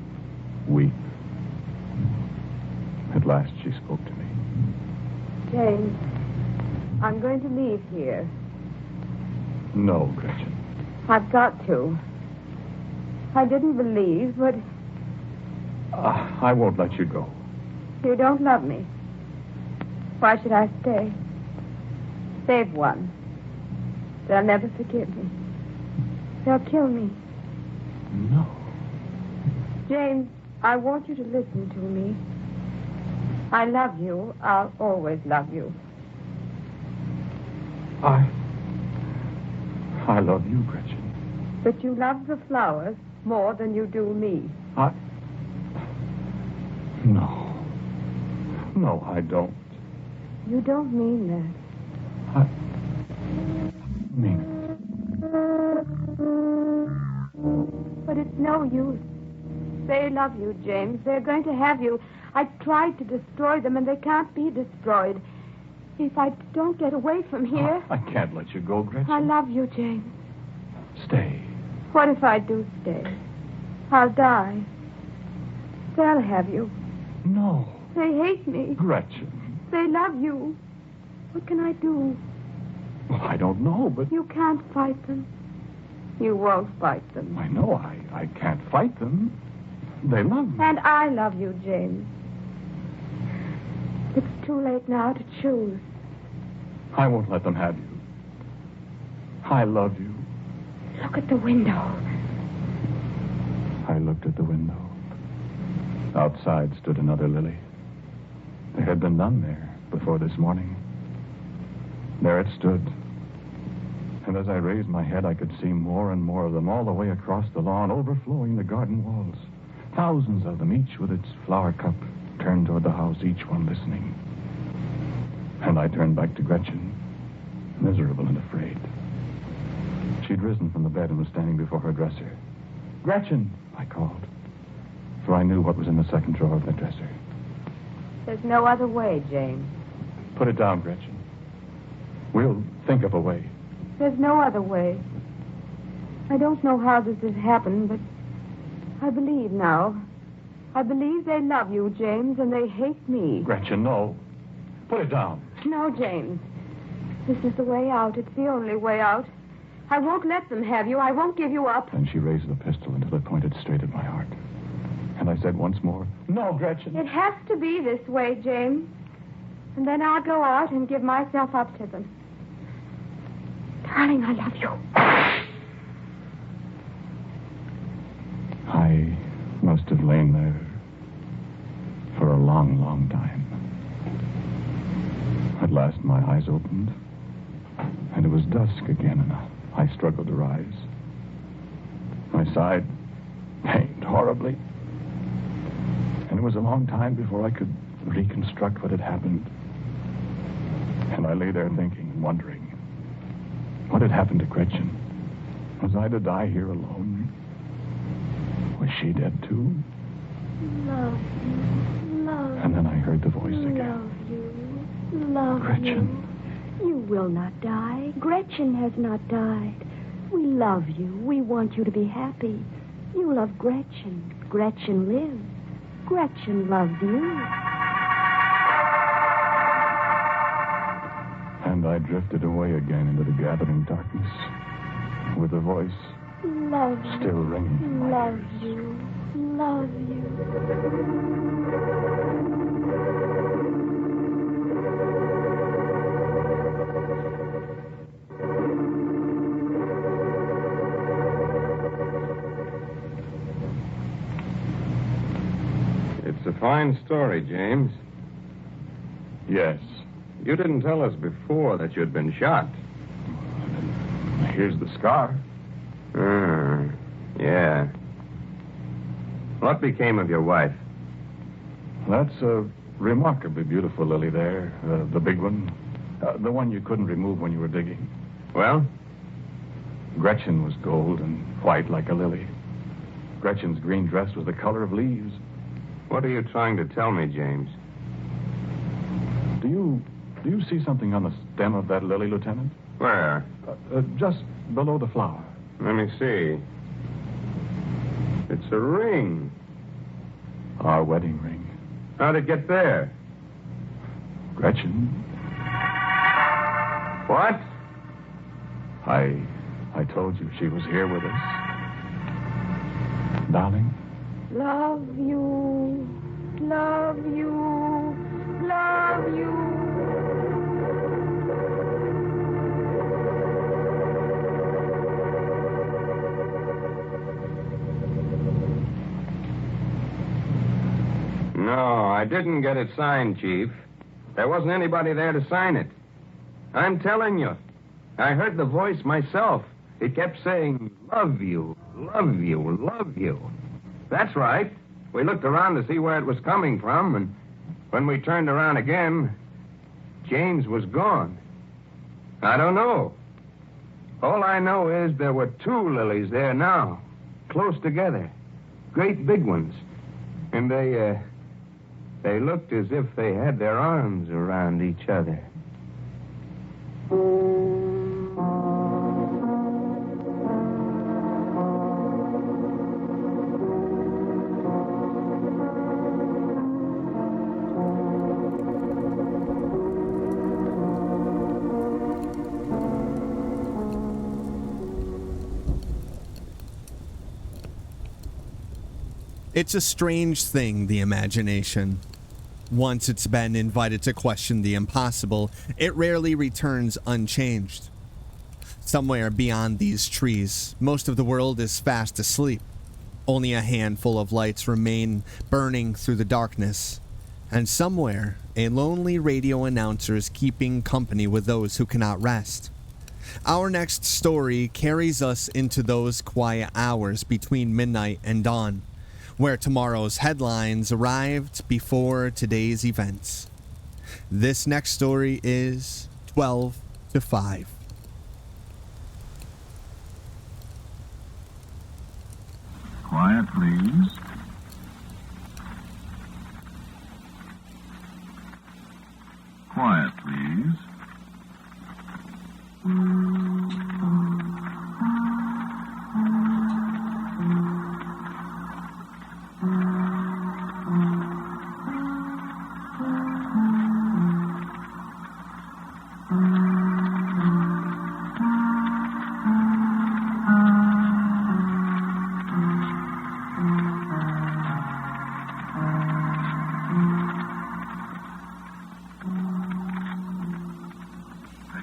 weep. At last she spoke to me. James, I'm going to leave here. No, Gretchen. I've got to. I didn't believe, but I won't let you go. you don't love me. Why should I stay? They've won. They'll never forgive me. They'll kill me. No. James, I want you to listen to me. I love you. I'll always love you. I love you, Gretchen. But you love the flowers more than you do me. No, I don't. You don't mean that. I mean it. But it's no use. They love you, James. They're going to have you. I tried to destroy them, and they can't be destroyed. If I don't get away from here... I can't let you go, Gretchen. I love you, James. Stay. What if I do stay? I'll die. They'll have you. No. They hate me. Gretchen. They love you. What can I do? Well, I don't know, but... You can't fight them. You won't fight them. I know I can't fight them. They love me. And I love you, James. It's too late now to choose. I won't let them have you. I love you. Look at the window. I looked at the window. Outside stood another lily. There had been none there before this morning. There it stood. And as I raised my head, I could see more and more of them all the way across the lawn, overflowing the garden walls. Thousands of them, each with its flower cup turned toward the house, each one listening. And I turned back to Gretchen, miserable and afraid. She'd risen from the bed and was standing before her dresser. Gretchen, I called, for I knew what was in the second drawer of the dresser. There's no other way, James. Put it down, Gretchen. We'll think of a way. There's no other way. I don't know how this has happened, but I believe now. I believe they love you, James, and they hate me. Gretchen, no. Put it down. No, James. This is the way out. It's the only way out. I won't let them have you. I won't give you up. Then she raised the pistol until it pointed straight at my heart. And I said once more, no, Gretchen. It has to be this way, James. And then I'll go out and give myself up to them. Darling, I love you. I must have lain there for a long, long time. At last my eyes opened, and it was dusk again, and I struggled to rise. My side pained horribly, and it was a long time before I could reconstruct what had happened. And I lay there thinking and wondering, what had happened to Gretchen? Was I to die here alone? Was she dead too? Love you. Love And then I heard the voice you. again. Love you. Love Gretchen. you. You will not die. Gretchen has not died. We love you. We want you to be happy. You love Gretchen. Gretchen lives. Gretchen loves you. And I drifted away again into the gathering darkness with the voice Love you. still ringing in my Love ears. you. Love you. It's a fine story, James. Yes. You didn't tell us before that you'd been shot. Here's the scar. Yeah. What became of your wife? That's a remarkably beautiful lily there. The big one. The one you couldn't remove when you were digging. Well? Gretchen was gold and white like a lily. Gretchen's green dress was the color of leaves. What are you trying to tell me, James? Do you see something on the stem of that lily, Lieutenant? Where? Just below the flower. Let me see. It's a ring. Our wedding ring. How'd it get there? Gretchen. What? I told you she was here with us. Darling? Love you, love you, love you. No, I didn't get it signed, Chief. There wasn't anybody there to sign it. I'm telling you. I heard the voice myself. It kept saying, love you, love you, love you. That's right. We looked around to see where it was coming from, and when we turned around again, James was gone. I don't know. All I know is there were two lilies there now, close together, great big ones. And they looked as if they had their arms around each other. It's a strange thing, the imagination. Once it's been invited to question the impossible, it rarely returns unchanged. Somewhere beyond these trees, most of the world is fast asleep. Only a handful of lights remain burning through the darkness. And somewhere, a lonely radio announcer is keeping company with those who cannot rest. Our next story carries us into those quiet hours between midnight and dawn, where tomorrow's headlines arrived before today's events. This next story is 12 to 5. Quiet, please. Quiet, please.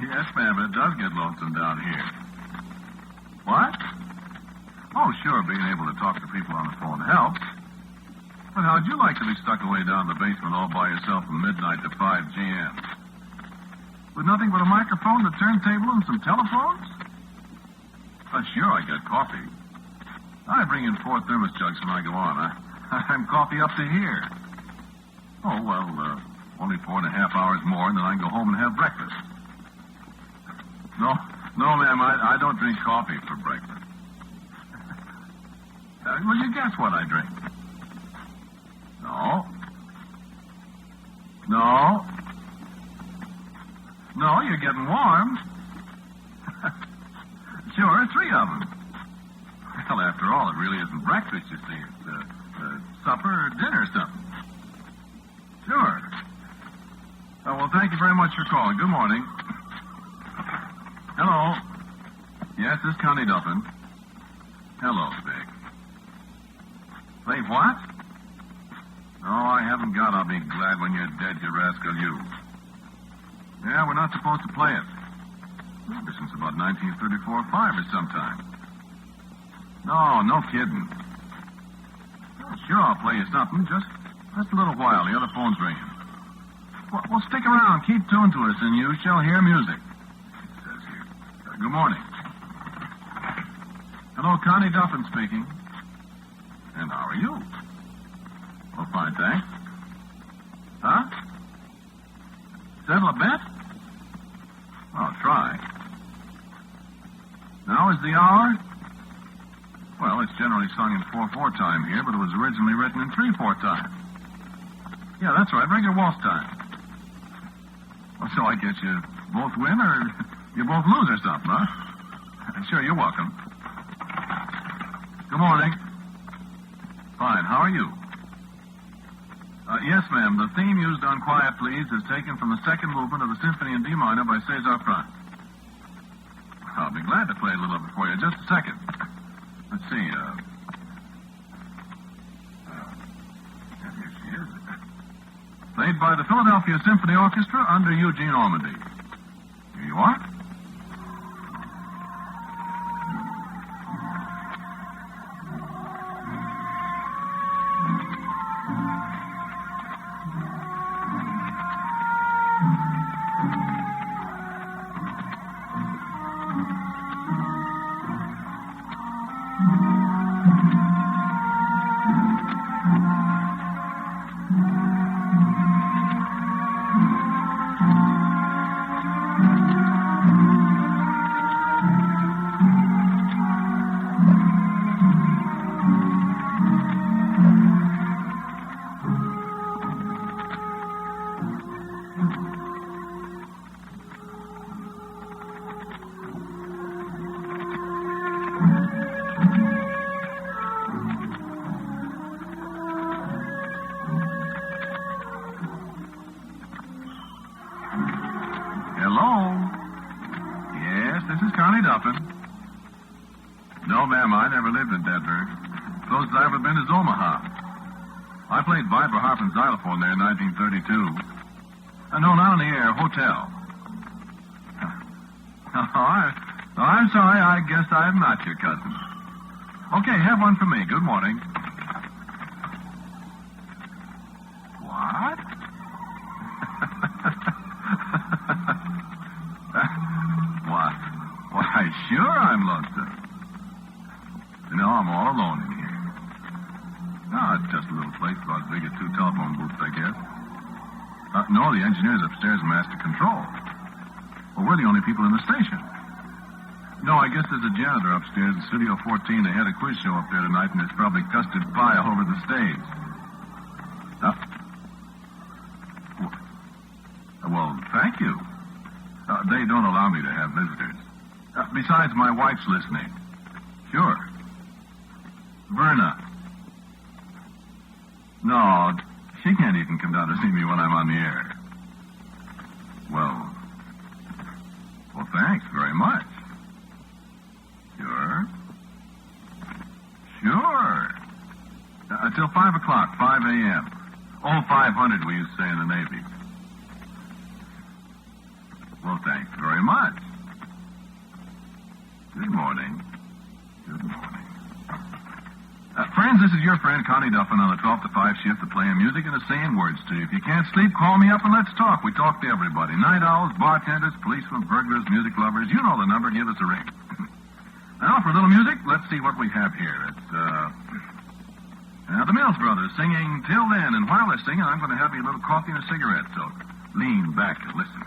Yes, ma'am, it does get lonesome down here. What? Oh, sure, being able to talk to people on the phone helps. But how'd you like to be stuck away down the basement all by yourself from midnight to 5 g.m.? With nothing but a microphone, a turntable, and some telephones? Sure, I got coffee. I bring in 4 thermos jugs when I go on. I'm coffee up to here. Oh, well, only 4.5 hours more, and then I can go home and have breakfast. No, ma'am, I don't drink coffee for breakfast. Will you guess what I drink? No, you're getting warm. Sure, 3 of them. Well, after all, it really isn't breakfast, you see. It's supper or dinner or something. Sure. Oh, well, thank you very much for calling. Good morning. Hello. Yes, this is Connie Duffin. Hello, Vic. Say what? No, I haven't got I'll be glad when you're dead, you rascal, you. Yeah, we're not supposed to play it. Ever since about 1934 or 5 or sometime. No kidding. Oh, sure, I'll play you something. Just a little while. The other phone's ringing. Well, stick around. Keep tuned to us, and you shall hear music. It says here. Good morning. Hello, Connie Duffin speaking. And how are you? Oh, fine, thanks. Huh? Settle a bet? I'll try. Now is the hour? Well, it's generally sung in 4/4 time here, but it was originally written in 3/4 time. Yeah, that's right, regular waltz time. Well, so I guess you both win or you both lose or something, huh? Sure, you're welcome. Good morning. Fine, how are you? Yes, ma'am, the theme used on Quiet Please is taken from the second movement of the Symphony in D minor by César Franck. I'll be glad to play a little of it for you. Just a second. Let's see, here she is. Played by the Philadelphia Symphony Orchestra under Eugene Ormandy. Here you are. No, ma'am, I never lived in Denver. Closest I ever been is Omaha. I played vibraharp and xylophone there in 1932. No, not on the air, hotel. I'm sorry, I guess I'm not your cousin. Okay, have one for me. Good morning. What? Why, sure I'm lonesome. No, I'm all alone in here. No, it's just a little place about as big as 2 telephone booths, I guess. No, the engineer's upstairs in master control. Well, we're the only people in the station. No, I guess there's a janitor upstairs in Studio 14. They had a quiz show up there tonight, and there's probably custard pie all over the stage. Well, thank you. They don't allow me to have visitors. Besides, my wife's listening. Sure. Verna. No, she can't even come down to see me when I'm on the air. Well, thanks very much. Sure. Till 5 o'clock, 5 a.m. Oh, 500, we used to say in the Navy. Well, thanks very much. Good morning. Good morning. Friends, this is your friend Connie Duffin on the 12 to 5 shift to playing music and to saying words to you. If you can't sleep, call me up and let's talk. We talk to everybody. Night owls, bartenders, policemen, burglars, music lovers. You know the number. Give us a ring. Now, for a little music, let's see what we have here. It's, the Mills Brothers singing Till Then. And while they're singing, I'm going to have you a little coffee and a cigarette, so lean back and listen.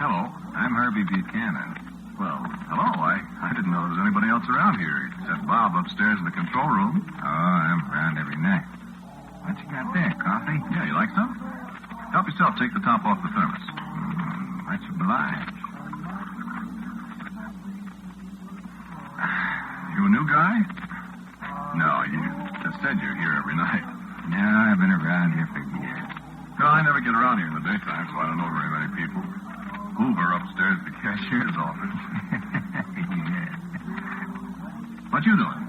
Hello. I'm Herbie Buchanan. Well, hello. I didn't know there was anybody else around here except Bob upstairs in the control room. Oh, I'm around every night. What you got there, coffee? Yeah, you like some? Help yourself. Take the top off the thermos. Much obliged. You a new guy? No, you have said you're here every night. No, I've been around here for years. No, I never get around here in the daytime, so I don't know very many people. Hoover upstairs at the cashier's office. Yeah. What you doing?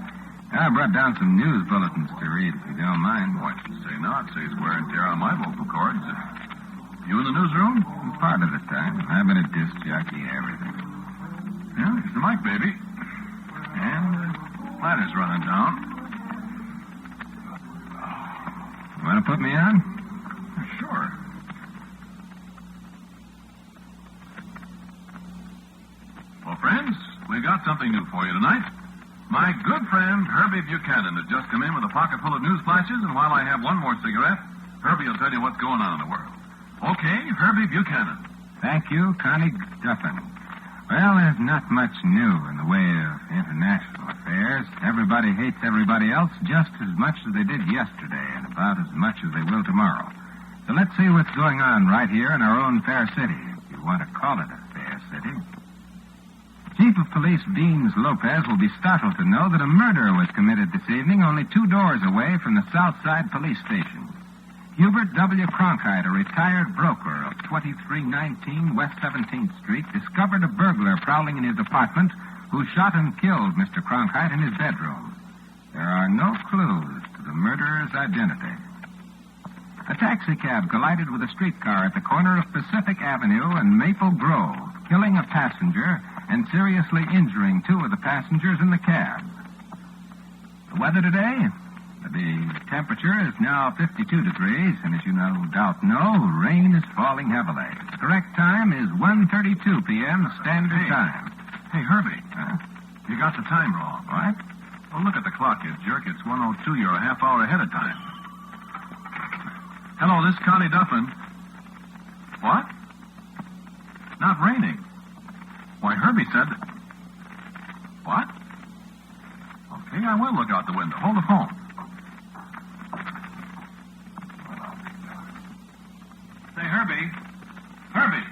I brought down some news bulletins to read, if you don't mind. What you say not? Saves wear and tear on my vocal cords. You in the newsroom? Part of the time. I've been a disc jockey, everything. Yeah, here's the mic, baby. And ladder's running down. You want to put me on? Sure. Well, friends, we've got something new for you tonight. My good friend Herbie Buchanan has just come in with a pocket full of news flashes, and while I have one more cigarette, Herbie will tell you what's going on in the world. Okay, Herbie Buchanan. Thank you, Connie Duffin. Well, there's not much new in the way of international affairs. Everybody hates everybody else just as much as they did yesterday, and about as much as they will tomorrow. So let's see what's going on right here in our own fair city, if you want to call it a fair city. Chief of Police Deans Lopez will be startled to know that a murder was committed this evening only 2 doors away from the Southside Police Station. Hubert W. Cronkite, a retired broker of 2319 West 17th Street, discovered a burglar prowling in his apartment who shot and killed Mr. Cronkite in his bedroom. There are no clues to the murderer's identity. A taxicab collided with a streetcar at the corner of Pacific Avenue and Maple Grove, killing a passenger and seriously injuring 2 of the passengers in the cab. The weather today? The temperature is now 52 degrees, and as you no doubt know, rain is falling heavily. The correct time is 1:32 p.m. Standard Time. Hey, Herbie. You got the time wrong. What? Well, look at the clock, you jerk. It's 1:02. You're a half hour ahead of time. Hello, this is Connie Duffin. What? Not raining. Why, Herbie said... What? Okay, I will look out the window. Hold the phone. Say, Herbie. Herbie.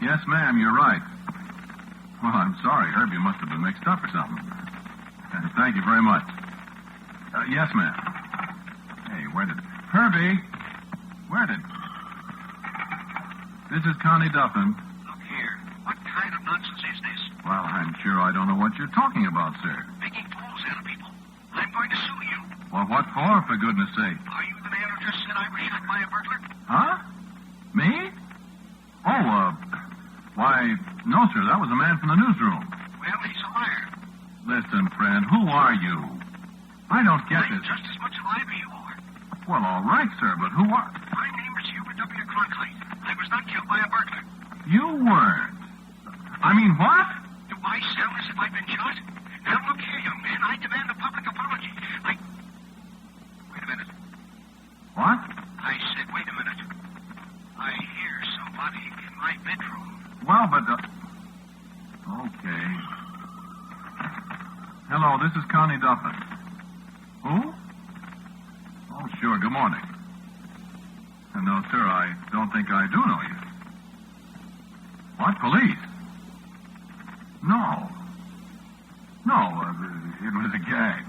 Yes, ma'am, you're right. Well, I'm sorry. Herbie must have been mixed up or something. Thank you very much. Yes, ma'am. Hey, where did... Herbie! Where did... This is Connie Duffin. Look here. What kind of nonsense is this? Well, I'm sure I don't know what you're talking about, sir. Making fools out of people. I'm going to sue you. Well, what for goodness sake? Are you the man who just said I was shot by a burglar? Huh? Me? Oh, why, no, sir. That was a man from the newsroom. Well, he's a liar. Listen, friend, who are you? I don't get I'm this. just as much alive as you are. Well, all right, sir, but who are... My name is Hubert W. Cronkite. I was not killed by a burglar. You weren't. I mean, what? Do I sound as if I've been shot? Now, look here, young man. I demand a public apology. Wait a minute. What? I said, wait a minute. I hear somebody in my bedroom. Well, but... Okay. Hello, this is Connie Duffin. Who? Oh, sure. Good morning. No, sir, I don't think I do know you. What? Police? No. No, it was a gag.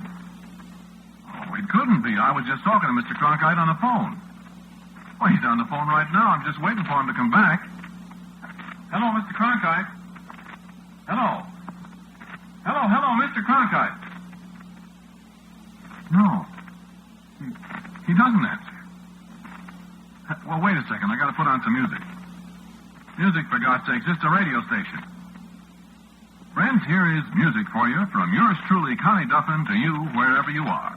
Oh, it couldn't be. I was just talking to Mr. Cronkite on the phone. Well, he's on the phone right now. I'm just waiting for him to come back. Hello, Mr. Cronkite. Hello. Hello, Mr. Cronkite. No. He doesn't answer. Well, wait a second. I got to put on some music. Music, for God's sakes. It's a radio station. Friends, here is music for you from yours truly, Connie Duffin, to you wherever you are.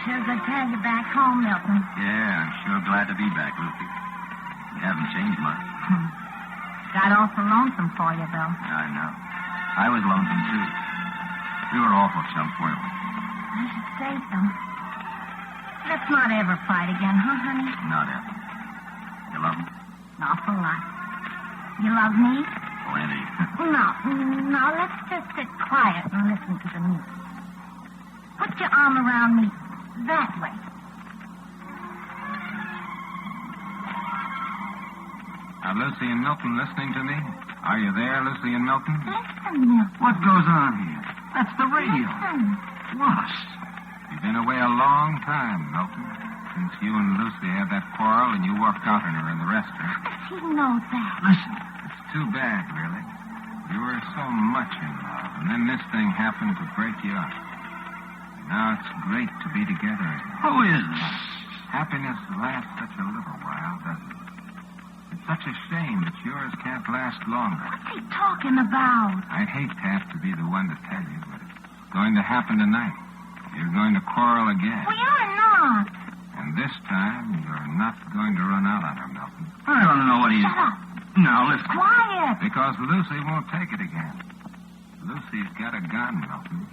Sure good to have you back home, Milton. Yeah, I'm sure glad to be back, Lucy. You haven't changed much. Got awful lonesome for you, though. I know. I was lonesome, too. We were awful chumps, weren't we? I should say so. Let's not ever fight again, huh, honey? Not ever. You love me? An awful lot. You love me? Plenty. No, let's just sit quiet and listen to the music. Put your arm around me that way. Are Lucy and Milton listening to me? Are you there, Lucy and Milton? Listen, Milton. What goes on here? That's the radio. Listen. What? You've been away a long time, Milton. Since you and Lucy had that quarrel and you walked out on her in the restaurant. She knows that. Listen. It's too bad, really. You were so much in love, and then this thing happened to break you up. Now it's great to be together again. Who is this? Happiness lasts such a little while, doesn't it? It's such a shame that yours can't last longer. What's he talking about? I'd hate to have to be the one to tell you, but it's going to happen tonight. You're going to quarrel again. We are not. And this time, you're not going to run out on her, Milton. I don't know what he's... Shut up. Now, listen. Quiet. Because Lucy won't take it again. Lucy's got a gun, Milton.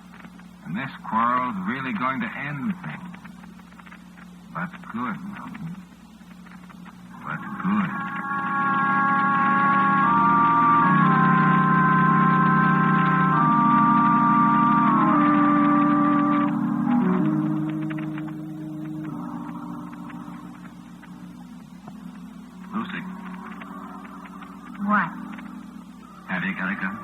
And this quarrel's really going to end things. But good, Milton. But good. Lucy, What? have you got a gun?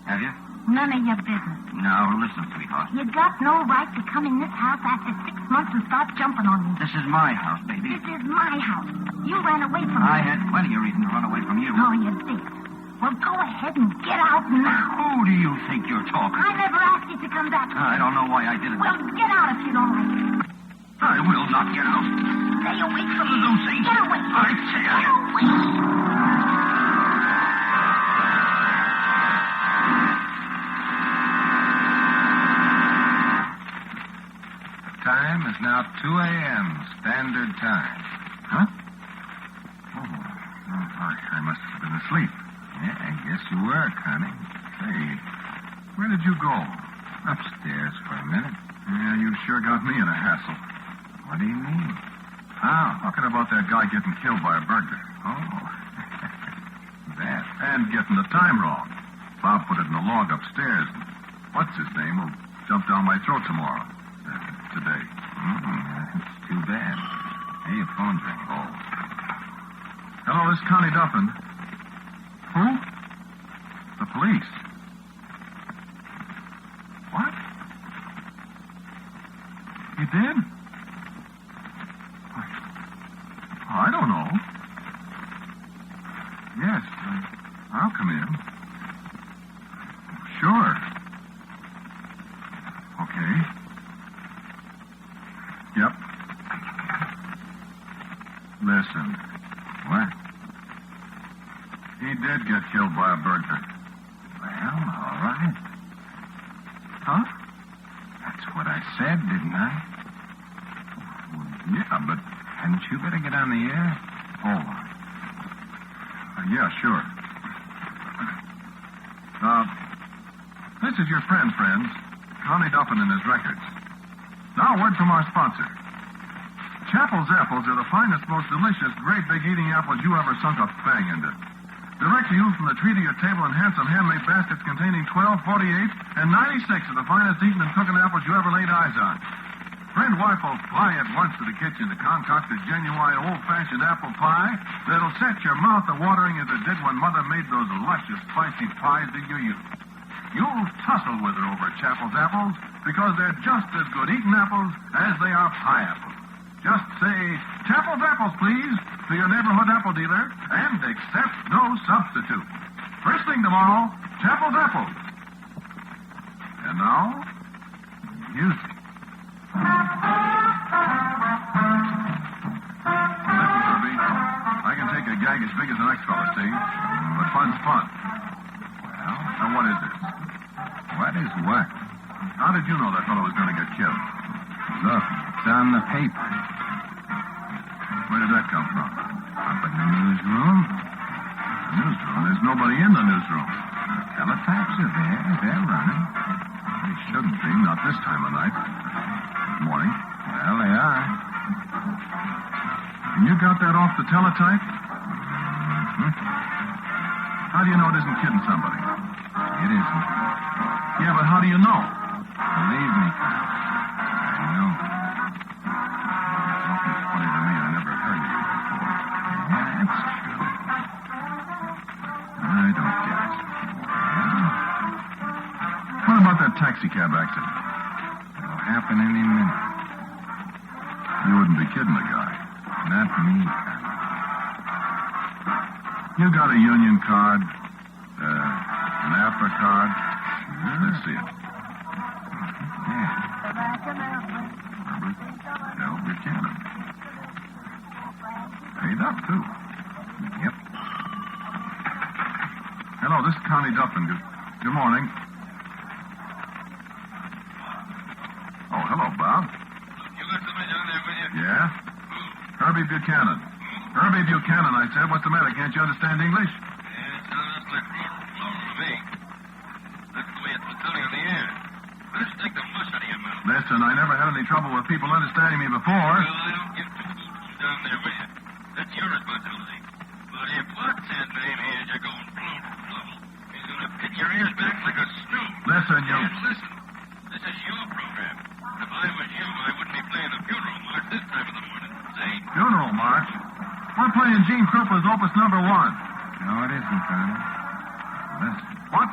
Have you? None of your business. Now, listen, sweetheart. You got no right to come in this house after 6 months and start jumping on me. This is my house, baby. This is my house. You ran away from me. I had plenty of reason to run away from you. Oh, you did. Well, go ahead and get out now. Who do you think you're talking to? I never asked you to come back. I don't know why I did it. Well, get out if you don't like it. I will not get out. Stay away from me. Lucy. Get away. I say Get away. Time is now 2 a.m. Standard Time. Huh? Oh, I must have been asleep. Yeah, I guess you were, Connie. Say, where did you go? Upstairs for a minute. Yeah, you sure got me in a hassle. What do you mean? Talking about that guy getting killed by a burglar. Oh, that. And getting the time wrong. Bob put it in the log upstairs. What's his name will jump down my throat tomorrow. Today. It's too bad. Hey, your phone's ringing. Oh. Hello, this is Connie Duffin. Who? The police. What? You did? I don't know. Yes, I'll come in. Sure. Okay. Yep. Listen. What? He did get killed by a burglar. Well, all right. Huh? That's what I said, didn't I? Yeah, but... Hadn't you better get on the air? Oh. Yeah, sure. This is your friends, Connie Duffin and his records. Now, a word from our sponsor. Chappell's apples are the finest, most delicious, great big eating apples you ever sunk a fang into. Direct to you from the tree to your table in handsome handmade baskets containing 12, 48, and 96 of the finest eating and cooking apples you ever laid eyes on. Friend wife will fly at once to the kitchen to concoct a genuine old-fashioned apple pie that'll set your mouth a-watering as it did when Mother made those luscious, spicy pies that you used. You'll tussle with her over Chappell's apples because they're just as good eating apples as they are pie apples. Just say, Chappell's apples, please, to your neighborhood apple dealer and accept no substitute. First thing tomorrow, Chappell's apples. And now, music. Listen, Kirby. I can take a gag as big as the next fella, see? But fun's fun. Well, now what is this? What is what? How did you know that fellow was going to get killed? Look, it's on the paper. Where did that come from? Up in the newsroom. The newsroom? There's nobody in the newsroom. The teletypes are there. They're running. They shouldn't be, not this time of night. Good morning. Well, they are. And you got that off the teletype? Mm-hmm. How do you know it isn't kidding somebody? It isn't. Yeah, but how do you know? Believe me, I know. It's funny to me. I never heard of you before. Yeah, that's true. I don't get it. What about that taxi cab accident? It'll happen any minute. You wouldn't be kidding the guy. Not me. You got a union card, an AFRA card. Let's see it. Yeah. Herbert L. Buchanan. Paid up, too. Yep. Hello, this is Connie Duffin. Good morning. Oh, hello, Bob. You got somebody down there with you? Yeah? Herbie Buchanan. Herbie Buchanan, I said. What's the matter? Can't you understand English? Yeah, it sounds like rural to me. That's the way it's sounding on the air. Let's take the mush out of your mouth. Listen, I never had any trouble with people understanding me before. Well, I don't give two hoots down there with you. That's your responsibility. But if what's his name hears you going plumb trouble, he's going to pin your ears back like a snoot. Listen, you... And listen, this is your program. If I was you, I wouldn't be playing a funeral march this time of the morning. See? Funeral march? We're playing Gene Krupa's Opus No. 1. No, it isn't, Connie. Listen. What?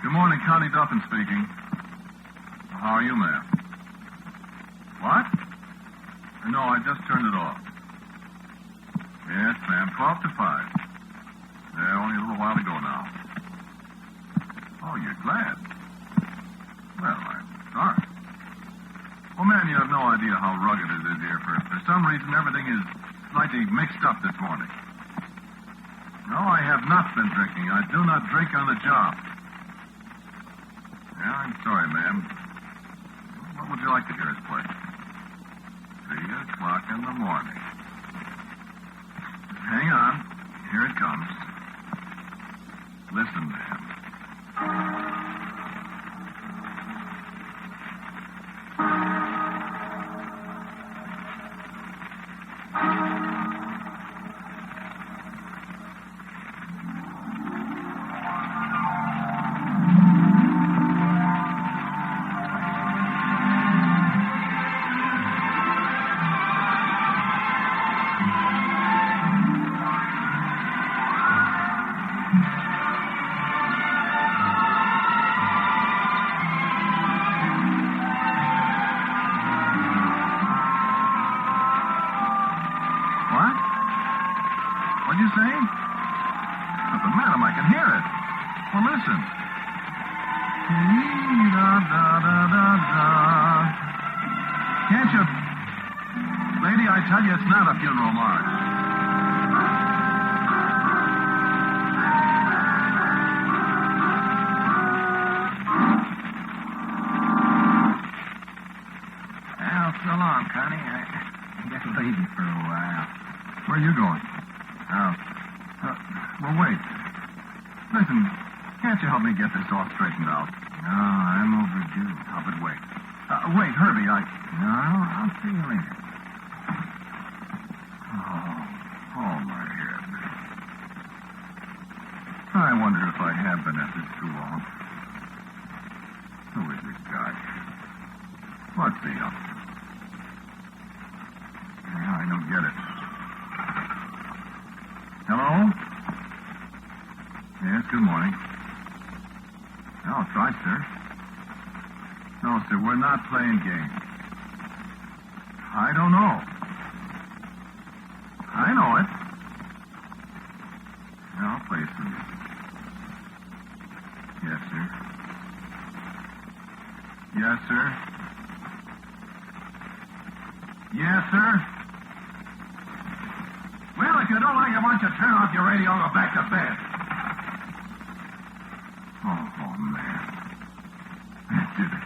Good morning, Connie Duffin speaking. How are you, ma'am? What? No, I just turned it off. Yes, ma'am, 12 to 5. Yeah, only a little while ago now. Oh, you're glad? Well, I'm sorry. Well, ma'am, you have no idea how rugged it is here. For some reason, everything is slightly mixed up this morning. No, I have not been drinking. I do not drink on the job. Yeah, I'm sorry, ma'am. What would you like to hear us play? 3 o'clock in the morning. Hang on. Here it comes. Listen, ma'am. What'd you say? But madam, I can hear it. Well, listen. Can't you... Lady, I tell you, it's not a funeral march. Well, so long, Connie. I got to leave you for a while. Where are you going? Oh. Well, wait. Listen, can't you help me get this all straightened out? No, I'm overdue. How about wait? Wait, Herbie, No, I'll see you later. Oh, my head. I wonder if I have been at this too long. Who is this guy? What's he up to? Yeah, I don't get it. Hello? Yes, good morning. Oh, try, sir. No, sir, we're not playing games. I don't know. I know it. Yeah, I'll play you some music. sir. Yes, sir. Yes, sir. Well, if you don't like it, why don't you turn off your radio and go back to bed? Oh, man. That did it.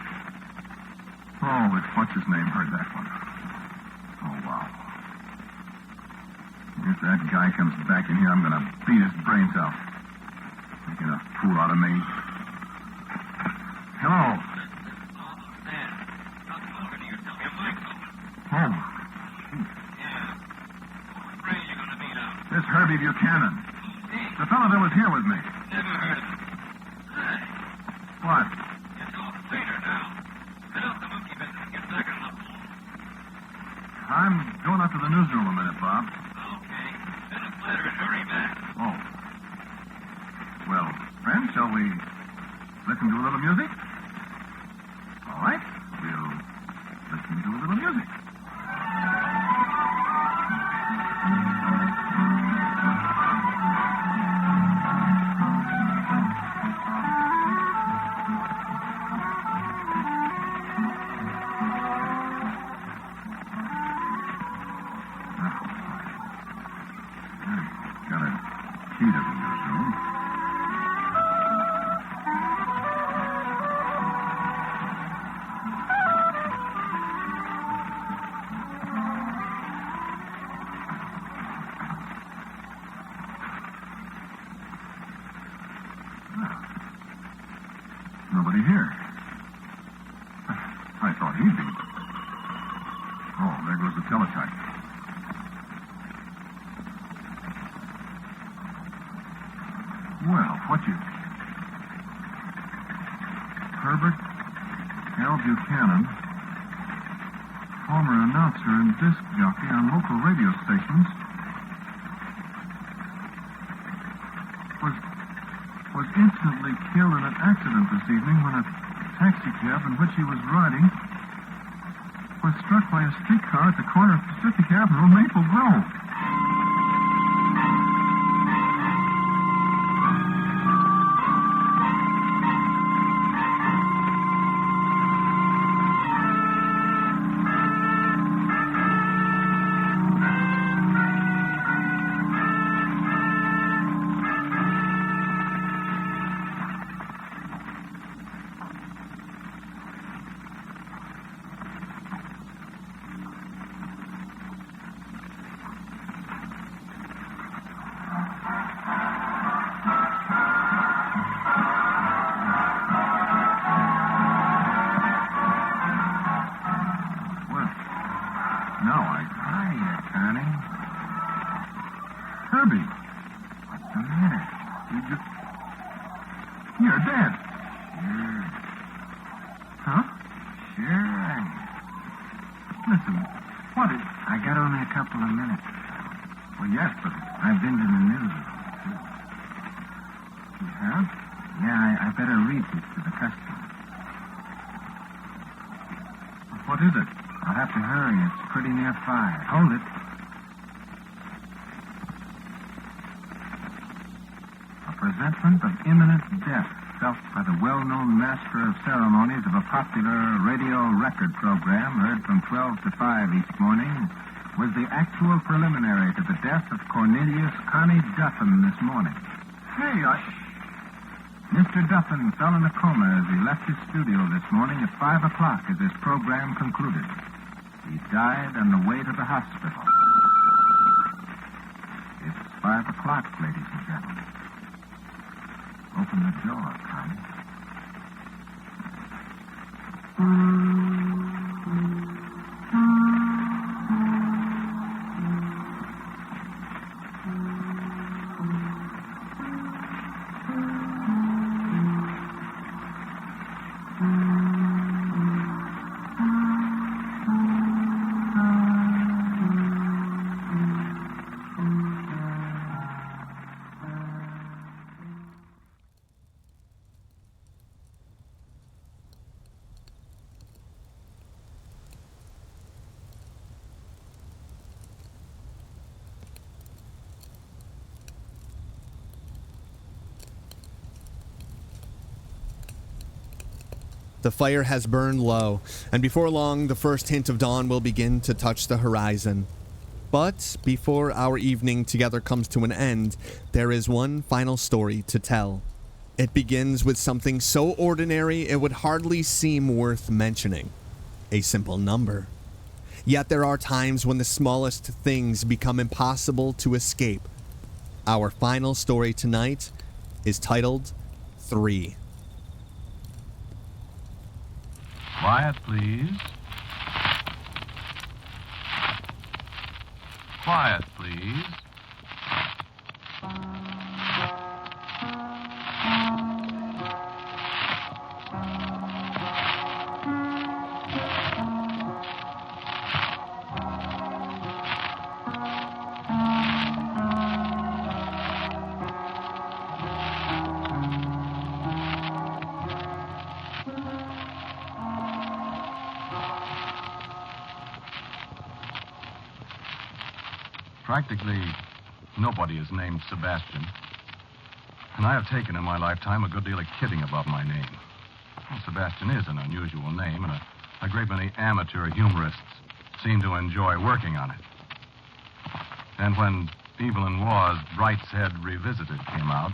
Oh, it's what's-his-name heard that one. Oh, wow. If that guy comes back in here, I'm going to beat his brains out. Making a fool out of me. Hello. Oh. This Herbie Buchanan. The fellow that was here with me. Never heard of him. What? It's all later now. Get off the monkey business and get back on the floor. I'm going up to the newsroom a minute, Bob. Okay. Send a letter and hurry back. Oh. Well, friends, shall we listen to a little music? All right. We'll listen to a little music. Got a key to the newsroom. Nobody here. I thought he'd be. Oh, there goes the teletype. Well, what you... Herbert L. Buchanan, former announcer and disc jockey on local radio stations, was instantly killed in an accident this evening when a taxi cab in which he was riding was struck by a streetcar at the corner of Pacific Avenue and Maple Grove. Herbie, what's the matter? You're dead. Sure. Huh? Sure. Listen, what is... I got only a couple of minutes. Well, yes, but... I've been to the news. You have? Yeah, I better read this to the customer. What is it? I'll have to hurry. It's pretty near 5. Hold it. A presentment of imminent death felt by the well-known master of ceremonies of a popular radio record program heard from 12 to 5 each morning was the actual preliminary to the death of Cornelius Connie Duffin this morning. Hey, Mr. Duffin fell in a coma as he left his studio this morning at 5 o'clock as his program concluded. He died on the way to the hospital. It's 5 o'clock, ladies and gentlemen. Open the door, Connie. The fire has burned low, and before long, the first hint of dawn will begin to touch the horizon. But before our evening together comes to an end, there is one final story to tell. It begins with something so ordinary it would hardly seem worth mentioning. A simple number. Yet there are times when the smallest things become impossible to escape. Our final story tonight is titled 3. Quiet, please. Quiet, please. Practically nobody is named Sebastian. And I have taken in my lifetime a good deal of kidding about my name. Well, Sebastian is an unusual name, and a great many amateur humorists seem to enjoy working on it. And when Evelyn Waugh's Bright's Head Revisited came out,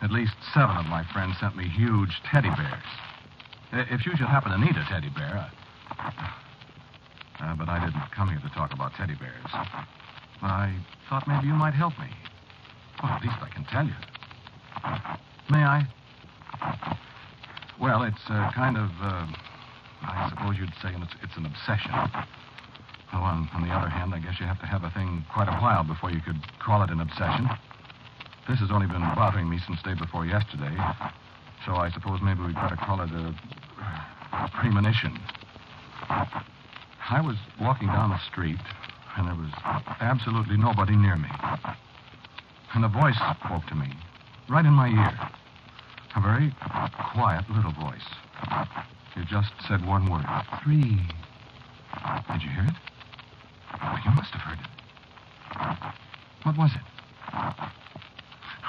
at least 7 of my friends sent me huge teddy bears. If you should happen to need a teddy bear... but I didn't come here to talk about teddy bears. I thought maybe you might help me. Well, at least I can tell you. May I? Well, it's kind of, I suppose you'd say it's an obsession. Well, on the other hand, I guess you have to have a thing quite a while before you could call it an obsession. This has only been bothering me since day before yesterday, so I suppose maybe we'd better call it a premonition. I was walking down the street, and there was absolutely nobody near me. And a voice spoke to me, right in my ear. A very quiet little voice. It just said one word, 3. Did you hear it? Oh, you must have heard it. What was it?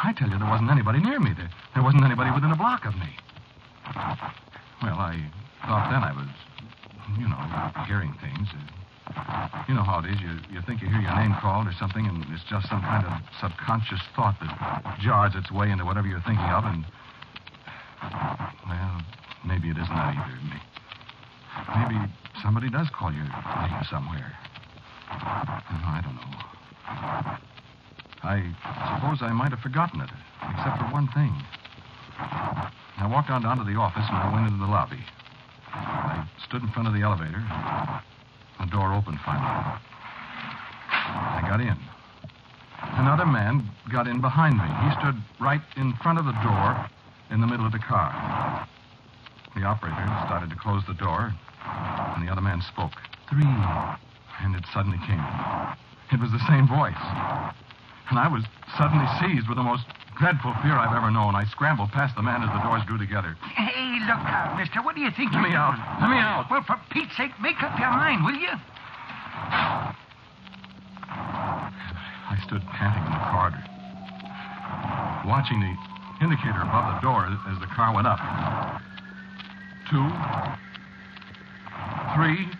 I tell you, there wasn't anybody near me. There wasn't anybody within a block of me. Well, I thought then I was, hearing things. You know how it is. You think you hear your name called or something, and it's just some kind of subconscious thought that jars its way into whatever you're thinking of, and... Well, maybe it isn't that either. Maybe somebody does call your name somewhere. I don't know. I suppose I might have forgotten it, except for one thing. I walked on down to the office, and I went into the lobby. I stood in front of the elevator. The door opened finally. I got in. Another man got in behind me. He stood right in front of the door in the middle of the car. The operator started to close the door, and the other man spoke. 3. And it suddenly came. It was the same voice. And I was suddenly seized with the most dreadful fear I've ever known. I scrambled past the man as the doors drew together. Hey, look out, mister. What do you think Let me out. Let me out. Well, for Pete's sake, make up your mind, will you? I stood panting in the corridor, watching the indicator above the door as the car went up. 2, 3...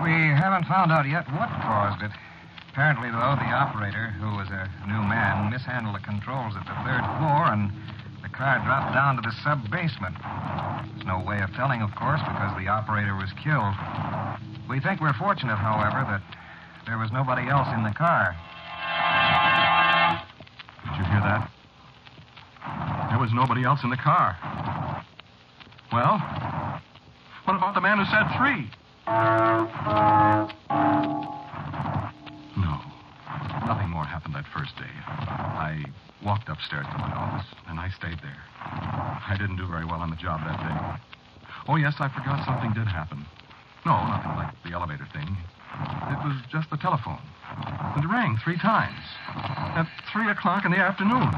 We haven't found out yet what caused it. Apparently, though, the operator, who was a new man, mishandled the controls at the 3rd floor, and the car dropped down to the sub-basement. There's no way of telling, of course, because the operator was killed. We think we're fortunate, however, that there was nobody else in the car. Did you hear that? There was nobody else in the car. Well, what about the man who said 3? No. Nothing more happened that first day. I walked upstairs to my office, and I stayed there. I didn't do very well on the job that day. Oh, yes, I forgot something did happen. No, nothing like the elevator thing. It was just the telephone. And it rang 3 times. At 3 o'clock in the afternoon.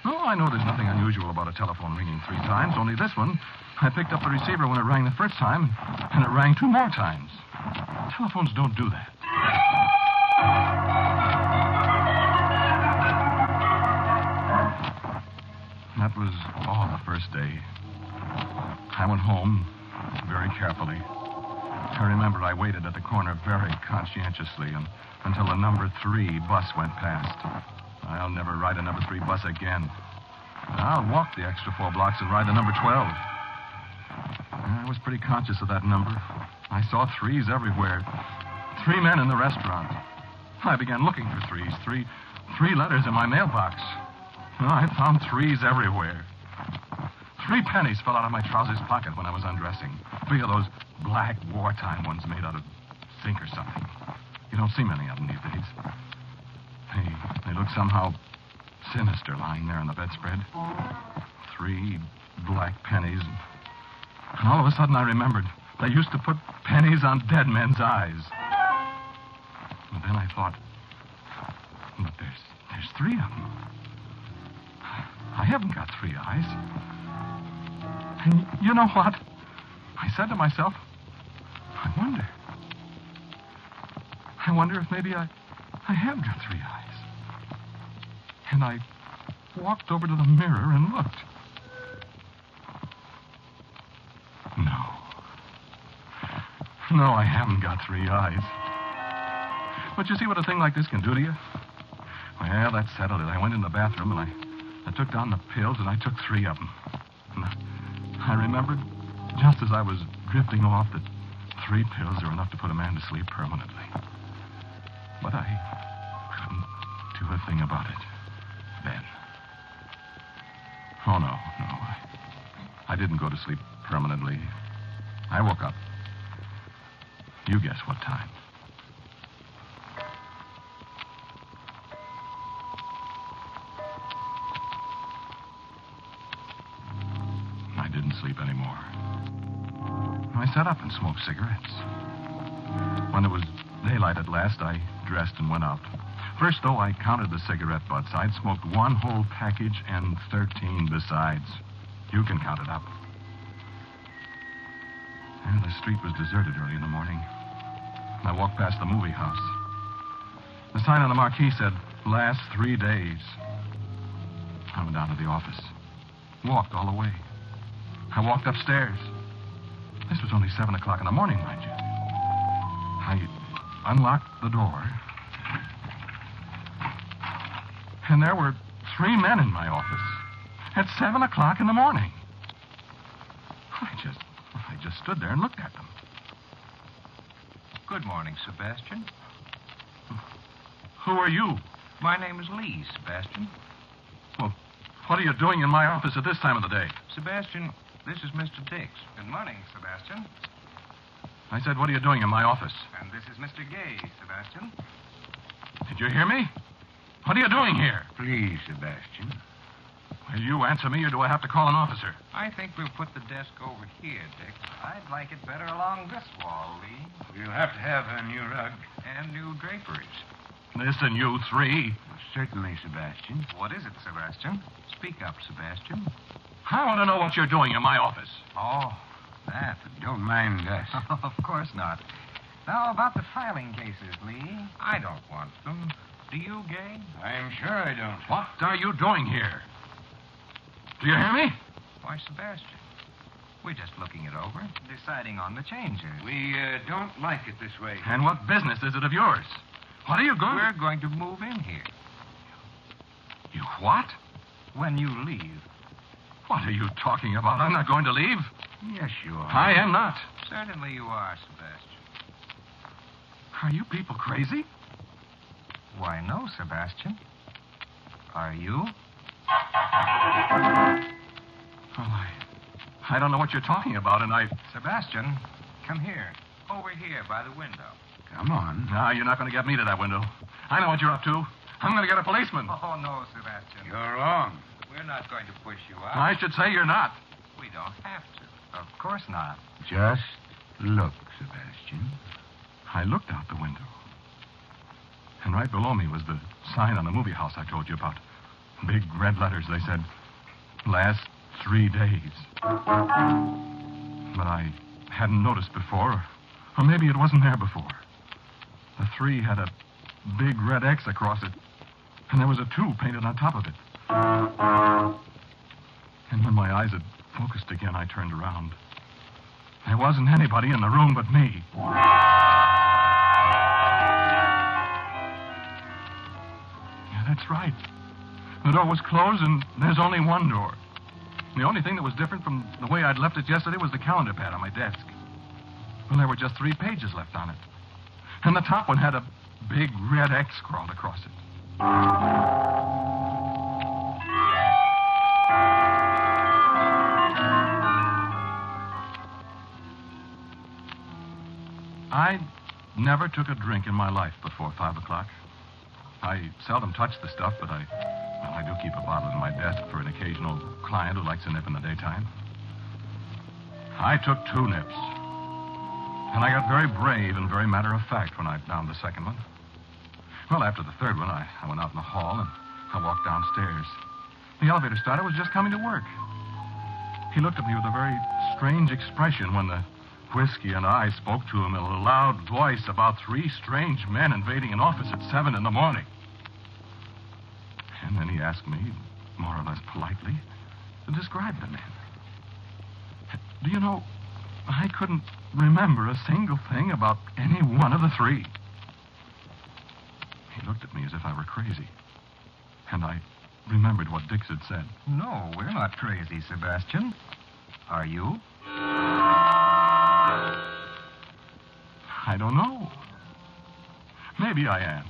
No, I know there's nothing unusual about a telephone ringing 3 times, only this one, I picked up the receiver when it rang the first time, and it rang 2 more times. Telephones don't do that. first day. I went home very carefully. I remember I waited at the corner very conscientiously until the number 3 bus went past. I'll never ride a number 3 bus again. I'll walk the extra 4 blocks and ride the number 12. I was pretty conscious of that number. I saw 3s everywhere. 3 men in the restaurant. I began looking for 3s. Three letters in my mailbox. Well, I found 3s everywhere. 3 pennies fell out of my trousers pocket when I was undressing. 3 of those black wartime ones made out of zinc or something. You don't see many of them these days. They look somehow sinister lying there on the bedspread. 3 black pennies. And all of a sudden I remembered they used to put pennies on dead men's eyes. And then I thought, but there's 3 of them. I haven't got 3 eyes. And you know what? I said to myself, I wonder if maybe I have got 3 eyes. And I walked over to the mirror and looked. No, I haven't got 3 eyes. But you see what a thing like this can do to you? Well, that settled it. I went in the bathroom and I took down the pills and I took 3 of them. And I remembered, just as I was drifting off, that 3 pills are enough to put a man to sleep permanently. But I couldn't do a thing about it then. Oh, no. I didn't go to sleep permanently. I woke up. You guess what time. I didn't sleep anymore. I sat up and smoked cigarettes. When it was daylight at last, I dressed and went out. First, though, I counted the cigarette butts. I'd smoked 1 whole package and 13 besides. You can count it up. And the street was deserted early in the morning. I walked past the movie house. The sign on the marquee said, last 3 days. I went down to the office. Walked all the way. I walked upstairs. This was only 7 o'clock in the morning, mind you. I unlocked the door. And there were 3 men in my office at 7 o'clock in the morning. I just stood there and looked at them. Good morning, Sebastian. Who are you? My name is Lee, Sebastian. Well, what are you doing in my office at this time of the day? Sebastian, this is Mr. Dix. Good morning, Sebastian. I said, what are you doing in my office? And this is Mr. Gay, Sebastian. Did you hear me? What are you doing here? Please, Sebastian. Will you answer me, or do I have to call an officer? I think we'll put the desk over here, Dick. I'd like it better along this wall, Lee. We'll have to have a new rug. And new draperies. Listen, you 3. Certainly, Sebastian. What is it, Sebastian? Speak up, Sebastian. I want to know what you're doing in my office. Oh, that. Don't mind us. Of course not. Now, about the filing cases, Lee. I don't want them. Do you, Gay? I'm sure I don't. What are you doing here? Do you hear me? Why, Sebastian, we're just looking it over, deciding on the changes. We don't like it this way. And what business is it of yours? What are you going... We're going to move in here. You what? When you leave. What are you talking about? I'm not going to leave. Yes, you are. I am not. Certainly you are, Sebastian. Are you people crazy? Why, no, Sebastian. Are you? Well, I don't know what you're talking about, and Sebastian, come here. Over here by the window. Come on. No, you're not going to get me to that window. I know what you're up to. I'm going to get a policeman. Oh, no, Sebastian. You're wrong. We're not going to push you out. I should say you're not. We don't have to. Of course not. Just look, Sebastian. I looked out the window. And right below me was the sign on the movie house I told you about. Big red letters. They said, last 3 days. But I hadn't noticed before, or maybe it wasn't there before. The 3 had a big red X across it, and there was a 2 painted on top of it. And when my eyes had focused again, I turned around. There wasn't anybody in the room but me. Yeah, that's right. The door was closed, and there's only one door. The only thing that was different from the way I'd left it yesterday was the calendar pad on my desk. Well, there were just 3 pages left on it. And the top one had a big red X scrawled across it. I never took a drink in my life before 5 o'clock. I seldom touch the stuff, but I do keep a bottle in my desk for an occasional client who likes a nip in the daytime. I took 2 nips. And I got very brave and very matter-of-fact when I downed the second one. Well, after the third one, I went out in the hall and I walked downstairs. The elevator starter was just coming to work. He looked at me with a very strange expression when the whiskey and I spoke to him in a loud voice about 3 strange men invading an office at 7 in the morning. And then he asked me, more or less politely, to describe the men. Do you know, I couldn't remember a single thing about any one of the 3. He looked at me as if I were crazy. And I remembered what Dix had said. No, we're not crazy, Sebastian. Are you? I don't know. Maybe I am.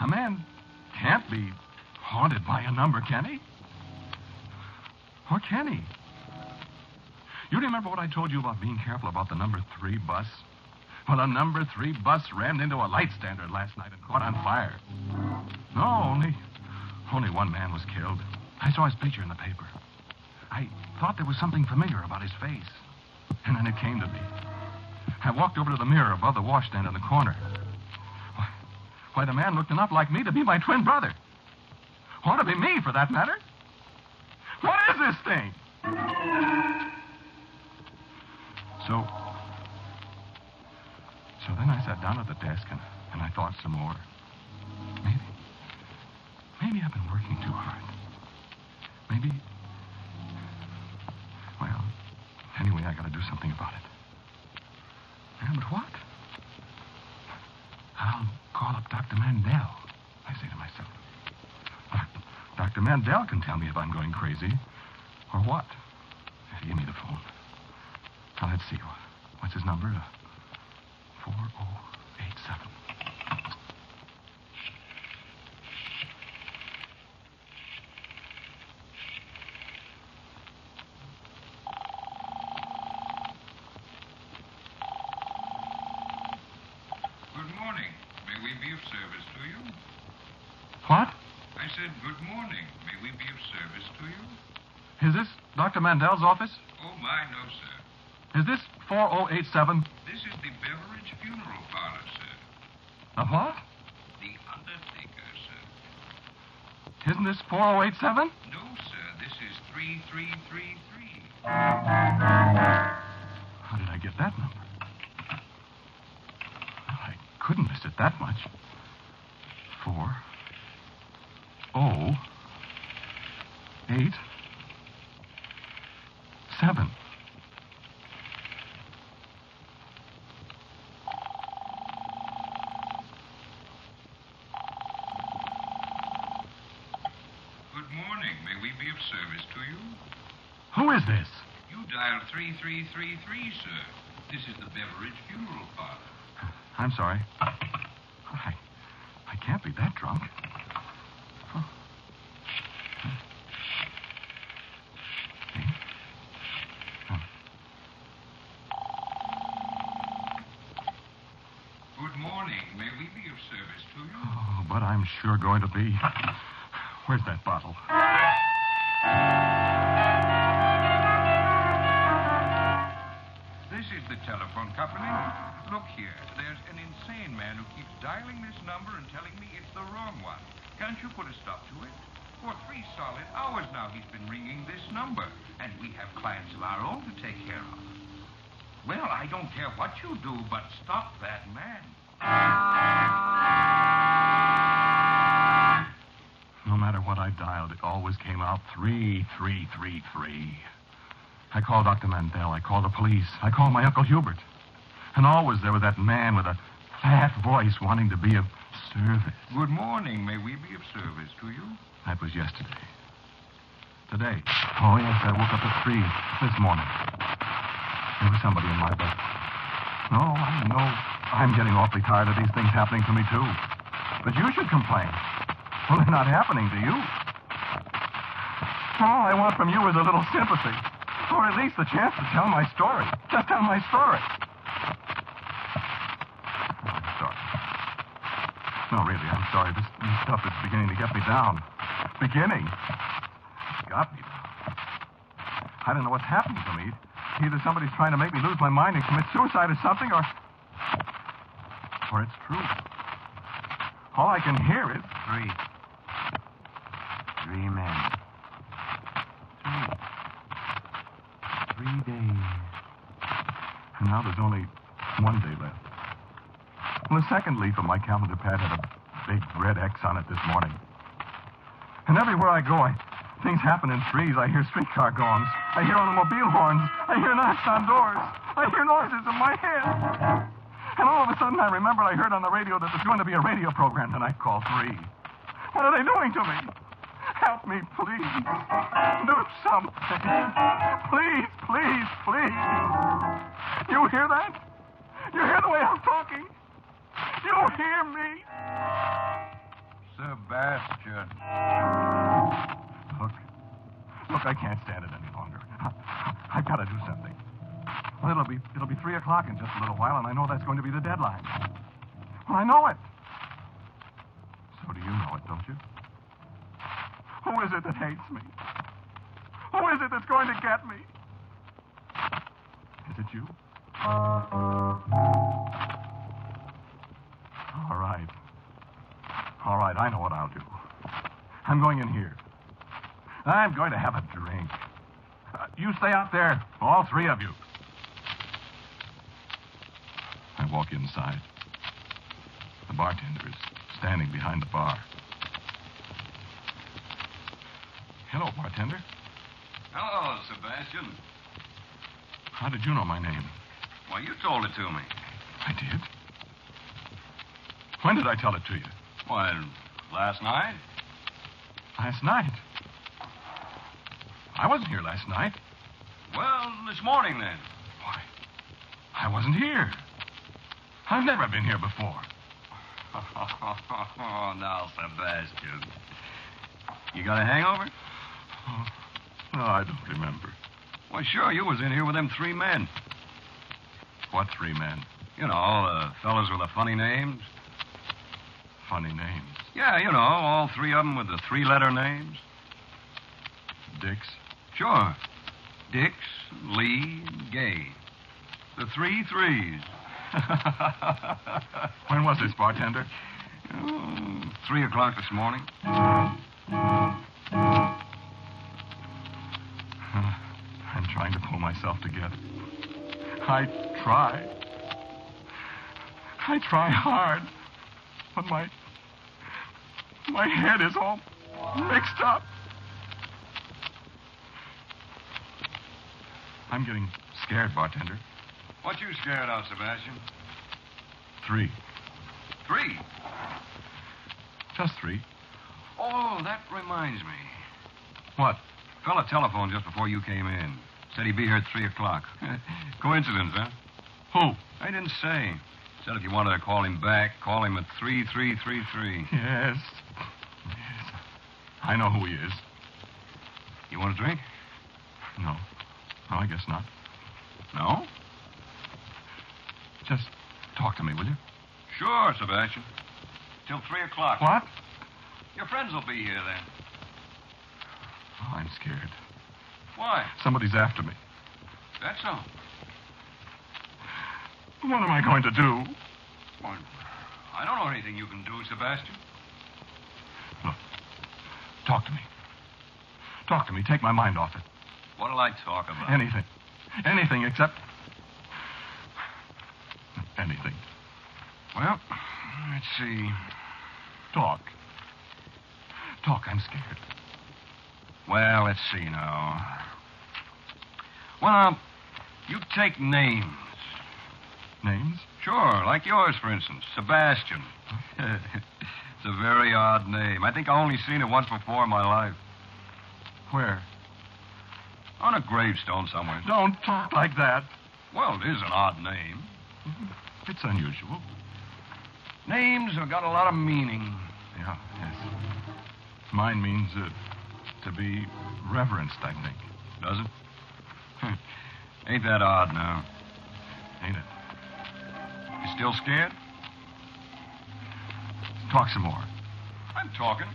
A man can't be haunted by a number, can he? Or can he? You remember what I told you about being careful about the number 3 bus? Well, the number 3 bus rammed into a light standard last night and caught on fire. No, only one man was killed. I saw his picture in the paper. I thought there was something familiar about his face. And then it came to me. I walked over to the mirror above the washstand in the corner. Why, the man looked enough like me to be my twin brother. Or to be me, for that matter. What is this thing? So then I sat down at the desk and I thought some more. Maybe I've been working too hard. Maybe... Well, anyway, I gotta do something about it. Yeah, but what? I'll call up Dr. Mandel, I say to myself. Dr. Mandel can tell me if I'm going crazy. Or what. Give me the phone. Now, let's see. What's his number? 4087. Good morning. May we be of service to you? What? I said good morning. May we be of service to you? Is this Dr. Mandel's office? Oh, my, no, sir. Is this 4087? This is the Beveridge Funeral Parlor, sir. The what? The undertaker, sir. Isn't this 4087? No, sir. This is 3333. How did I get that number? Well, I couldn't miss it that much. 4087. Good morning. May we be of service to you? Who is this? You dialed 3333, sir. This is the Beveridge Funeral Parlor. I'm sorry. I can't be that drunk. Huh. Good morning. May we be of service to you? Oh, but I'm sure going to be. Where's that bottle? This is the telephone company. Look here. There's an insane man who keeps dialing this number and telling me it's the wrong one. Can't you put a stop to it? For 3 solid hours now he's been ringing this number, and we have clients of our own to take care of. Well, I don't care what you do, but stop that man. No matter what I dialed, it always came out About 3,333. I called Dr. Mandel. I called the police. I called my Uncle Hubert. And always there was that man with a fat voice wanting to be of service. Good morning. May we be of service to you? That was yesterday. Today. Oh, yes, I woke up at 3 this morning. There was somebody in my bed. No, I know. I'm getting awfully tired of these things happening to me, too. But you should complain. Well, they're not happening to you. All I want from you is a little sympathy. Or at least the chance to tell my story. Just tell my story. I'm sorry. No, really, I'm sorry. This stuff is beginning to get me down. Beginning? It's got me down. I don't know what's happening to me. Either somebody's trying to make me lose my mind and commit suicide or something, or it's true. All I can hear is... 3 men. 3 days. And now there's only 1 day left. Well, the second leaf of my calendar pad had a big red X on it this morning. And everywhere I go, things happen in threes. I hear streetcar gongs. I hear automobile horns. I hear knocks on doors. I hear noises in my head. And all of a sudden, I remembered I heard on the radio that there's going to be a radio program tonight called 3. What are they doing to me? Help me, please. Do something. Please, please, please. You hear that? You hear the way I'm talking? You hear me? Sebastian. Look, I can't stand it any longer. I've got to do something. Well, it'll be 3 o'clock in just a little while, and I know that's going to be the deadline. Well, I know it. So do you know it, don't you? Who is it that hates me? Who is it that's going to get me? Is it you? All right. All right, I know what I'll do. I'm going in here. I'm going to have a drink. You stay out there, all 3 of you. I walk inside. The bartender is standing behind the bar. Hello, bartender. Hello, Sebastian. How did you know my name? Well, you told it to me. I did? When did I tell it to you? Why, last night? Last night? I wasn't here last night. Well, this morning, then. Why, I wasn't here. I've never been here before. Oh, now, Sebastian. You got a hangover? Oh, no, I don't remember. Well, sure, you was in here with them 3 men. What 3 men? You know, the fellas with the funny names. Funny names? Yeah, you know, all 3 of them with the 3-letter names. Dix? Sure. Dix, Lee, Gay. The 3 threes. When was this, bartender? 3 o'clock this morning. I'm trying to pull myself together. I try. I try hard. But my head is all mixed up. I'm getting scared, bartender. What you scared of, Sebastian? 3. 3? Just 3. Oh, that reminds me. What? Fella telephoned just before you came in. Said he'd be here at 3 o'clock. Coincidence, huh? Who? I didn't say. Said if you wanted to call him back, call him at 3333. Yes. I know who he is. You want a drink? No. No, I guess not. No? Just talk to me, will you? Sure, Sebastian. Till 3 o'clock. What? Your friends will be here then. Oh, I'm scared. Why? Somebody's after me. That's so. What am I going to do? Well, I don't know anything you can do, Sebastian. Look, talk to me. Talk to me. Take my mind off it. What'll I talk about? Anything. Anything except... anything. Well, let's see. Talk. Talk, I'm scared. Well, let's see now. Well, you take names. Names? Sure, like yours, for instance. Sebastian. It's a very odd name. I think I only seen it once before in my life. Where? On a gravestone somewhere. Don't talk like that. Well, it is an odd name. It's unusual. Names have got a lot of meaning. Yeah, yes. Mine means to be reverenced, I think. Does it? Ain't that odd now? Ain't it? You still scared? Talk some more. I'm talking.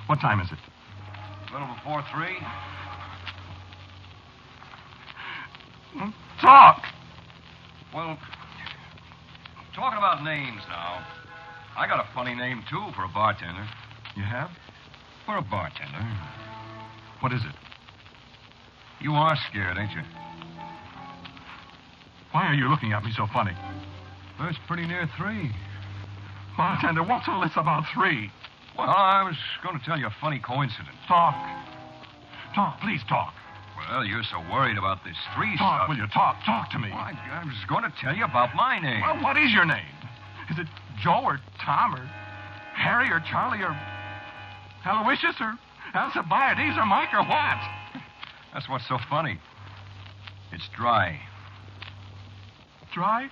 What time is it? A little before 3. Talk! Well, talking about names now. I got a funny name, too, for a bartender. You have? For a bartender. What is it? You are scared, ain't you? Why are you looking at me so funny? Well, it's pretty near 3. Bartender, what's all this about 3? Well, I was going to tell you a funny coincidence. Talk. Talk, please talk. Well, you're so worried about this 3 Talk, stuff. will you talk? Talk to me. Well, I was going to tell you about my name. Well, what is your name? Is it Joe or Tom or Harry or Charlie or Aloysius or Alcibiades or Mike or what? That's what's so funny. It's Dry. Dry?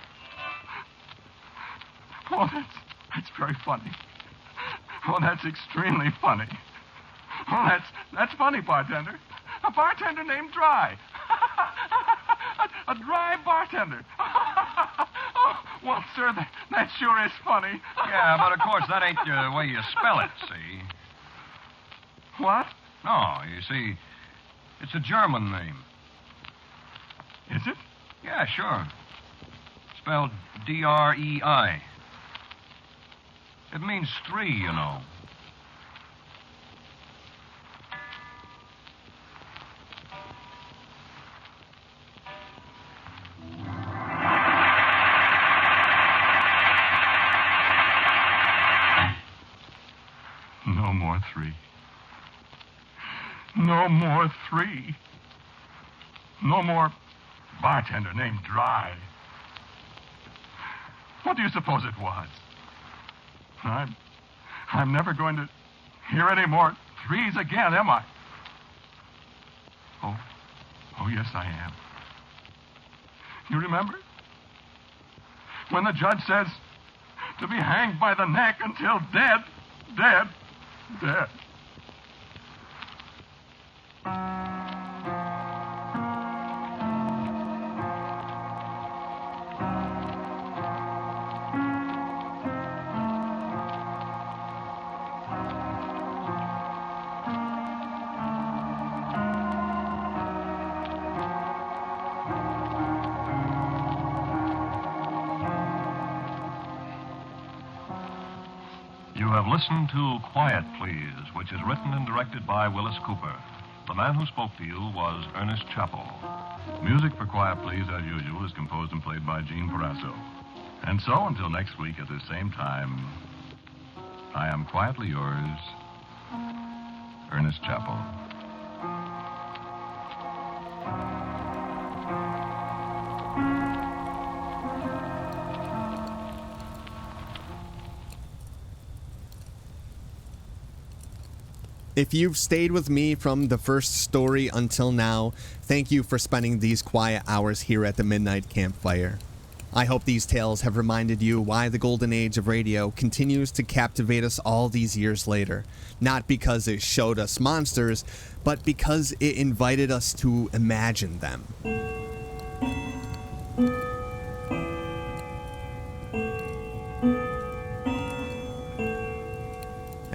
Oh, that's very funny. Oh, that's extremely funny. Oh, that's funny, bartender. A bartender named Dry. a dry bartender. Oh, well, sir, that sure is funny. Yeah, but of course that ain't the way you spell it, see? What? No, you see, it's a German name. Is it? Yeah, sure. Spelled D-R-E-I. It means 3, you know. No more 3. No more 3. No more bartender named Dry. What do you suppose it was? I'm never going to hear any more 3s again, am I? Oh, yes, I am. You remember? When the judge says to be hanged by the neck until dead. You have listened to Quiet Please, which is written and directed by Willis Cooper. The man who spoke to you was Ernest Chappell. Music for Quiet Please, as usual, is composed and played by Gene Parasso. And so, until next week at the same time, I am quietly yours, Ernest Chappell. If you've stayed with me from the first story until now, thank you for spending these quiet hours here at the Midnight Campfire. I hope these tales have reminded you why the golden age of radio continues to captivate us all these years later. Not because it showed us monsters, but because it invited us to imagine them.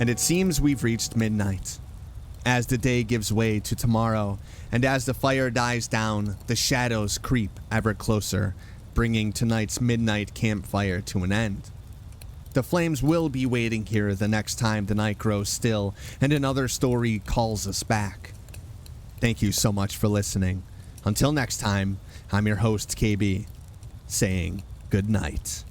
And it seems we've reached midnight. As the day gives way to tomorrow, and as the fire dies down, the shadows creep ever closer, bringing tonight's midnight campfire to an end. The flames will be waiting here the next time the night grows still, and another story calls us back. Thank you so much for listening. Until next time, I'm your host, KB, saying good night.